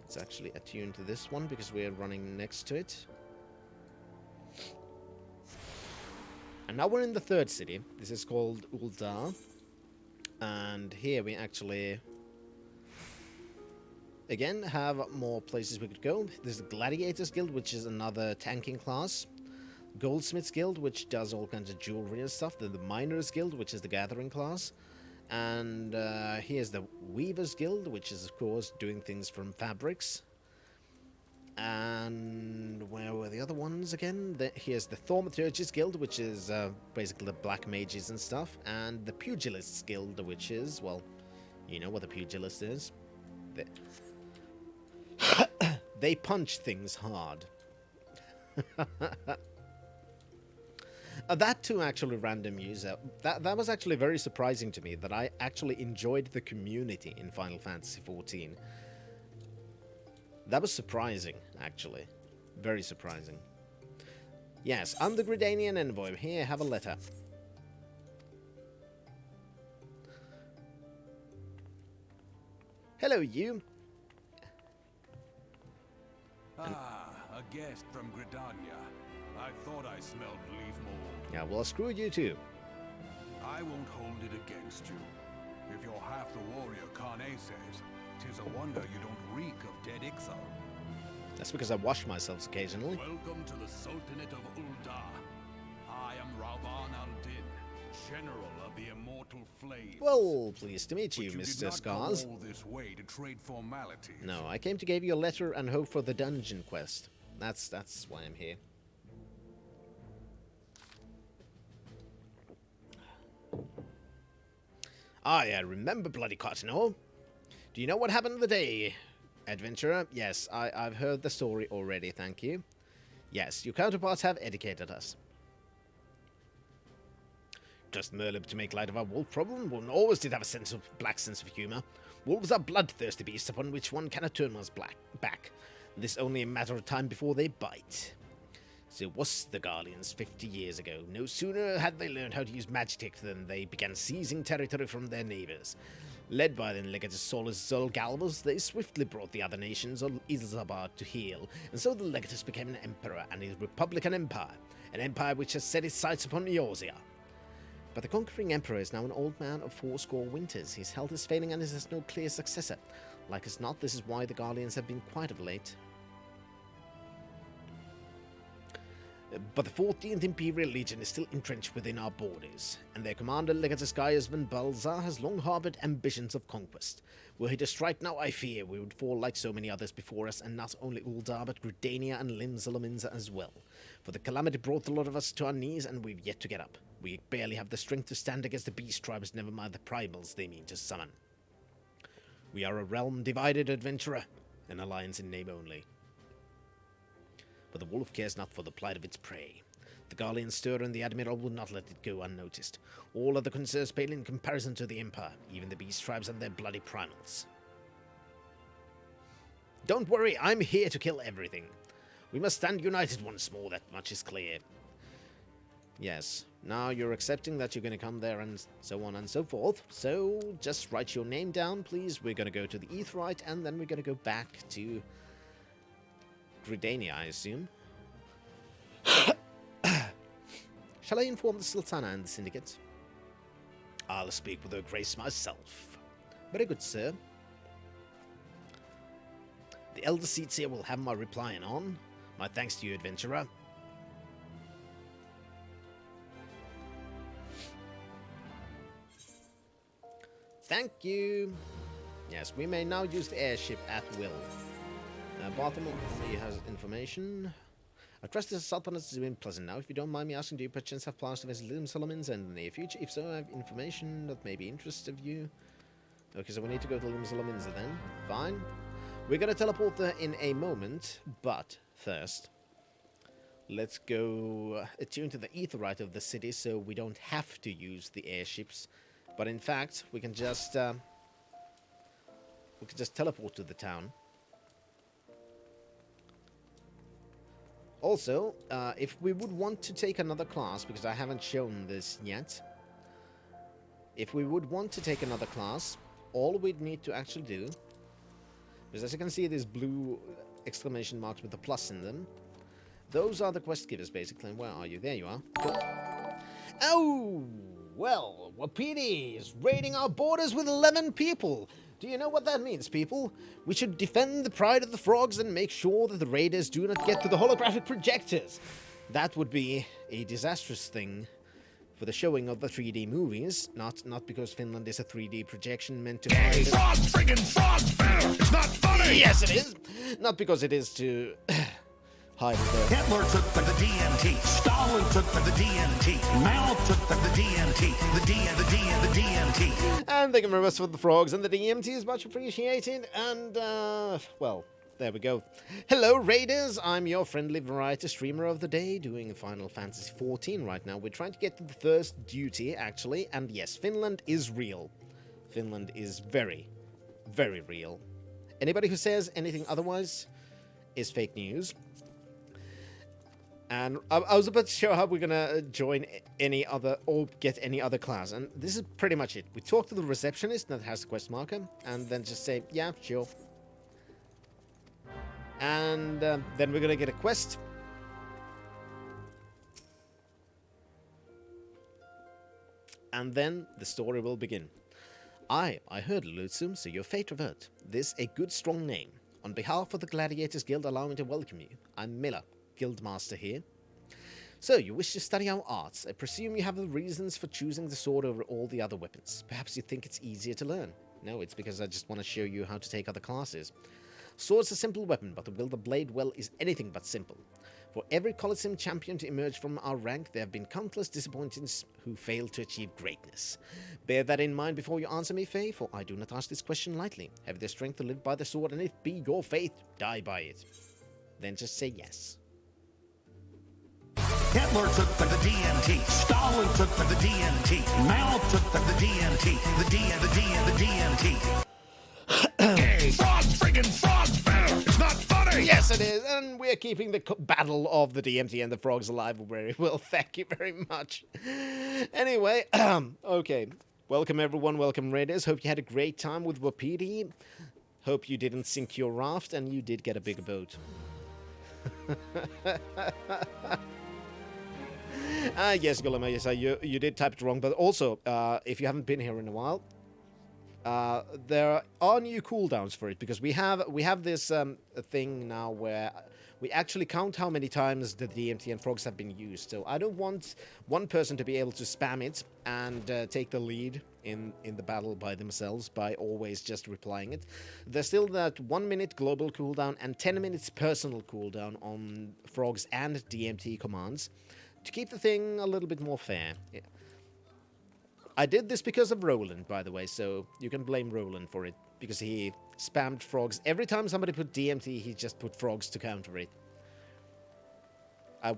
It's actually attuned to this one because we're running next to it. And now we're in the third city. This is called Ul'dah. And here we actually, again, have more places we could go. There's the Gladiators Guild, which is another tanking class. Goldsmiths Guild, which does all kinds of jewelry and stuff. Then the Miners Guild, which is the gathering class. And here's the Weavers Guild, which is, of course, doing things from fabrics. And where were the other ones again? Here's the Thaumaturgist Guild, which is basically the black mages and stuff. And the Pugilists Guild, which is, well, you know what the Pugilist is. They punch things hard. That too, actually, random user. That was actually very surprising to me, that I actually enjoyed the community in Final Fantasy XIV. That was surprising, actually. Very surprising. Yes, I'm the Gridanian envoy. Here, have a letter. Hello, you. Ah, a guest from Gridania. I thought I smelled leaf mold. Yeah, well, screw you too. I won't hold it against you. If you're half the warrior Kane says, 'tis a wonder you don't reek of dead Ixal. That's because I wash myself occasionally. Welcome to the Sultanate of Ul'dah. I am Rauban al-Din, General of the Immortal Flame. Well, pleased to meet you, But Mr. did not Scars. come all this way to trade formalities. No, I came to give you a letter and hope for the dungeon quest. That's why I'm here. I remember bloody Cottonor. Do you know what happened the day, adventurer? Yes, I've heard the story already, thank you. Yes, your counterparts have educated us. Just merely to make light of our wolf problem, one always did have a black sense of humor. Wolves are bloodthirsty beasts upon which one cannot turn one's back. This only a matter of time before they bite. So was the Guardians 50 years ago. No sooner had they learned how to use magic than they began seizing territory from their neighbors. Led by the Legatus Solus Zolgalvus, they swiftly brought the other nations of Ilzabar to heel, and so the Legatus became an emperor and a republican empire, an empire which has set its sights upon Eorzea. But the conquering emperor is now an old man of 80 winters. His health is failing and he has no clear successor. Like as not, this is why the Guardians have been quiet of late. But the 14th Imperial Legion is still entrenched within our borders, and their commander Legatus Gaius von Balzar has long harbored ambitions of conquest. Were he to strike now, I fear we would fall like so many others before us, and not only Ul'dah, but Gridania and Lim-Zalaminza as well. For the calamity brought a lot of us to our knees, and we've yet to get up. We barely have the strength to stand against the beast tribes, never mind the primals they mean to summon. We are a realm divided, adventurer, an alliance in name only. But the wolf cares not for the plight of its prey. The Garlean stir and the Admiral will not let it go unnoticed. All other concerns pale in comparison to the Empire, even the beast tribes and their bloody primals. Don't worry, I'm here to kill everything. We must stand united once more, that much is clear. Yes, now you're accepting that you're going to come there and so on and so forth. So just write your name down, please. We're going to go to the Aetheryte and then we're going to go back to Gridania, I assume. Shall I inform the Sultana and the Syndicate? I'll speak with her grace myself. Very good, sir. The Elder Seats here will have my reply on. My thanks to you, adventurer. Thank you. Yes, we may now use the airship at will. Bartholomew has information. I trust this Sultanate is doing pleasant now. If you don't mind me asking, do you perchance have plans to visit Lim Solomons in the near future? If so, I have information that may be interest of you. Okay, so we need to go to Lim Solomons then. Fine. We're gonna teleport there in a moment, but first, let's go attune to the aetheryte of the city so we don't have to use the airships. But in fact, we can just teleport to the town. Also, if we would want to take another class, because I haven't shown this yet, if we would want to take another class, all we'd need to actually do, because as you can see, these blue exclamation marks with the plus in them, those are the quest givers, basically. Where are you? There you are. Cool. Oh! Well, Wapiti is raiding our borders with 11 people. Do you know what that means, people? We should defend the pride of the frogs and make sure that the raiders do not get to the holographic projectors. That would be a disastrous thing for the showing of the 3D movies. Not because Finland is a 3D projection meant to... Hey, frog friggin' frog fair! It's not funny! Yes, it is! Not because it is to... hide it there. Hitler took for the DMT. Stalin took for the DMT. Mao took for the DMT. The DMT. And thank you very much for the frogs, and the DMT is much appreciated. And, well, there we go. Hello, Raiders! I'm your friendly variety streamer of the day, doing Final Fantasy XIV right now. We're trying to get to the first duty, actually. And yes, Finland is real. Finland is very, very real. Anybody who says anything otherwise is fake news. And I was about to show how we're gonna join any other, or get any other class, and this is pretty much it. We talk to the receptionist that has the quest marker, and then just say, yeah, sure. And then we're gonna get a quest. And then the story will begin. I heard Lutsum, so your fate revert. This a good strong name. On behalf of the Gladiators Guild, allow me to welcome you. I'm Miller, Guildmaster here. So, you wish to study our arts. I presume you have the reasons for choosing the sword over all the other weapons. Perhaps you think it's easier to learn. No, it's because I just want to show you how to take other classes. Sword's a simple weapon, but to wield the blade well is anything but simple. For every Coliseum champion to emerge from our rank, there have been countless disappointments who failed to achieve greatness. Bear that in mind before you answer me, Faye, for I do not ask this question lightly. Have the strength to live by the sword, and if be your faith, die by it. Then just say yes. Hitler took for the DMT. Stalin took for the DMT. Mao took for the DMT. The DMT. Hey, frog friggin' frog fair! It's not funny! Yes, it is, and we're keeping the battle of the DMT and the frogs alive very well. Thank you very much. Anyway, okay. Welcome, everyone. Welcome, Raiders. Hope you had a great time with Wapiti. Hope you didn't sink your raft, and you did get a bigger boat. Yes, Golema, yes, you did type it wrong, but also, if you haven't been here in a while, there are new cooldowns for it, because we have this thing now where we actually count how many times the DMT and frogs have been used. So I don't want one person to be able to spam it and take the lead in the battle by themselves by always just replying it. There's still that 1 minute global cooldown and 10 minutes personal cooldown on frogs and DMT commands to keep the thing a little bit more fair. Yeah. I did this because of Roland, by the way, so you can blame Roland for it, because he spammed frogs. Every time somebody put DMT, he just put frogs to counter it. I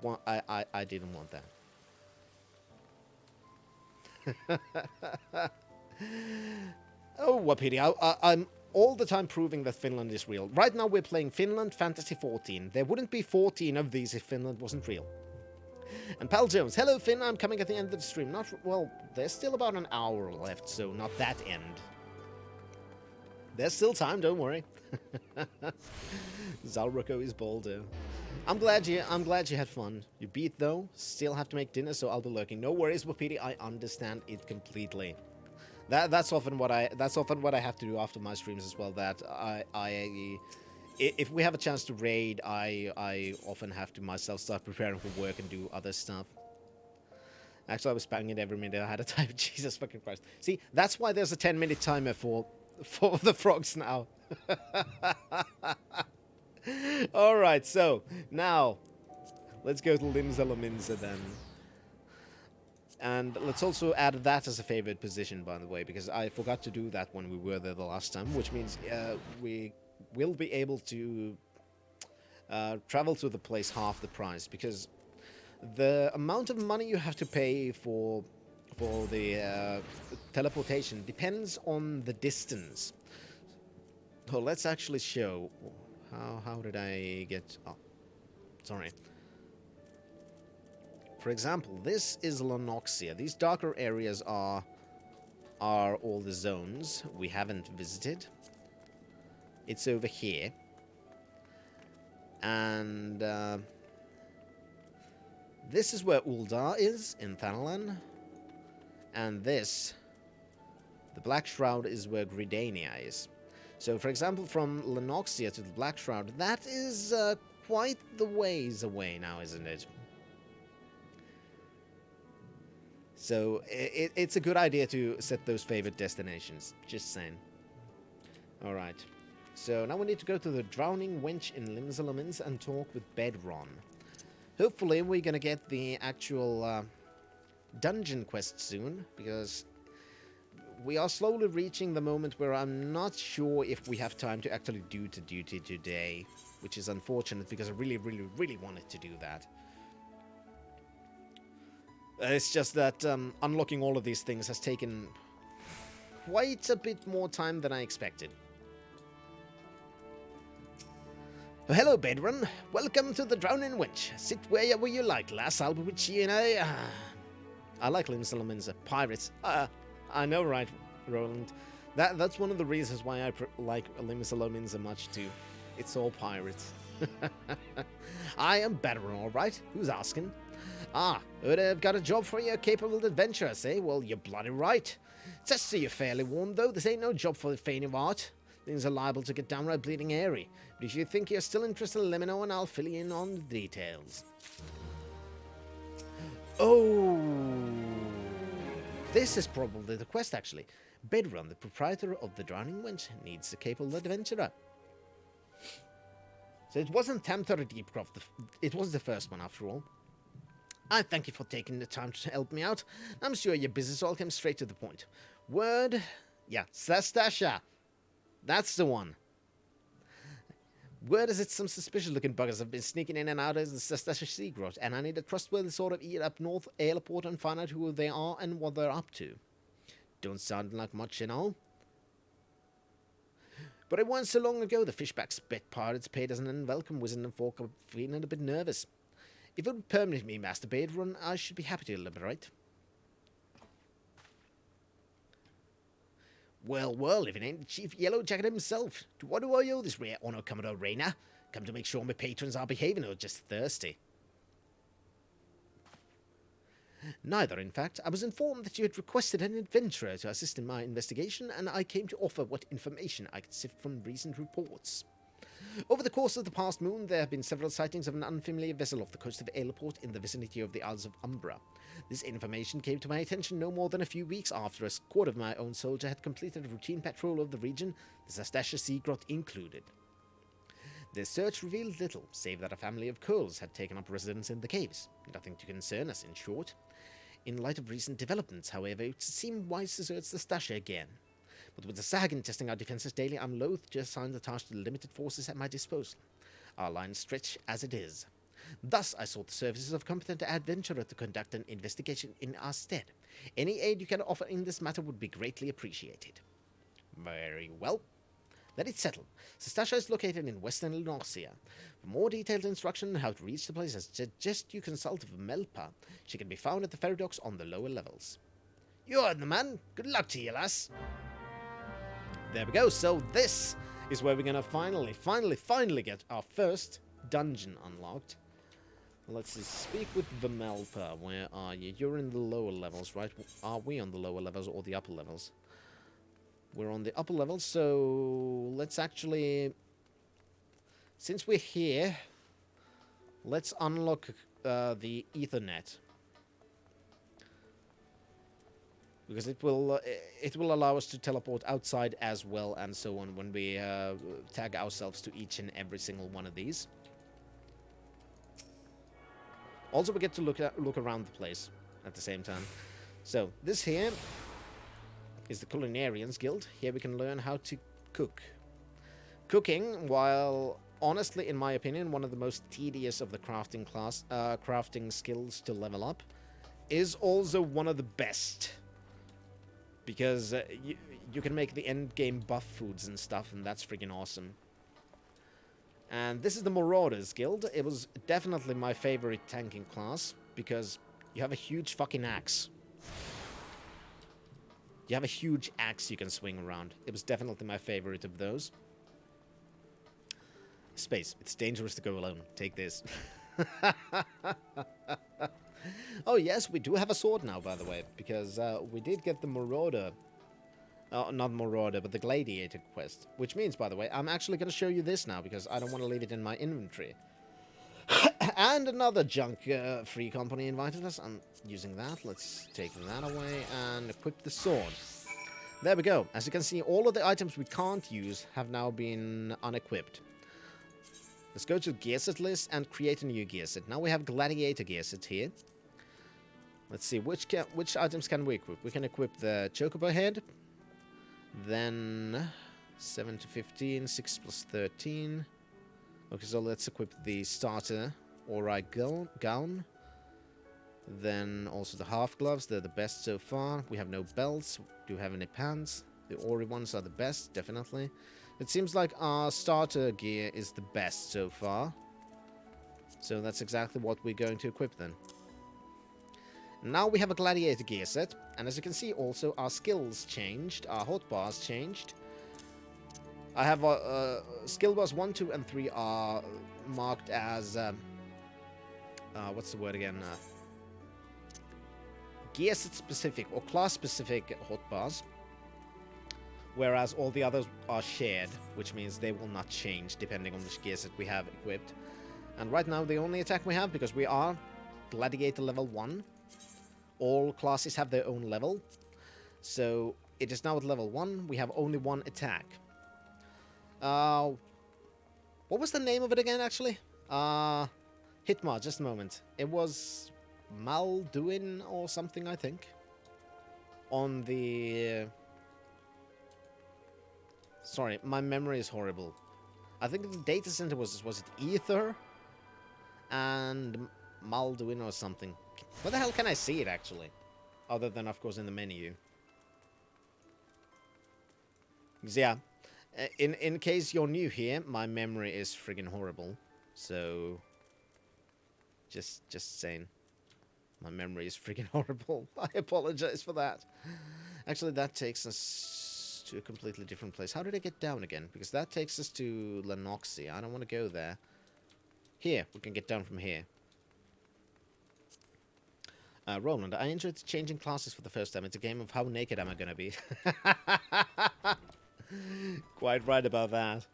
didn't want that. Oh, Wapiti, I'm all the time proving that Finland is real. Right now we're playing Finland Fantasy XIV. There wouldn't be 14 of these if Finland wasn't real. And Pal Jones, hello Finn, I'm coming at the end of the stream. Well, there's still about an hour left, so not that end. There's still time, don't worry. Zalroko is bolder. I'm glad you had fun. You beat though, still have to make dinner, so I'll be lurking. No worries, Wapiti, I understand it completely. That's often what I have to do after my streams as well. That if we have a chance to raid, I often have to myself start preparing for work and do other stuff. Actually, I was spamming it every minute I had a type. Jesus fucking Christ. See, that's why there's a 10-minute timer for the frogs now. Alright, so, now, let's go to Limsa Lominsa then. And let's also add that as a favorite position, by the way, because I forgot to do that when we were there the last time, which means we will be able to travel to the place half the price, because the amount of money you have to pay for the teleportation depends on the distance. So let's actually show how did I get... Oh, sorry. For example, this is Lenoxia. These darker areas are all the zones we haven't visited. It's over here. And this is where Uldar is, in Thanalan. And this, the Black Shroud, is where Gridania is. So, for example, from Lenoxia to the Black Shroud, that is quite the ways away now, isn't it? So, it's a good idea to set those favorite destinations. Just saying. Alright. So, now we need to go to the Drowning Wench in Limsa Lominsa and talk with Bedron. Hopefully, we're gonna get the actual dungeon quest soon, because we are slowly reaching the moment where I'm not sure if we have time to actually do the duty today, which is unfortunate, because I really, really, really wanted to do that. It's just that unlocking all of these things has taken quite a bit more time than I expected. Oh, hello, Bedron. Welcome to the Drowning Wench. Sit where you like, lass. I'll be with you, I like Limsa Lominsa. Pirates. I know, right, Roland? That's one of the reasons why I like Limsa Lominsa much, too. It's all pirates. I am Bedron, all right. Who's asking? Ah, heard I've got a job for you, capable adventurer, say? Well, you're bloody right. Says so you're fairly warm, though. This ain't no job for the faint of heart. Things are liable to get downright bleeding airy. But if you think you're still interested, let me know and I'll fill you in on the details. Oh, this is probably the quest, actually. Bedron, the proprietor of the Drowning Wench, needs a capable adventurer. So it wasn't Tempter Deepcroft, it was the first one, after all. I thank you for taking the time to help me out. I'm sure your business all came straight to the point. Word? Yeah, Sastasha. That's the one. Word is it some suspicious-looking buggers have been sneaking in and out of the Sastasha Sea Grot, and I need a trustworthy sort of ear up north airport and find out who they are and what they're up to. Don't sound like much, you know? But it wasn't so long ago the fishbacks bet pirates paid us an unwelcome wizard and folk are feeling a bit nervous. If it would permit me, Master Bedron, I should be happy to elaborate. Well, if it ain't the Chief Yellow Jacket himself. To what do I owe this rare honor, Commodore Rayna? Come to make sure my patrons are behaving or just thirsty? Neither, in fact. I was informed that you had requested an adventurer to assist in my investigation, and I came to offer what information I could sift from recent reports. Over the course of the past moon, there have been several sightings of an unfamiliar vessel off the coast of Airport in the vicinity of the Isles of Umbra. This information came to my attention no more than a few weeks after a squad of my own soldier had completed a routine patrol of the region, the Sastasha Sea Grot included. Their search revealed little, save that a family of Coles had taken up residence in the caves. Nothing to concern us, in short. In light of recent developments, however, it seemed wise to search Sastasha again. But with the Sahagan testing our defenses daily, I'm loath to assign the task to the limited forces at my disposal. Our lines stretch as it is. Thus, I sought the services of a competent adventurer to conduct an investigation in our stead. Any aid you can offer in this matter would be greatly appreciated. Very well. Let it settle. Sastasha is located in western Lenoxia. For more detailed instruction on how to reach the place, I suggest you consult Melpa. She can be found at the ferry docks on the lower levels. You heard the man. Good luck to you, lass. There we go. So this is where we're going to finally get our first dungeon unlocked. Let's see. Speak with Vimelpa. Where are you? You're in the lower levels, right? Are we on the lower levels or the upper levels? We're on the upper levels, so let's actually... Since we're here, let's unlock the Ethernet. because it will allow us to teleport outside as well and so on when we tag ourselves to each and every single one of these. Also, we get to look around the place at the same time. So this here is the Culinarians Guild. Here we can learn how to cook. Cooking, while honestly, in my opinion, one of the most tedious of the crafting skills to level up, is also one of the best. Because you can make the end game buff foods and stuff, and that's freaking awesome. And this is the Marauders Guild. It was definitely my favorite tanking class, because you have a huge fucking axe. You have a huge axe you can swing around. It was definitely my favorite of those. Space. It's dangerous to go alone. Take this. Oh yes, we do have a sword now, by the way, because we did get the Marauder. Not Marauder, but the Gladiator quest. Which means, by the way, I'm actually going to show you this now, because I don't want to leave it in my inventory. And another junk free company invited us. I'm using that. Let's take that away and equip the sword. There we go. As you can see, all of the items we can't use have now been unequipped. Let's go to the gear set list and create a new gear set. Now we have Gladiator gear set here. Let's see, which items can we equip? We can equip the Chocobo head. Then 7 to 15, 6 plus 13. Okay, so let's equip the starter Ori gown. Then also the half gloves, they're the best so far. We have no belts. Do you have any pants? The Ori ones are the best, definitely. It seems like our starter gear is the best so far. So that's exactly what we're going to equip then. Now we have a Gladiator gear set. And as you can see also, our skills changed. Our hotbars changed. I have skill bars 1, 2, and 3 are marked as... what's the word again? Gear set specific or class specific hotbars. Whereas all the others are shared, which means they will not change depending on which gear set we have equipped. And right now the only attack we have, because we are Gladiator level 1, all classes have their own level. So it is now at level 1, we have only one attack. What was the name of it again, actually? Hitmar, just a moment. It was Malduin or something, I think. On the... Sorry, my memory is horrible. I think the data center was it Ether? And Malduin or something. Where the hell can I see it, actually? Other than, of course, in the menu. Because, yeah, in case you're new here, my memory is friggin' horrible. So, just saying. My memory is friggin' horrible. I apologize for that. Actually, that takes us to a completely different place. How did I get down again? Because that takes us to Lenoxy. I don't want to go there. Here, we can get down from here. Roland, I enjoyed changing classes for the first time. It's a game of how naked am I gonna be. Quite right about that.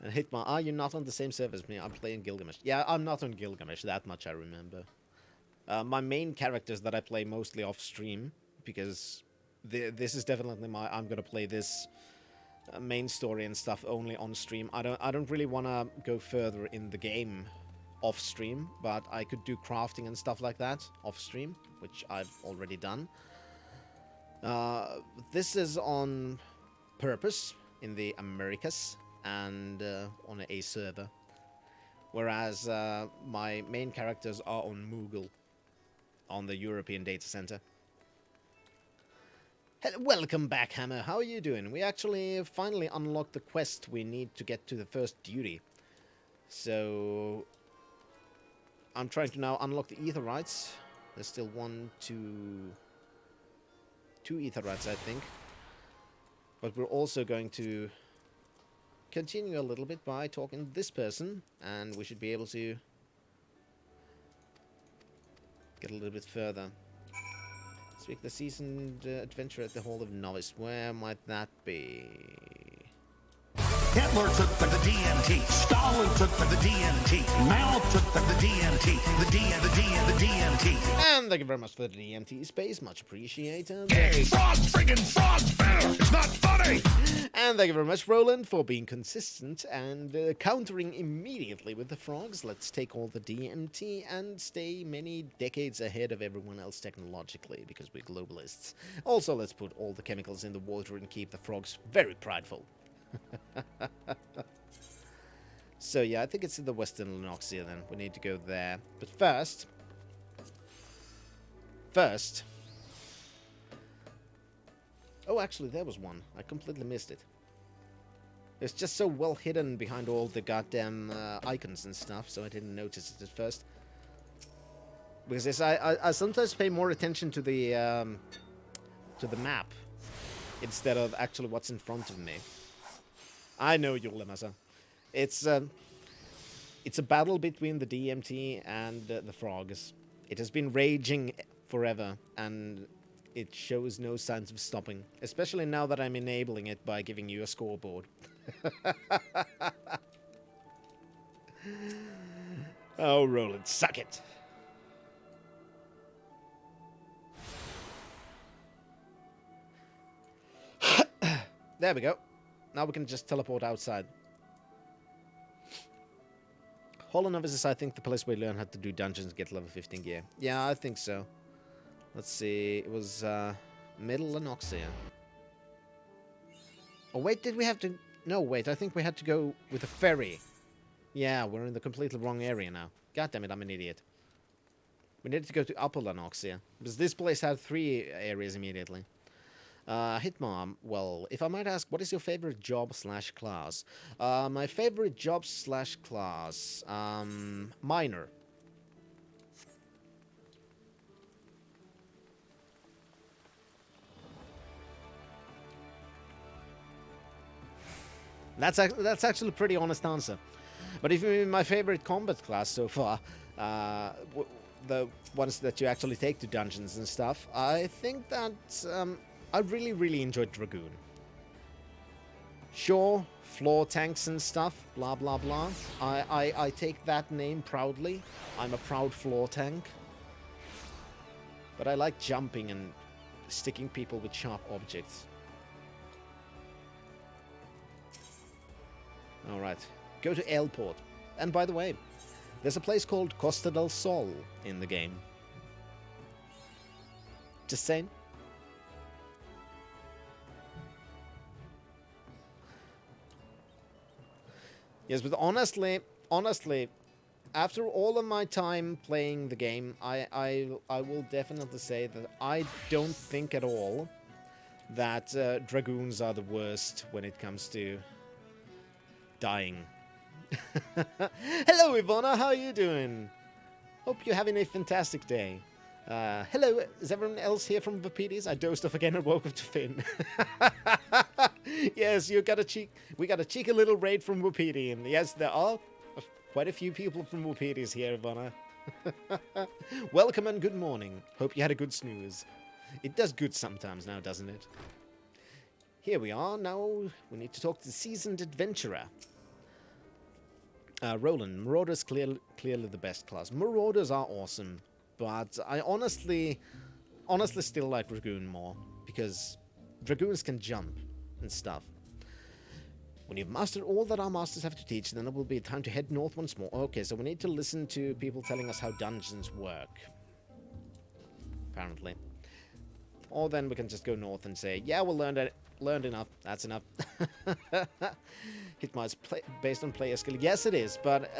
And Hitmar, are you not on the same server as me? I'm playing Gilgamesh. Yeah, I'm not on Gilgamesh, that much I remember. My main characters that I play mostly off stream, because this is definitely my... I'm gonna play this main story and stuff only on stream. I don't really want to go further in the game off stream, but I could do crafting and stuff like that off stream, which I've already done. This is on purpose in the Americas and on a server, whereas my main characters are on Moogle, on the European data center. Welcome back, Hammer. How are you doing? We actually finally unlocked the quest we need to get to the first duty. So I'm trying to now unlock the Aetherites. There's still 2 Aetherites, I think. But we're also going to continue a little bit by talking to this person, and we should be able to get a little bit further. Speak the seasoned adventurer at the Hall of Novice. Where might that be? Captain Hitler took for the DMT. Stalin took for the DMT. Mao took for the DMT. The DMT. And thank you very much for the DMT space, much appreciated. Hey, frost friggin' frost bear! It's not funny! And thank you very much, Roland, for being consistent and countering immediately with the frogs. Let's take all the DMT and stay many decades ahead of everyone else technologically, because we're globalists. Also, let's put all the chemicals in the water and keep the frogs very prideful. So yeah, I think it's in the Western Lenoxia then. We need to go there. But first... Oh, actually, there was one. I completely missed it. It's just so well hidden behind all the goddamn icons and stuff, so I didn't notice it at first. Because I sometimes pay more attention to the map instead of actually what's in front of me. I know, Yulemasa. It's a battle between the DMT and the frogs. It has been raging forever, and it shows no signs of stopping. Especially now that I'm enabling it by giving you a scoreboard. Oh, Roland, suck it! There we go. Now we can just teleport outside. Hollow Novice is, I think, the place where you learn how to do dungeons and get level 15 gear. Yeah, I think so. Let's see. It was Middle Lenoxia. Oh, wait, did we have to... No, wait, I think we had to go with a ferry. Yeah, we're in the completely wrong area now. God damn it, I'm an idiot. We needed to go to Upper Lenoxia, because this place had 3 areas immediately. Hitmar, well, if I might ask, what is your favorite job / class? My favorite job / class, miner. That's actually a pretty honest answer. But if you mean my favorite combat class so far, the ones that you actually take to dungeons and stuff, I think that I really enjoyed Dragoon. Sure, floor tanks and stuff, blah blah blah. I take that name proudly. I'm a proud floor tank. But I like jumping and sticking people with sharp objects. Alright, go to Airport. And by the way, there's a place called Costa del Sol in the game. Just saying. Yes, but honestly, after all of my time playing the game, I will definitely say that I don't think at all that Dragoons are the worst when it comes to dying. Hello, Ivana, how are you doing? Hope you're having a fantastic day. Hello, is everyone else here from Vapides? I dozed off again and woke up to Finn. Yes, we got a cheeky little raid from Wapiti, and yes, there are quite a few people from Wapitis here, Ivana. Welcome and good morning. Hope you had a good snooze. It does good sometimes now, doesn't it? Here we are. Now we need to talk to the seasoned adventurer. Roland, Marauders clearly the best class. Marauders are awesome, but I honestly still like Dragoon more, because Dragoons can jump and stuff. When you've mastered all that our masters have to teach, then it will be time to head north once more. Okay, so we need to listen to people telling us how dungeons work. Apparently. Or then we can just go north and say, yeah, we learned enough. That's enough. Hitmar is based on player skill. Yes, it is, but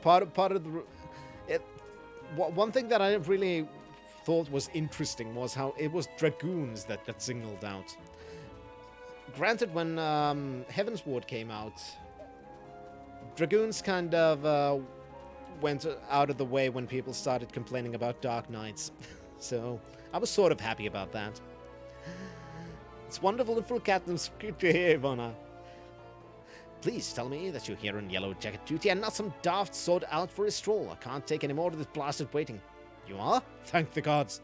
part of the... one thing that I really thought was interesting was how it was Dragoons that got singled out. Granted, when Heaven's Ward came out, Dragoons kind of went out of the way when people started complaining about Dark Knights. So I was sort of happy about that. It's wonderful and full Captain Script to hear, Ivana. Please tell me that you're here on Yellow Jacket duty and not some daft sod out for a stroll. I can't take any more of this blasted waiting. You are? Thank the gods.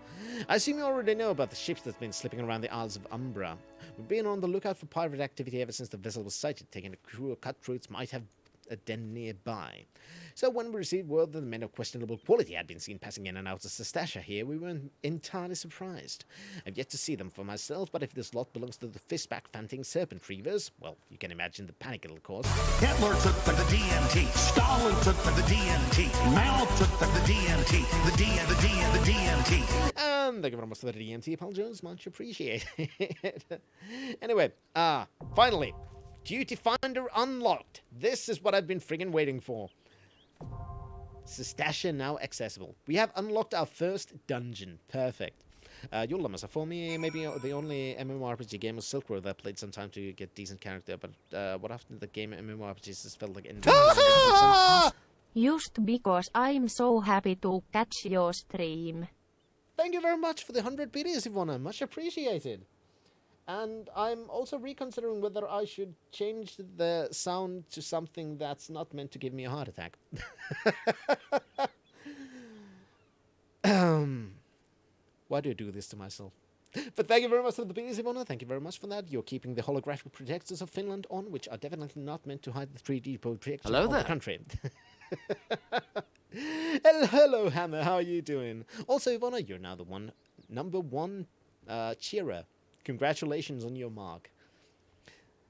I assume you already know about the ships that's been slipping around the Isles of Umbra. We've been on the lookout for pirate activity ever since the vessel was sighted, taking a crew of cutthroats might have a den nearby. So when we received word that the men of questionable quality had been seen passing in and out of Sastasha here, we were entirely surprised. I've yet to see them for myself, but if this lot belongs to the fistback fanting serpent reavers, well, you can imagine the panic it'll cause. Hitler took for the DMT. Stalin took for the DMT. Mao took for the DMT. The DMT. And thank you very much for the DMT, Paul Jones. Much appreciated. Anyway, finally, Duty Finder unlocked. This is what I've been friggin' waiting for. Sastasha now accessible. We have unlocked our first dungeon. Perfect. You'll love for me, maybe the only MMORPG game was Silk Road that played some time to get decent character, but what after the game MMORPGs just felt like Just because I'm so happy to catch your stream. Thank you very much for the 100 biddies, Ivona. Much appreciated. And I'm also reconsidering whether I should change the sound to something that's not meant to give me a heart attack. Why do I do this to myself? But thank you very much for the biddies, Ivona. Thank you very much for that. You're keeping the holographic projectors of Finland on, which are definitely not meant to hide the 3D projection of the country. Hello, Hannah. How are you doing? Also, Ivona, you're now the number one cheerer. Congratulations on your mark.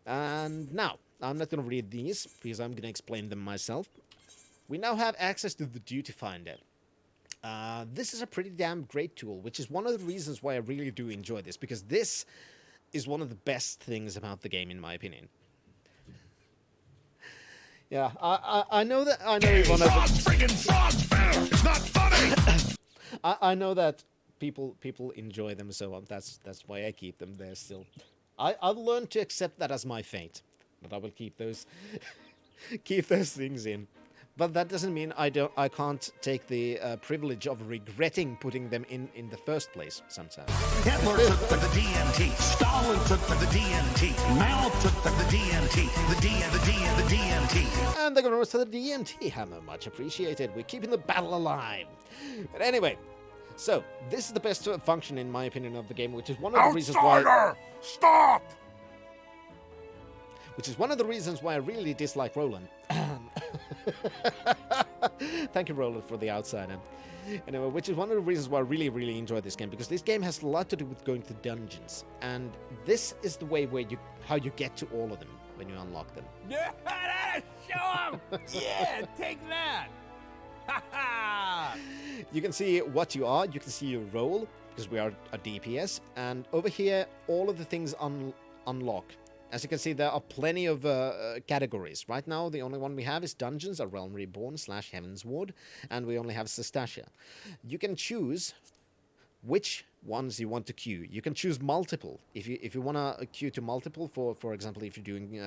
And now, I'm not going to read these, because I'm going to explain them myself. We now have access to the Duty Finder. This is a pretty damn great tool, which is one of the reasons why I really do enjoy this, because this is one of the best things about the game, in my opinion. Yeah, I know that... I know It's not funny! I know that people enjoy them, so that's why I keep them there still. I've learned to accept that as my fate, that I will keep those keep those things in. But that doesn't mean I can't take the privilege of regretting putting them in the first place sometimes. Hitler took for the DMT. Stalin took for the DMT. Mao took for the DMT. The DMT. And they're going to the DMT hammer. Much appreciated. We're keeping the battle alive. But anyway, so this is the best function in my opinion of the game, which is one of the reasons why. Stop! Which is one of the reasons why I really dislike Roland. Thank you, Roland, for the outsider. Anyway, which is one of the reasons why I really, really enjoy this game, because this game has a lot to do with going to dungeons, and this is the way where how you get to all of them when you unlock them. Show 'em! Yeah, take that! You can see what you are. You can see your role, because we are a DPS, and over here, all of the things unlock. As you can see, there are plenty of categories. Right now, the only one we have is Dungeons, A Realm Reborn / Heaven's Ward, and we only have Sastasha. You can choose which ones you want to queue. You can choose multiple. If you want to queue to multiple, for example, if you're doing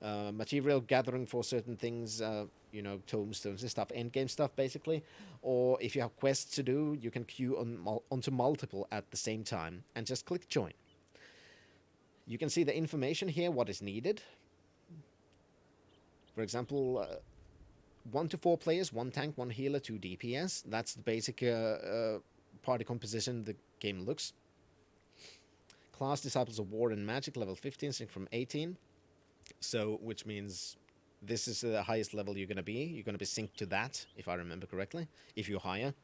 material gathering for certain things, you know, tomestones and stuff, endgame stuff, basically. Or if you have quests to do, you can queue onto multiple at the same time, and just click Join. You can see the information here, what is needed. For example, 1 to 4 players, 1 tank, 1 healer, 2 DPS. That's the basic party composition the game looks. Class Disciples of War and Magic, level 15, sync from 18. So, which means this is the highest level you're going to be. You're going to be synced to that, if I remember correctly, if you're higher.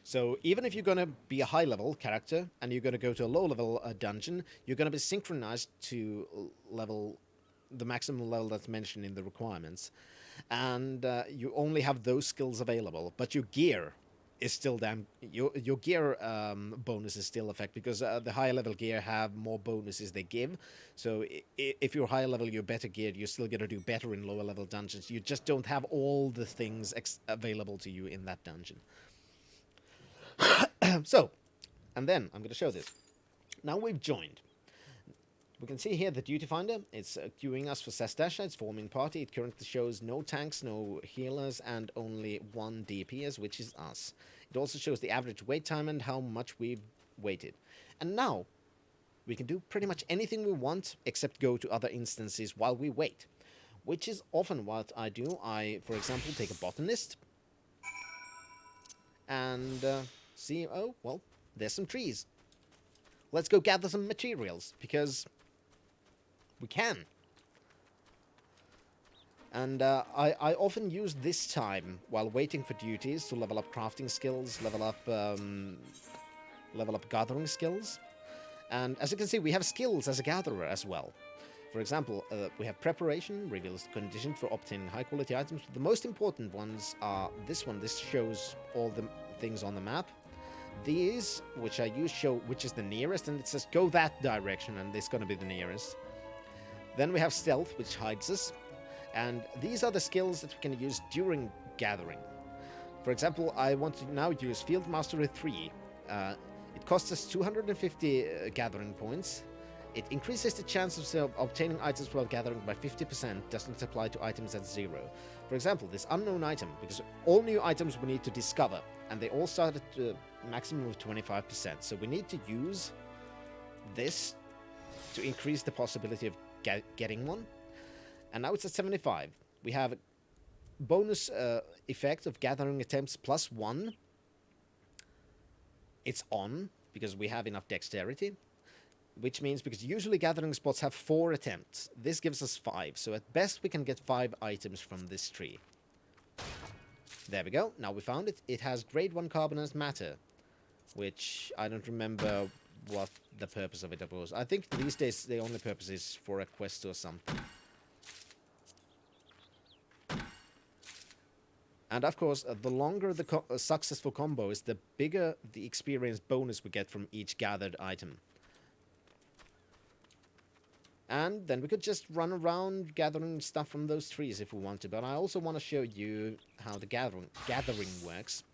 So even if you're going to be a high-level character and you're going to go to a low-level dungeon, you're going to be synchronized to the maximum level that's mentioned in the requirements. And you only have those skills available, but your gear is still your gear bonus is still effect, because the higher level gear have more bonuses they give. So if you're higher level, you're better geared, you're still going to do better in lower level dungeons. You just don't have all the things available to you in that dungeon. So, and then I'm going to show this. Now we've joined. We can see here the Duty Finder. It's queuing us for Sastasha. It's forming party. It currently shows no tanks, no healers, and only 1 DPS, which is us. It also shows the average wait time and how much we've waited. And now we can do pretty much anything we want except go to other instances while we wait, which is often what I do. I, for example, take a botanist and see, oh, well, there's some trees. let's go gather some materials, because we can. And I often use this time while waiting for duties to level up crafting skills, level up gathering skills. And as you can see, we have skills as a gatherer as well. For example, we have preparation, reveals the condition for obtaining high-quality items. The most important ones are this one. This shows all the things on the map. These, which I use, show which is the nearest, and it says go that direction, and it's going to be the nearest. Then we have stealth, which hides us. And these are the skills that we can use during gathering. For example, I want to now use Field Mastery 3. It costs us 250 gathering points. It increases the chances of obtaining items while gathering by 50%, doesn't apply to items at 0. For example, this unknown item, because all new items we need to discover, and they all start at a maximum of 25%. So we need to use this to increase the possibility of getting one. And now it's at 75. We have a bonus effect of gathering attempts +1. It's on, because we have enough dexterity. Which means, because usually gathering spots have 4 attempts, this gives us 5. So at best we can get 5 items from this tree. There we go. Now we found it. It has grade 1 carbonate matter. Which I don't remember what the purpose of it was. I think these days the only purpose is for a quest or something. And of course, the longer the successful combo is, the bigger the experience bonus we get from each gathered item. And then we could just run around gathering stuff from those trees if we want to. But I also want to show you how the gathering works.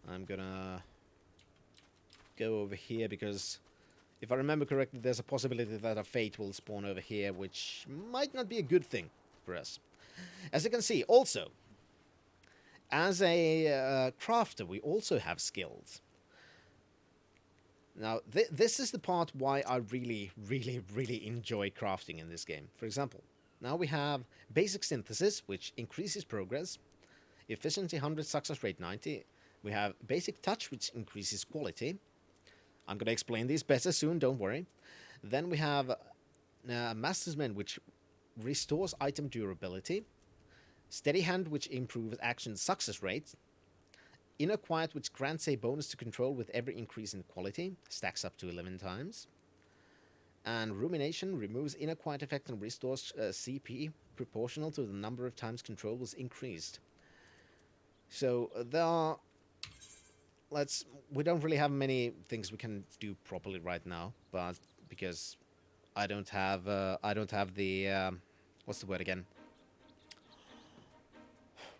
I'm gonna go over here because if I remember correctly, there's a possibility that a fate will spawn over here, which might not be a good thing for us. As you can see, also, as a crafter, we also have skills. Now, this is the part why I really, really, really enjoy crafting in this game. For example, now we have basic synthesis, which increases progress, efficiency 100, success rate 90. We have basic touch, which increases quality. I'm going to explain these better soon, don't worry. Then we have Master's Mend, which restores item durability. Steady Hand, which improves action success rate. Inner Quiet, which grants a bonus to control with every increase in quality, stacks up to 11 times. And Rumination removes Inner Quiet effect and restores CP proportional to the number of times control was increased. So there are... we don't really have many things we can do properly right now, but because I don't have the what's the word again?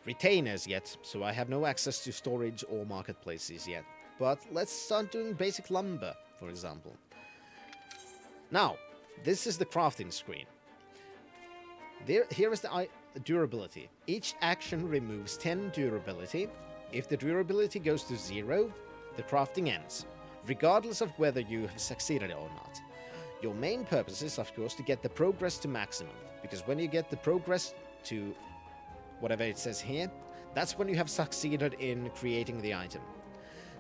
Retainers yet, so I have no access to storage or marketplaces yet. But let's start doing basic lumber, for example. Now, this is the crafting screen. Here is the durability. Each action removes 10 durability. If the durability goes to 0, the crafting ends, regardless of whether you have succeeded or not. Your main purpose is, of course, to get the progress to maximum, because when you get the progress to whatever it says here, that's when you have succeeded in creating the item.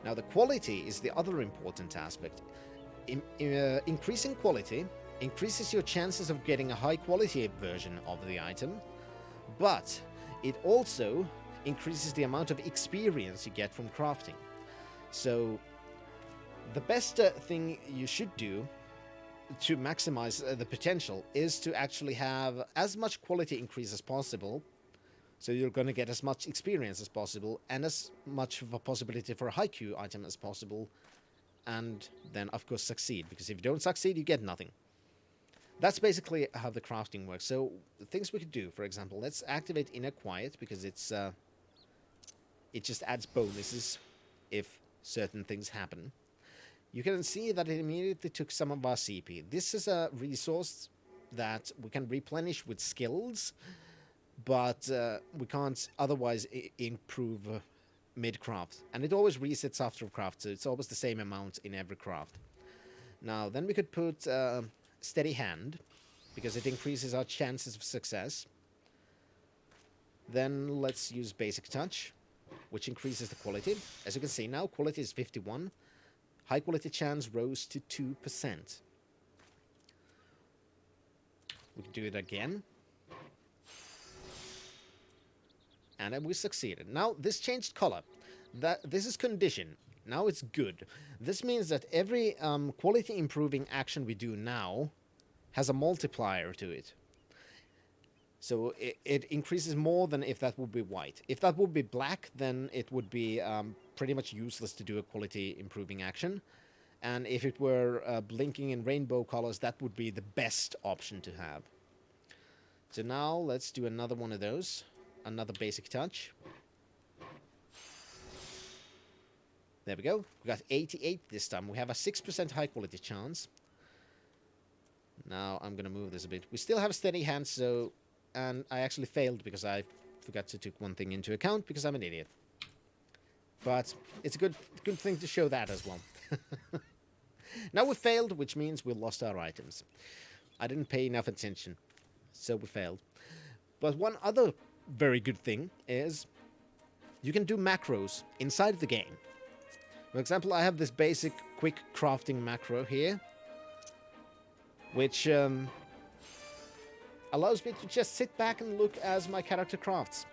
Now, the quality is the other important aspect. Increasing quality increases your chances of getting a high-quality version of the item, but it also increases the amount of experience you get from crafting. So, the best thing you should do to maximize the potential is to actually have as much quality increase as possible, so you're going to get as much experience as possible and as much of a possibility for a high Q item as possible, and then of course succeed, because if you don't succeed you get nothing. That's basically how the crafting works. So the things we could do, for example, let's activate Inner Quiet, because it's it just adds bonuses if certain things happen. You can see that it immediately took some of our CP. This is a resource that we can replenish with skills, but we can't otherwise improve mid-craft. And it always resets after craft, so it's always the same amount in every craft. Now, then we could put Steady Hand, because it increases our chances of success. Then let's use Basic Touch. which increases the quality. As you can see now, quality is 51. High quality chance rose to 2%. We can do it again. And then we succeeded. Now, this changed color. This is condition. Now it's good. This means that every quality improving action we do now has a multiplier to it. So it increases more than if that would be white. If that would be black, then it would be pretty much useless to do a quality improving action. And if it were blinking in rainbow colors, that would be the best option to have. So now let's do another one of those. Another basic touch. There we go. We got 88 this time. We have a 6% high quality chance. Now I'm going to move this a bit. We still have steady hands, so... And I actually failed because I forgot to take one thing into account because I'm an idiot. But it's a good thing to show that as well. Now we failed, which means we lost our items. I didn't pay enough attention, so we failed. But one other very good thing is you can do macros inside the game. For example, I have this basic quick crafting macro here, which allows me to just sit back and look as my character crafts.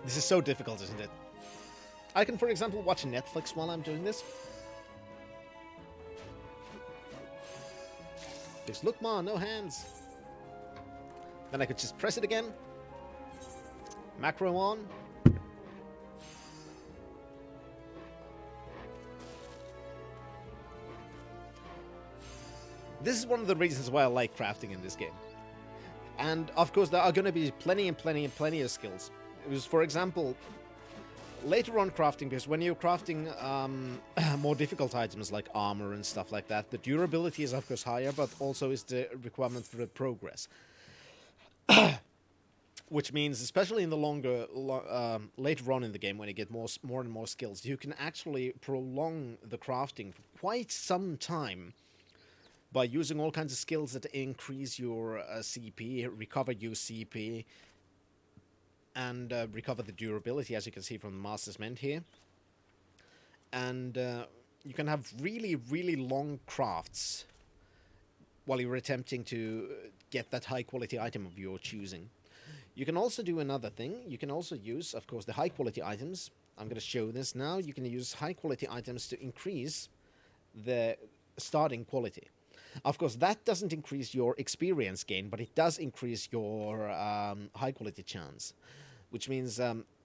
This is so difficult, isn't it? I can, for example, watch Netflix while I'm doing this. Just look, Ma, no hands. Then I could just press it again. Macro on. This is one of the reasons why I like crafting in this game. And, of course, there are going to be plenty of skills. It was, for example, later on crafting, because when you're crafting more difficult items like armor and stuff like that, the durability is, of course, higher, but also is the requirement for the progress. Which means, especially in the later on in the game, when you get more and more skills, you can actually prolong the crafting for quite some time by using all kinds of skills that increase your CP, recover your CP, and recover the durability, as you can see from the Master's Mend here. And you can have really long crafts while you're attempting to get that high-quality item of your choosing. You can also do another thing. You can also use, of course, the high-quality items. I'm going to show this now. You can use high-quality items to increase the starting quality. Of course, that doesn't increase your experience gain, but it does increase your high-quality chance. Which means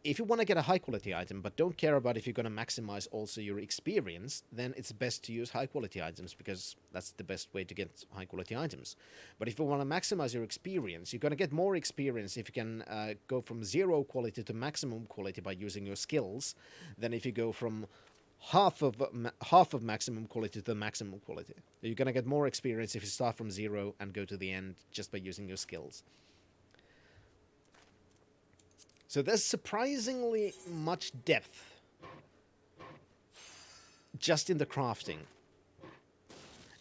if you want to get a high-quality item, but don't care about if you're going to maximize also your experience, then it's best to use high-quality items, because that's the best way to get high-quality items. But if you want to maximize your experience, you're going to get more experience if you can go from 0 quality to maximum quality by using your skills, than if you go from half of maximum quality to the maximum quality. You're going to get more experience if you start from 0 and go to the end just by using your skills. So there's surprisingly much depth just in the crafting.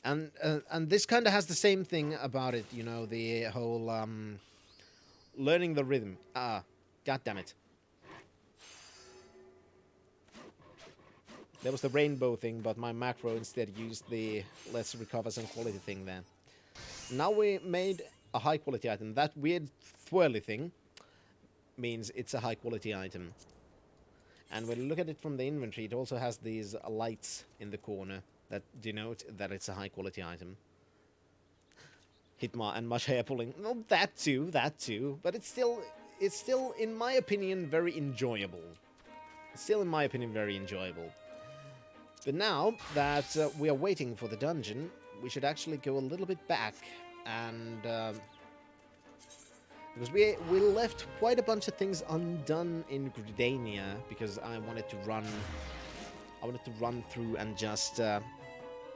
And this kind of has the same thing about it, you know, the whole learning the rhythm. God damn it. There was the rainbow thing, but my macro instead used the let's recover some quality thing there. Now we made a high quality item. That weird twirly thing means it's a high quality item. And when you look at it from the inventory, it also has these lights in the corner that denote that it's a high quality item. Hitma and much hair pulling. Well, that too. But it's still, in my opinion, very enjoyable. But now that we are waiting for the dungeon, we should actually go a little bit back and... because we left quite a bunch of things undone in Gridania, because I wanted to run through and just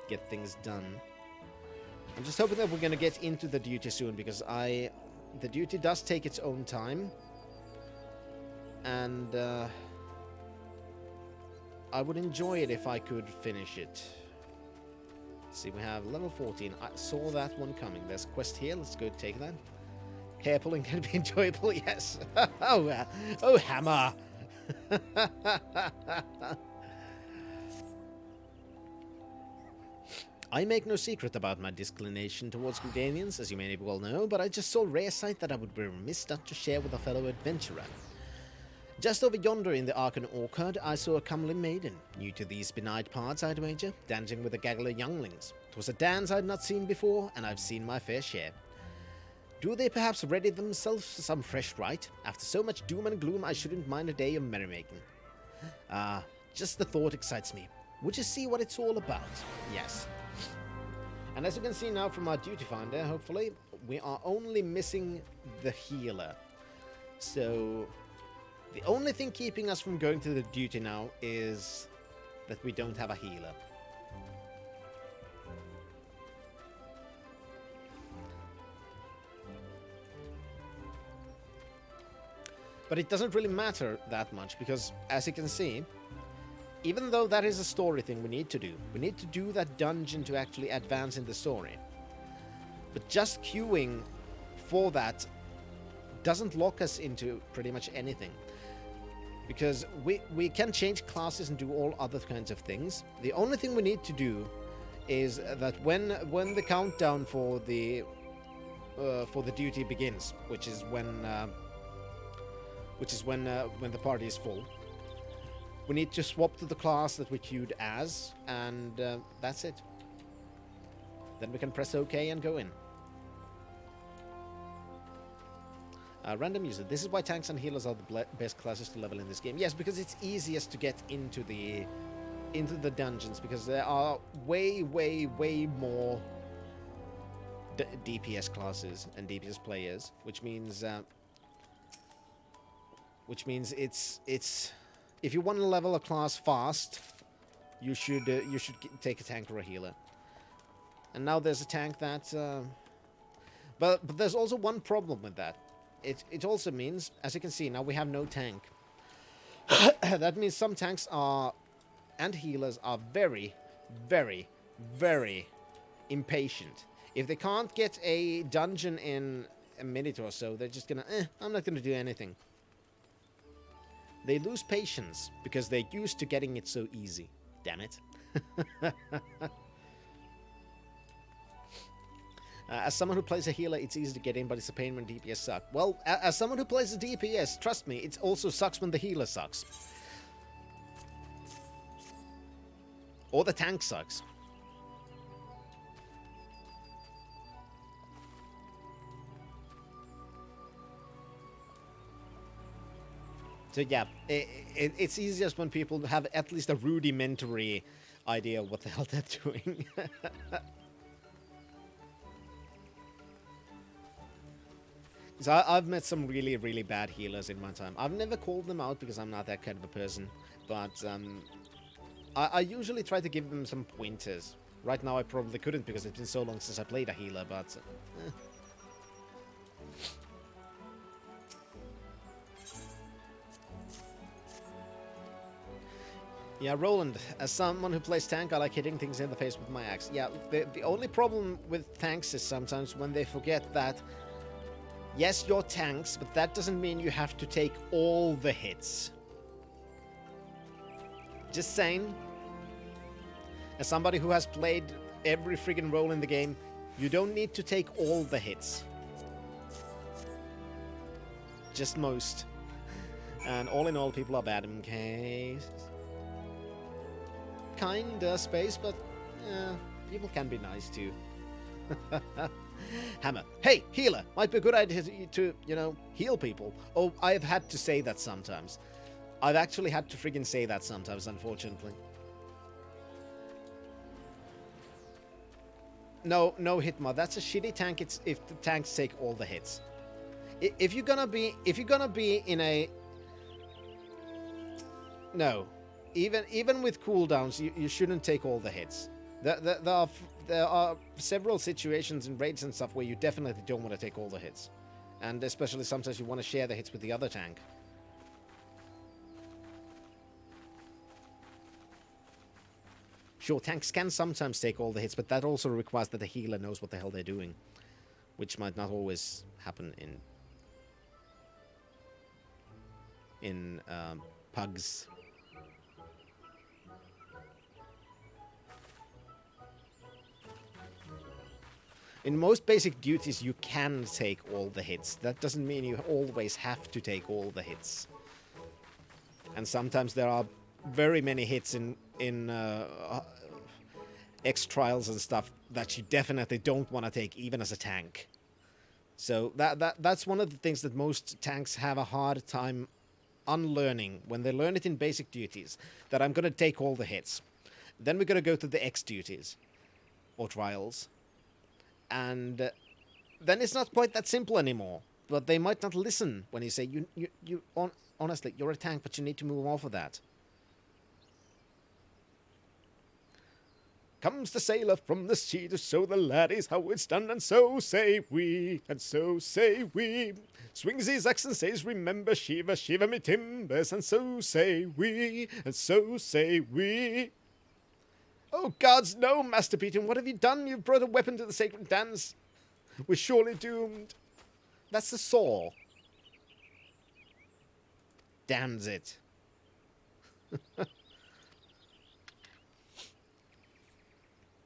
get things done. I'm just hoping that we're going to get into the duty soon, because the duty does take its own time. And I would enjoy it if I could finish it. See, we have level 14. I saw that one coming. There's a quest here. Let's go take that. Hair pulling can be enjoyable, yes. Oh, Hammer! I make no secret about my disinclination towards Gridanians, as you may well know, but I just saw rare sight that I would be remiss not to share with a fellow adventurer. Just over yonder in the Arkan Orchard, I saw a comely maiden, new to these benign parts, I'd wager, dancing with a gaggle of younglings. 'Twas a dance I'd not seen before, and I've seen my fair share. Do they perhaps ready themselves for some fresh rite? After so much doom and gloom, I shouldn't mind a day of merrymaking. Just the thought excites me. Would you see what it's all about? Yes. And as you can see now from our duty finder, hopefully, we are only missing the healer. So the only thing keeping us from going to the duty now is that we don't have a healer. But it doesn't really matter that much, because as you can see, even though that is a story thing we need to do that dungeon to actually advance in the story. But just queuing for that doesn't lock us into pretty much anything. Because we can change classes and do all other kinds of things. The only thing we need to do is that when the countdown for the duty begins, which is when the party is full, we need to swap to the class that we queued as, and that's it. Then we can press OK and go in. Random user. This is why tanks and healers are the best classes to level in this game. Yes, because it's easiest to get into the dungeons, because there are way more DPS classes and DPS players, which means it's if you want to level a class fast, you should take a tank or a healer. And now there's a tank that, but there's also one problem with that. It also means, as you can see now, we have no tank. That means some tanks and healers are very impatient. If they can't get a dungeon in a minute or so, they're just gonna, I'm not gonna do anything. They lose patience because they're used to getting it so easy. Damn it. As someone who plays a healer, it's easy to get in, but it's a pain when DPS suck. Well, as someone who plays a DPS, trust me, it also sucks when the healer sucks. Or the tank sucks. So yeah, it's easiest when people have at least a rudimentary idea of what the hell they're doing. So I've met some really bad healers in my time. I've never called them out because I'm not that kind of a person, but I usually try to give them some pointers. Right now I probably couldn't because it's been so long since I played a healer, but... Yeah, Roland, as someone who plays tank, I like hitting things in the face with my axe. Yeah, the only problem with tanks is sometimes when they forget that, yes, you're tanks, but that doesn't mean you have to take all the hits. Just saying. As somebody who has played every friggin' role in the game, you don't need to take all the hits. Just most. And all in all, people are bad in case. Kinda space, but people can be nice too. Hammer. Hey, healer! Might be a good idea to, you know, heal people. Oh, I've had to say that sometimes. I've actually had to friggin' say that sometimes, unfortunately. No, Hitma. That's a shitty tank. It's if the tanks take all the hits. If you're gonna be in a... No. Even with cooldowns, you shouldn't take all the hits. There are several situations in raids and stuff where you definitely don't want to take all the hits. And especially sometimes you want to share the hits with the other tank. Sure, tanks can sometimes take all the hits, but that also requires that the healer knows what the hell they're doing. Which might not always happen in in pugs. In most basic duties, you can take all the hits. That doesn't mean you always have to take all the hits. And sometimes there are very many hits in X trials and stuff that you definitely don't want to take, even as a tank. So that's one of the things that most tanks have a hard time unlearning when they learn it in basic duties. That I'm going to take all the hits. Then we're going to go to the X duties or trials. And then it's not quite that simple anymore. But they might not listen when you say, honestly, you're a tank, but you need to move off of that. Comes the sailor from the sea to show the laddies how it's done, and so say we, and so say we. Swings his axe and says, remember Shiva, Shiva me timbers, and so say we, and so say we. Oh gods, no, Master Peter, what have you done? You've brought a weapon to the sacred dance. We're surely doomed. That's the saw. Damns it.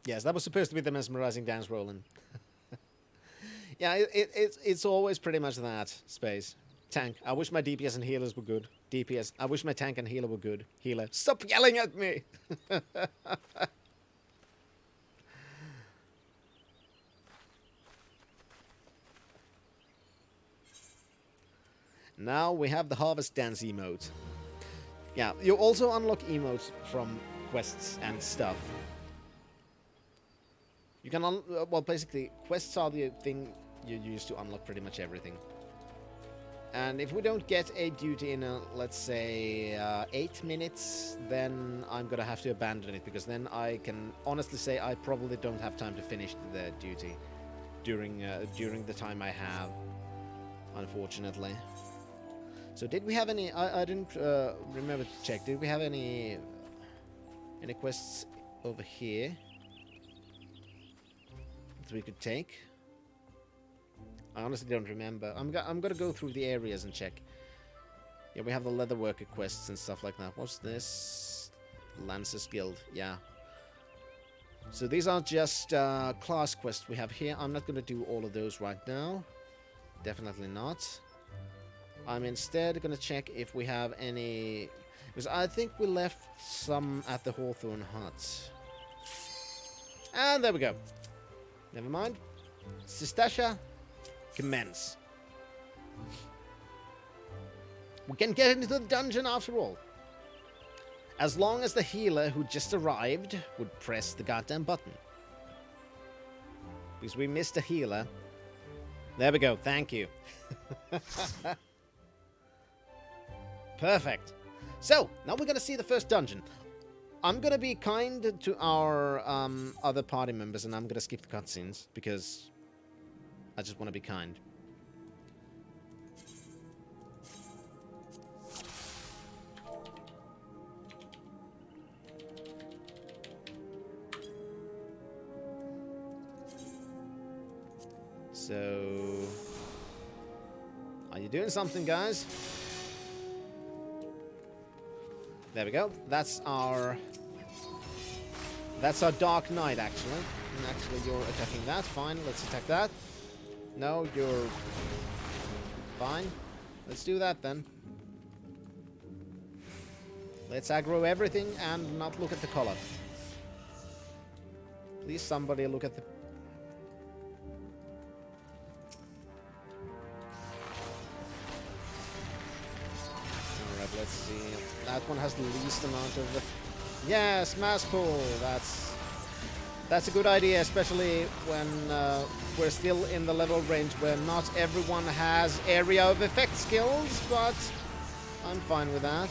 Yes, that was supposed to be the mesmerizing dance, Roland. Yeah, it's always pretty much that, Space. Tank, I wish my DPS and healers were good. DPS, I wish my tank and healer were good. Healer, stop yelling at me! Now we have the Harvest Dance emote. Yeah, you also unlock emotes from quests and stuff. You can, well, basically, quests are the thing you use to unlock pretty much everything. And if we don't get a duty in, let's say, 8 minutes, then I'm gonna have to abandon it, because then I can honestly say I probably don't have time to finish the duty during the time I have, unfortunately. So did we have any... I didn't remember to check. Did we have any quests over here that we could take? I honestly don't remember. I'm gonna go through the areas and check. Yeah, we have the leatherworker quests and stuff like that. What's this? Lancers Guild. Yeah. So these are just class quests we have here. I'm not gonna do all of those right now. Definitely not. I'm instead gonna check if we have any, because I think we left some at the Hawthorne Hut. And there we go. Never mind. Sastasha, commence. We can get into the dungeon after all. As long as the healer who just arrived would press the goddamn button. Because we missed a healer. There we go, thank you. Perfect. So, now we're going to see the first dungeon. I'm going to be kind to our other party members, and I'm going to skip the cutscenes, because I just want to be kind. So... are you doing something, guys? There we go. That's our Dark Knight, actually. And actually, you're attacking that. Fine, let's attack that. No, you're... fine. Let's do that, then. Let's aggro everything and not look at the color. Please, somebody look at the... Alright, let's see. That one has the least amount of the... Yes, mass pull. That's a good idea, especially when we're still in the level range where not everyone has area of effect skills, but I'm fine with that.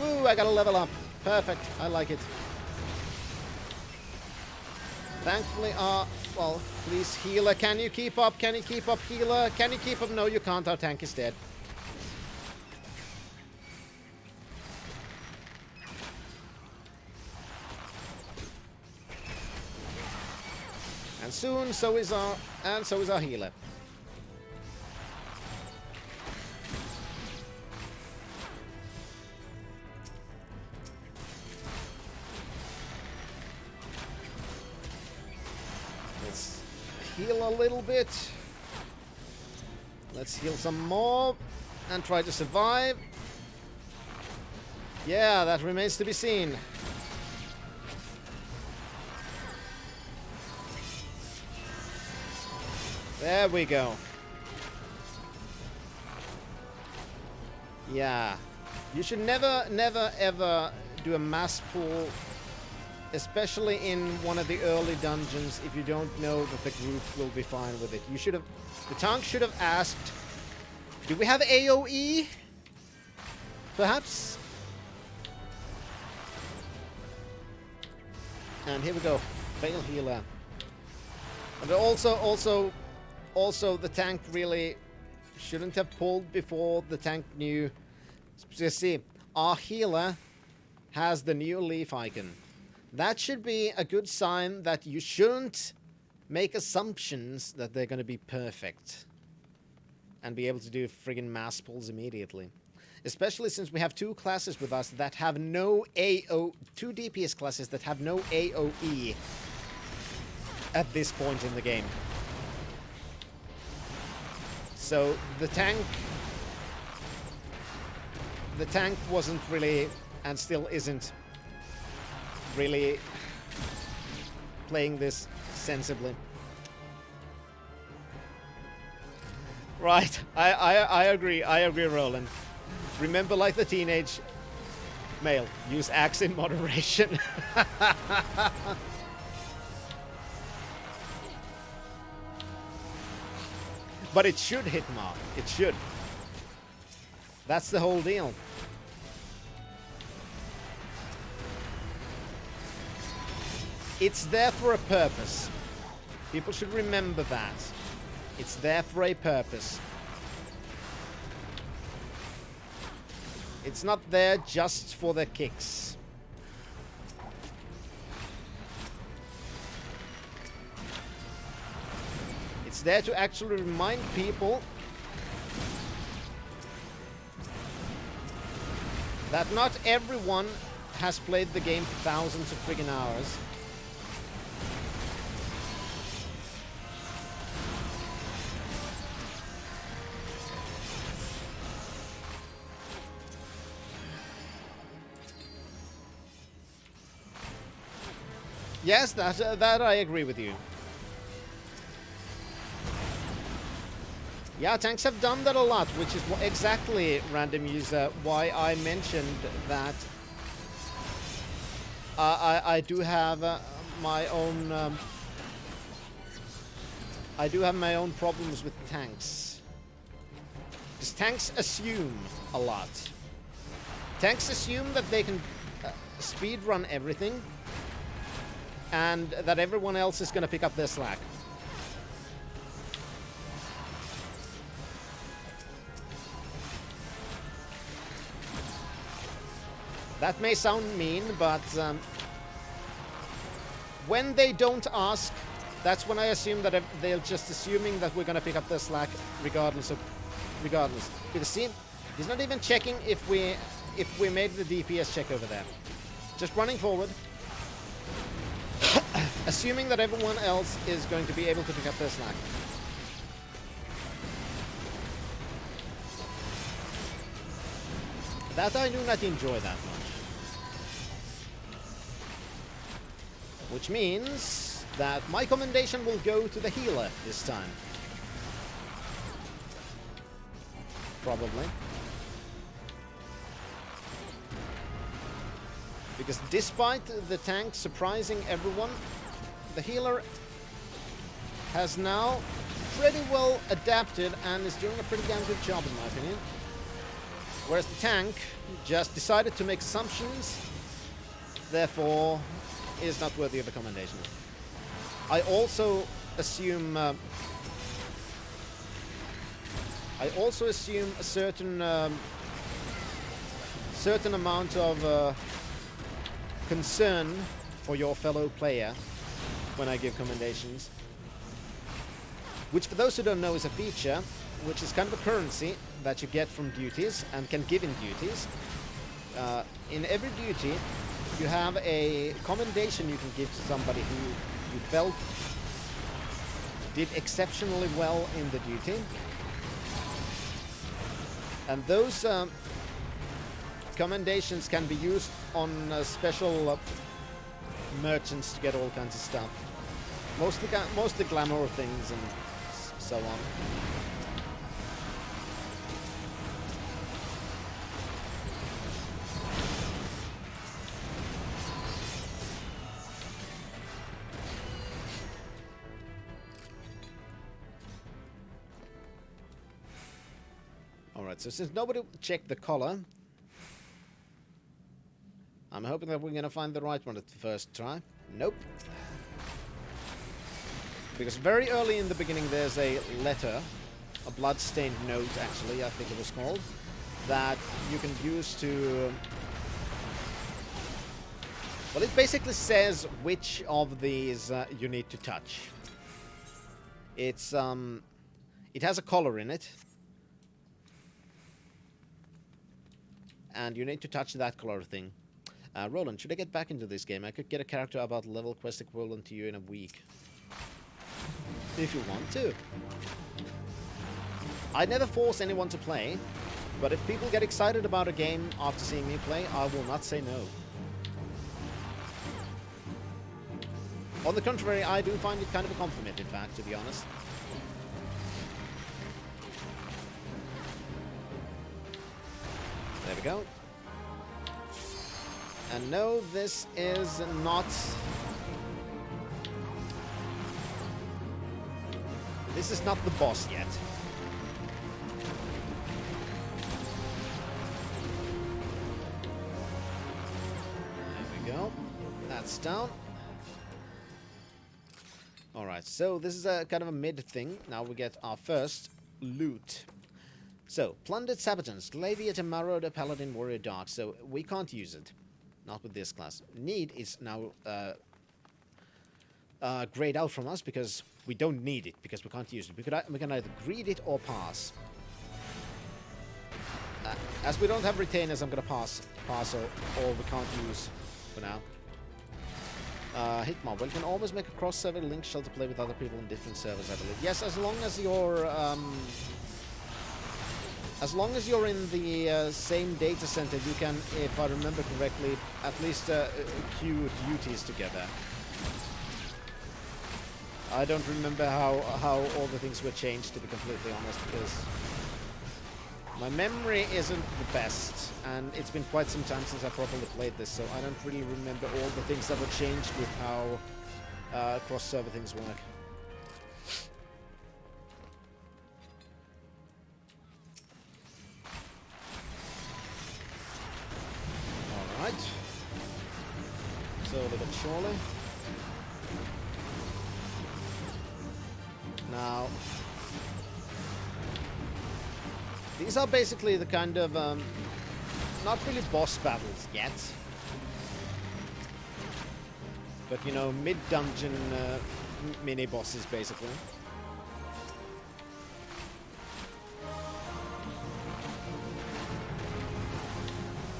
Woo, I got a level up. Perfect. I like it. Thankfully, well, please, healer, can you keep up? Can you keep up, healer? Can you keep up? No, you can't. Our tank is dead. And soon, so is our healer. heal a little bit. Let's heal some more and try to survive. Yeah, that remains to be seen. There we go. Yeah. You should never, ever do a mass pull, especially in one of the early dungeons, if you don't know that the group will be fine with it. You should have... The tank should have asked, do we have AoE? Perhaps? And here we go. Fail healer. And also the tank really shouldn't have pulled before the tank knew. You see, our healer has the new leaf icon. That should be a good sign that you shouldn't make assumptions that they're going to be perfect and be able to do friggin' mass pulls immediately. Especially since we have two classes with us that have no two DPS classes that have no AoE at this point in the game. So the tank wasn't really, and still isn't really, playing this sensibly. Right, I agree, Roland. Remember, like the teenage male, use axe in moderation. But it should hit Mark. It should. That's the whole deal. It's there for a purpose. People should remember that. It's there for a purpose. It's not there just for the kicks. It's there to actually remind people that not everyone has played the game for thousands of friggin' hours. Yes, that I agree with you. Yeah, tanks have done that a lot, which is exactly, random user, why I mentioned that I do have my own problems with tanks. Because tanks assume a lot. Tanks assume that they can speedrun everything, and that everyone else is going to pick up their slack. That may sound mean, but when they don't ask, that's when I assume that they're just assuming that we're going to pick up their slack regardless. Because see, he's not even checking if we made the DPS check over there. Just running forward. Assuming that everyone else is going to be able to pick up their slack. That I do not enjoy that much. Which means that my commendation will go to the healer this time. Probably. Because despite the tank surprising everyone, the healer has now pretty well adapted and is doing a pretty damn good job in my opinion. Whereas the tank just decided to make assumptions, therefore is not worthy of a commendation. I also assume a certain amount of concern for your fellow player when I give commendations. Which, for those who don't know, is a feature which is kind of a currency that you get from duties and can give in duties. In every duty, you have a commendation you can give to somebody who you felt did exceptionally well in the duty. And those commendations can be used on special merchants to get all kinds of stuff. Mostly glamour things and so on. Alright, so since nobody checked the collar, I'm hoping that we're gonna find the right one at the first try. Nope. Because very early in the beginning there's a letter, a blood-stained note actually, I think it was called, that you can use to... Well, it basically says which of these you need to touch. It's, it has a collar in it. And you need to touch that color thing. Roland, should I get back into this game? I could get a character about level quest equivalent to you in a week. If you want to. I never force anyone to play, but if people get excited about a game after seeing me play, I will not say no. On the contrary, I do find it kind of a compliment, in fact, to be honest. There we go. And no, this is not... This is not the boss yet. There we go. That's down. Alright, so this is a kind of a mid thing. Now we get our first loot. So, plundered saboteurs, gladiator, marauder, paladin, warrior, dark. So we can't use it. Not with this class. Need is now grayed out from us because we don't need it, because we can't use it. We can either greed it or pass. As we don't have retainers, I'm gonna pass or we can't use for now. Hitmob. Well, you can always make a cross-server link shell to play with other people in different servers, I believe. Yes, as long as you're in the same data center, you can, if I remember correctly, at least queue duties together. I don't remember how all the things were changed, to be completely honest, because my memory isn't the best, and it's been quite some time since I properly played this, so I don't really remember all the things that were changed with how cross-server things work. Alright. Slowly but surely. Now, these are basically the kind of, not really boss battles yet, but, you know, mid-dungeon mini-bosses, basically.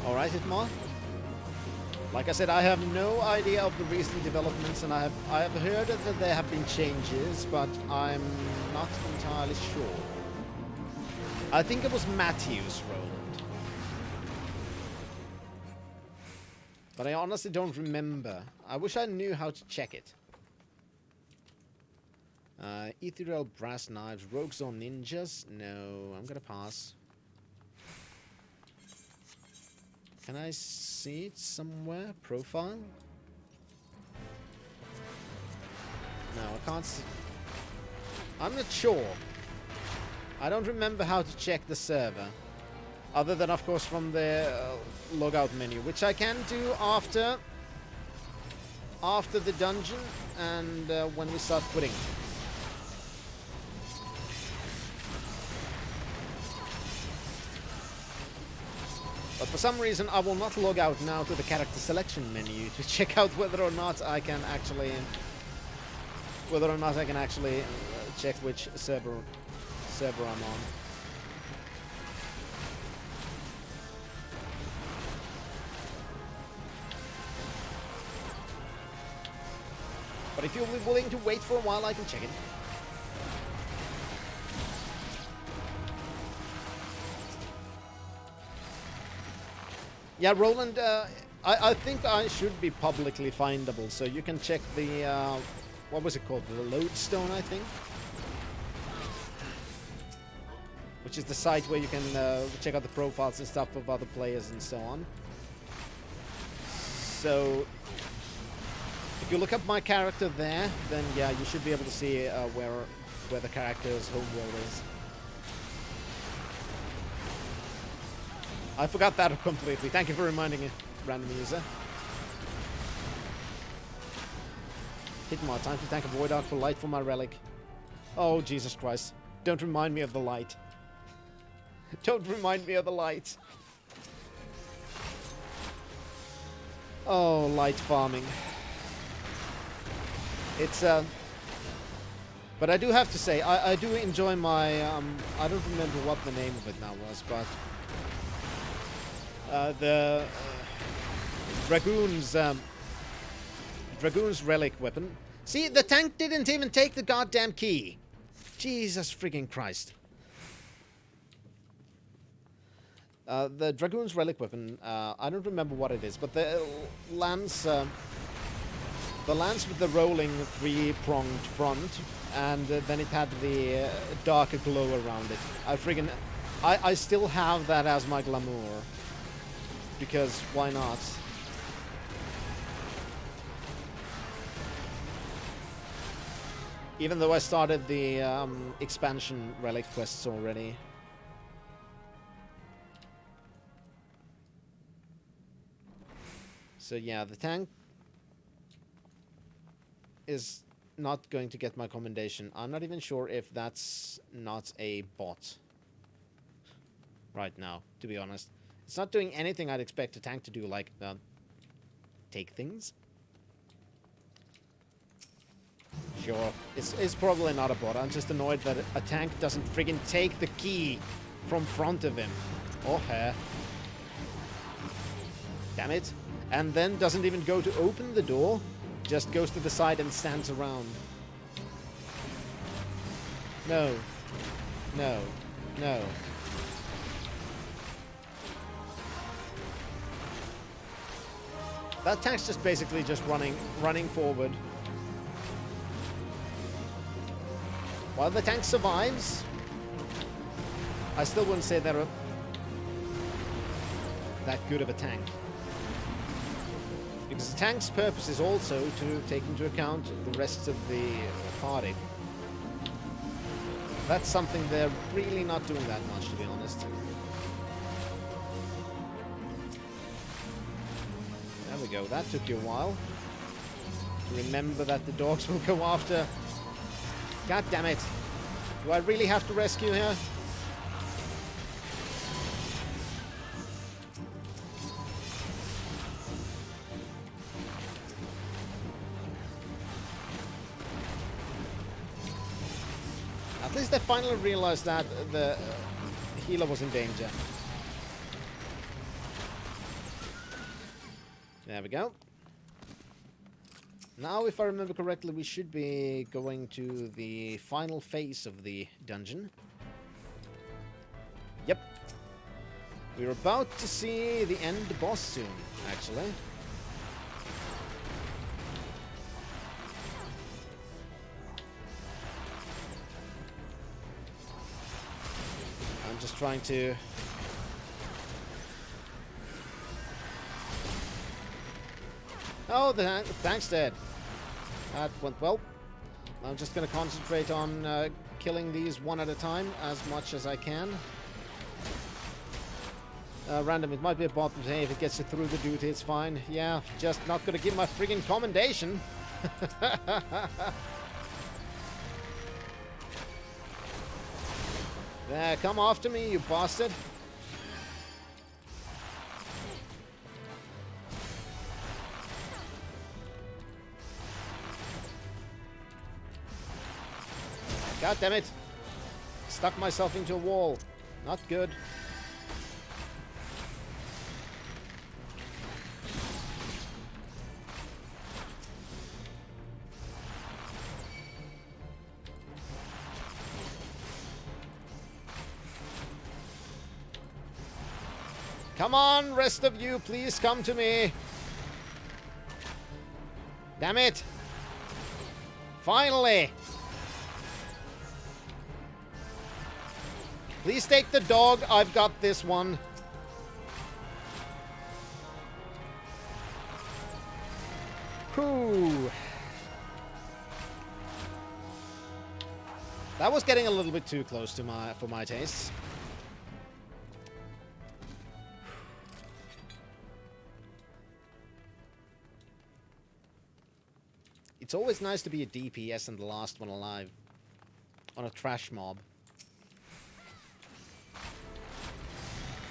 Alright, Hitmar. Like I said, I have no idea of the recent developments, and I have heard that there have been changes, but I'm not entirely sure. I think it was Matthew's, Roland. But I honestly don't remember. I wish I knew how to check it. Ethereal brass knives, rogues or ninjas? No, I'm gonna pass. Can I see it somewhere? Profile? No, I can't see. I'm not sure. I don't remember how to check the server. Other than, of course, from the logout menu, which I can do after the dungeon and when we start quitting. But for some reason, I will not log out now to the character selection menu to check out whether or not I can actually check which server I'm on. But if you'll be willing to wait for a while, I can check it. Yeah, Roland, I think I should be publicly findable, so you can check the, what was it called? The Lodestone, I think? Which is the site where you can check out the profiles and stuff of other players and so on. So, if you look up my character there, then yeah, you should be able to see where the character's homeworld is. I forgot that completely. Thank you for reminding me, random user. Hitmar, time to thank a Void Ark for light for my relic. Oh, Jesus Christ. Don't remind me of the light. Don't remind me of the light. Oh, light farming. It's, but I do have to say, I do enjoy my, I don't remember what the name of it now was, but the Dragoon's relic weapon. See, the tank didn't even take the goddamn key. Jesus freaking Christ. The Dragoon's relic weapon, I don't remember what it is, but the lance with the rolling three-pronged front, and then it had the darker glow around it. I still have that as my glamour. Because why not? Even though I started the expansion relic quests already. So yeah, the tank is not going to get my commendation. I'm not even sure if that's not a bot right now, to be honest. It's not doing anything I'd expect a tank to do, like take things. Sure, it's probably not a bot. I'm just annoyed that a tank doesn't friggin' take the key from front of him. Or her. Damn it. And then doesn't even go to open the door. Just goes to the side and stands around. No. No. No. That tank's just basically just running forward. While the tank survives, I still wouldn't say they're that good of a tank. Because the tank's purpose is also to take into account the rest of the party. That's something they're really not doing that much, to be honest. There we go, that took you a while. Remember that the dogs will go after... God damn it! Do I really have to rescue here? At least they finally realized that the healer was in danger. There we go. Now, if I remember correctly, we should be going to the final phase of the dungeon. Yep. We're about to see the end boss soon, actually. I'm just trying to... Oh, the tank's dead. That went well. I'm just going to concentrate on killing these one at a time as much as I can. Random, it might be a bot, but hey, if it gets you through the duty, it's fine. Yeah, just not going to give my friggin' commendation. There, come after me, you bastard. God damn it! Stuck myself into a wall. Not good. Come on, rest of you, please come to me. Damn it. Finally. Please take the dog. I've got this one. Whew. That was getting a little bit too close to for my tastes. It's always nice to be a DPS and the last one alive on a trash mob.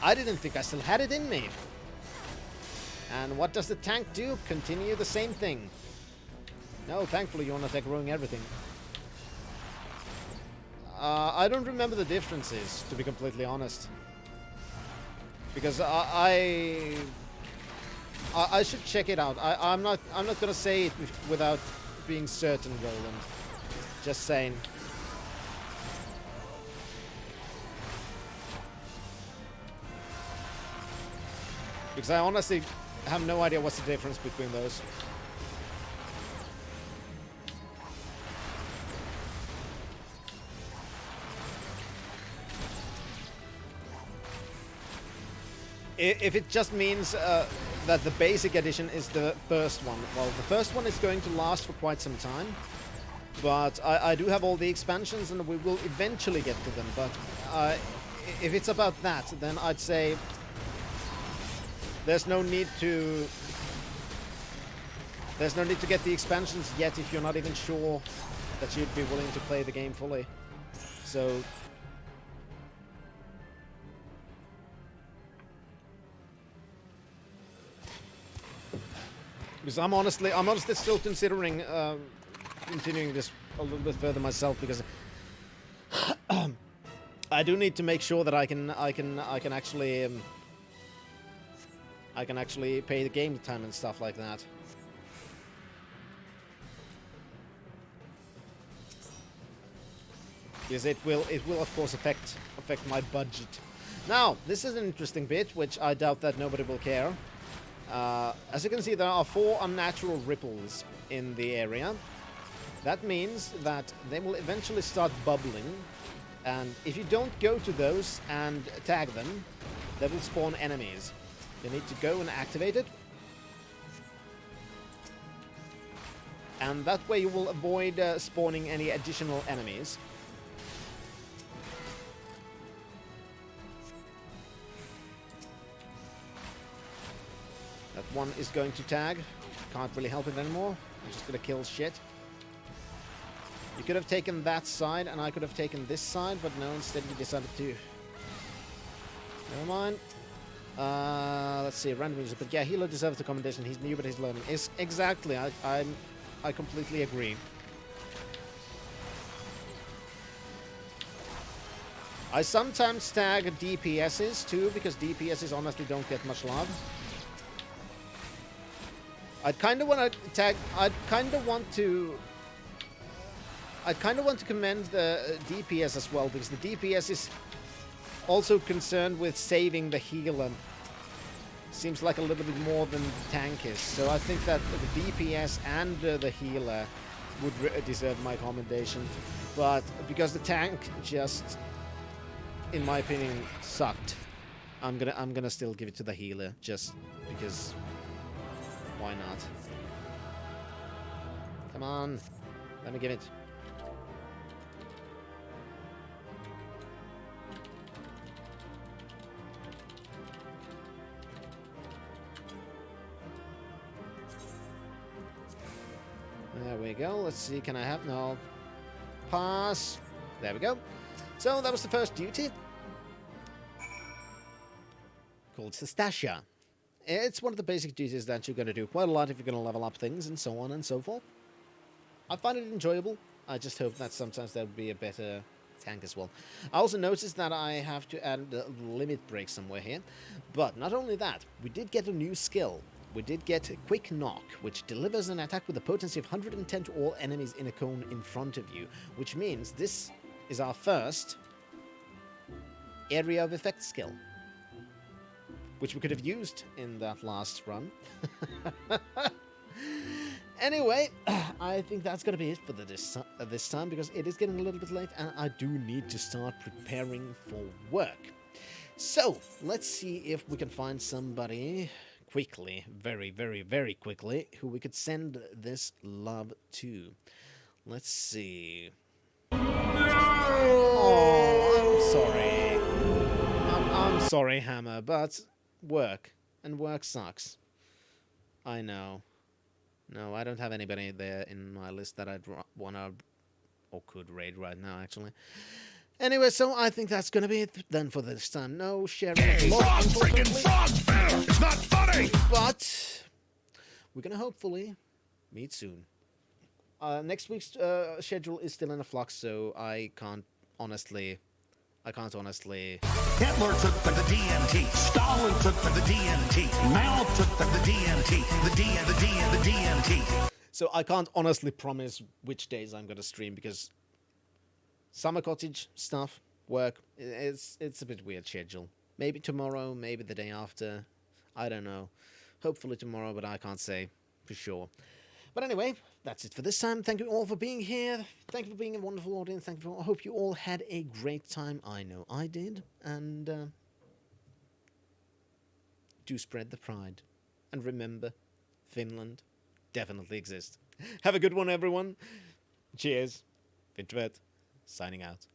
I didn't think I still had it in me. And what does the tank do? Continue the same thing. No, thankfully you're not aggroing everything. I don't remember the differences, to be completely honest. Because I should check it out. I'm not gonna say it without being certain, Roland. Just saying. Because I honestly have no idea what's the difference between those. If it just means that the basic edition is the first one, well, the first one is going to last for quite some time. But I do have all the expansions and we will eventually get to them. But if it's about that, then I'd say there's no need to get the expansions yet if you're not even sure that you'd be willing to play the game fully. So because I'm honestly still considering continuing this a little bit further myself, because I do need to make sure that I can actually pay the game time and stuff like that. Because it will of course affect my budget. Now, this is an interesting bit, which I doubt that nobody will care. As you can see, there are 4 unnatural ripples in the area. That means that they will eventually start bubbling, and if you don't go to those and tag them, they will spawn enemies. You need to go and activate it. And that way you will avoid spawning any additional enemies. That one is going to tag. Can't really help it anymore. I'm just gonna kill shit. You could have taken that side, and I could have taken this side, but no, instead you decided to. Never mind. Let's see, random user. But yeah, healer deserves the commendation. He's new, but he's learning. Exactly. I completely agree. I sometimes tag DPSs too, because DPSs honestly don't get much love. I'd kind of want to tag. I'd kind of want to commend the DPS as well, because the DPS is also concerned with saving the healer. Seems like a little bit more than the tank is. So I think that the DPS and the healer would deserve my commendation. But because the tank just, in my opinion, sucked, I'm gonna still give it to the healer, just because. Why not? Come on, let me give it. There we go. Let's see, can I have... No. Pass. There we go. So that was the first duty. Called Sastasha. It's one of the basic duties that you're going to do quite a lot if you're going to level up things and so on and so forth. I find it enjoyable. I just hope that sometimes there would be a better tank as well. I also noticed that I have to add a limit break somewhere here. But not only that, we did get a new skill. We did get Quick Knock, which delivers an attack with a potency of 110 to all enemies in a cone in front of you, which means this is our first area of effect skill. which we could have used in that last run. Anyway, I think that's going to be it for this time, because it is getting a little bit late and I do need to start preparing for work. So, let's see if we can find somebody quickly, very, very, very quickly, who we could send this love to. Let's see. Oh, I'm sorry. I'm sorry, Hammer, but work. And work sucks. I know. No, I don't have anybody there in my list that I'd wanna or could raid right now, actually. Anyway, so I think that's gonna be it then for this time. No sharing. Hey, frog freaking frog fair! It's not funny! But we're gonna hopefully meet soon. Next week's schedule is still in a flux, so I can't honestly. Hitler took for the DMT. Stalin took for the DMT. Mao took for the DMT. The DMT. So I can't honestly promise which days I'm gonna stream, because summer cottage stuff, work, it's a bit weird schedule. Maybe tomorrow, maybe the day after. I don't know. Hopefully tomorrow, but I can't say for sure. But anyway, that's it for this time. Thank you all for being here. Thank you for being a wonderful audience. I hope you all had a great time. I know I did. And do spread the pride. And remember, Finland definitely exists. Have a good one, everyone. Cheers. Vintervet, signing out.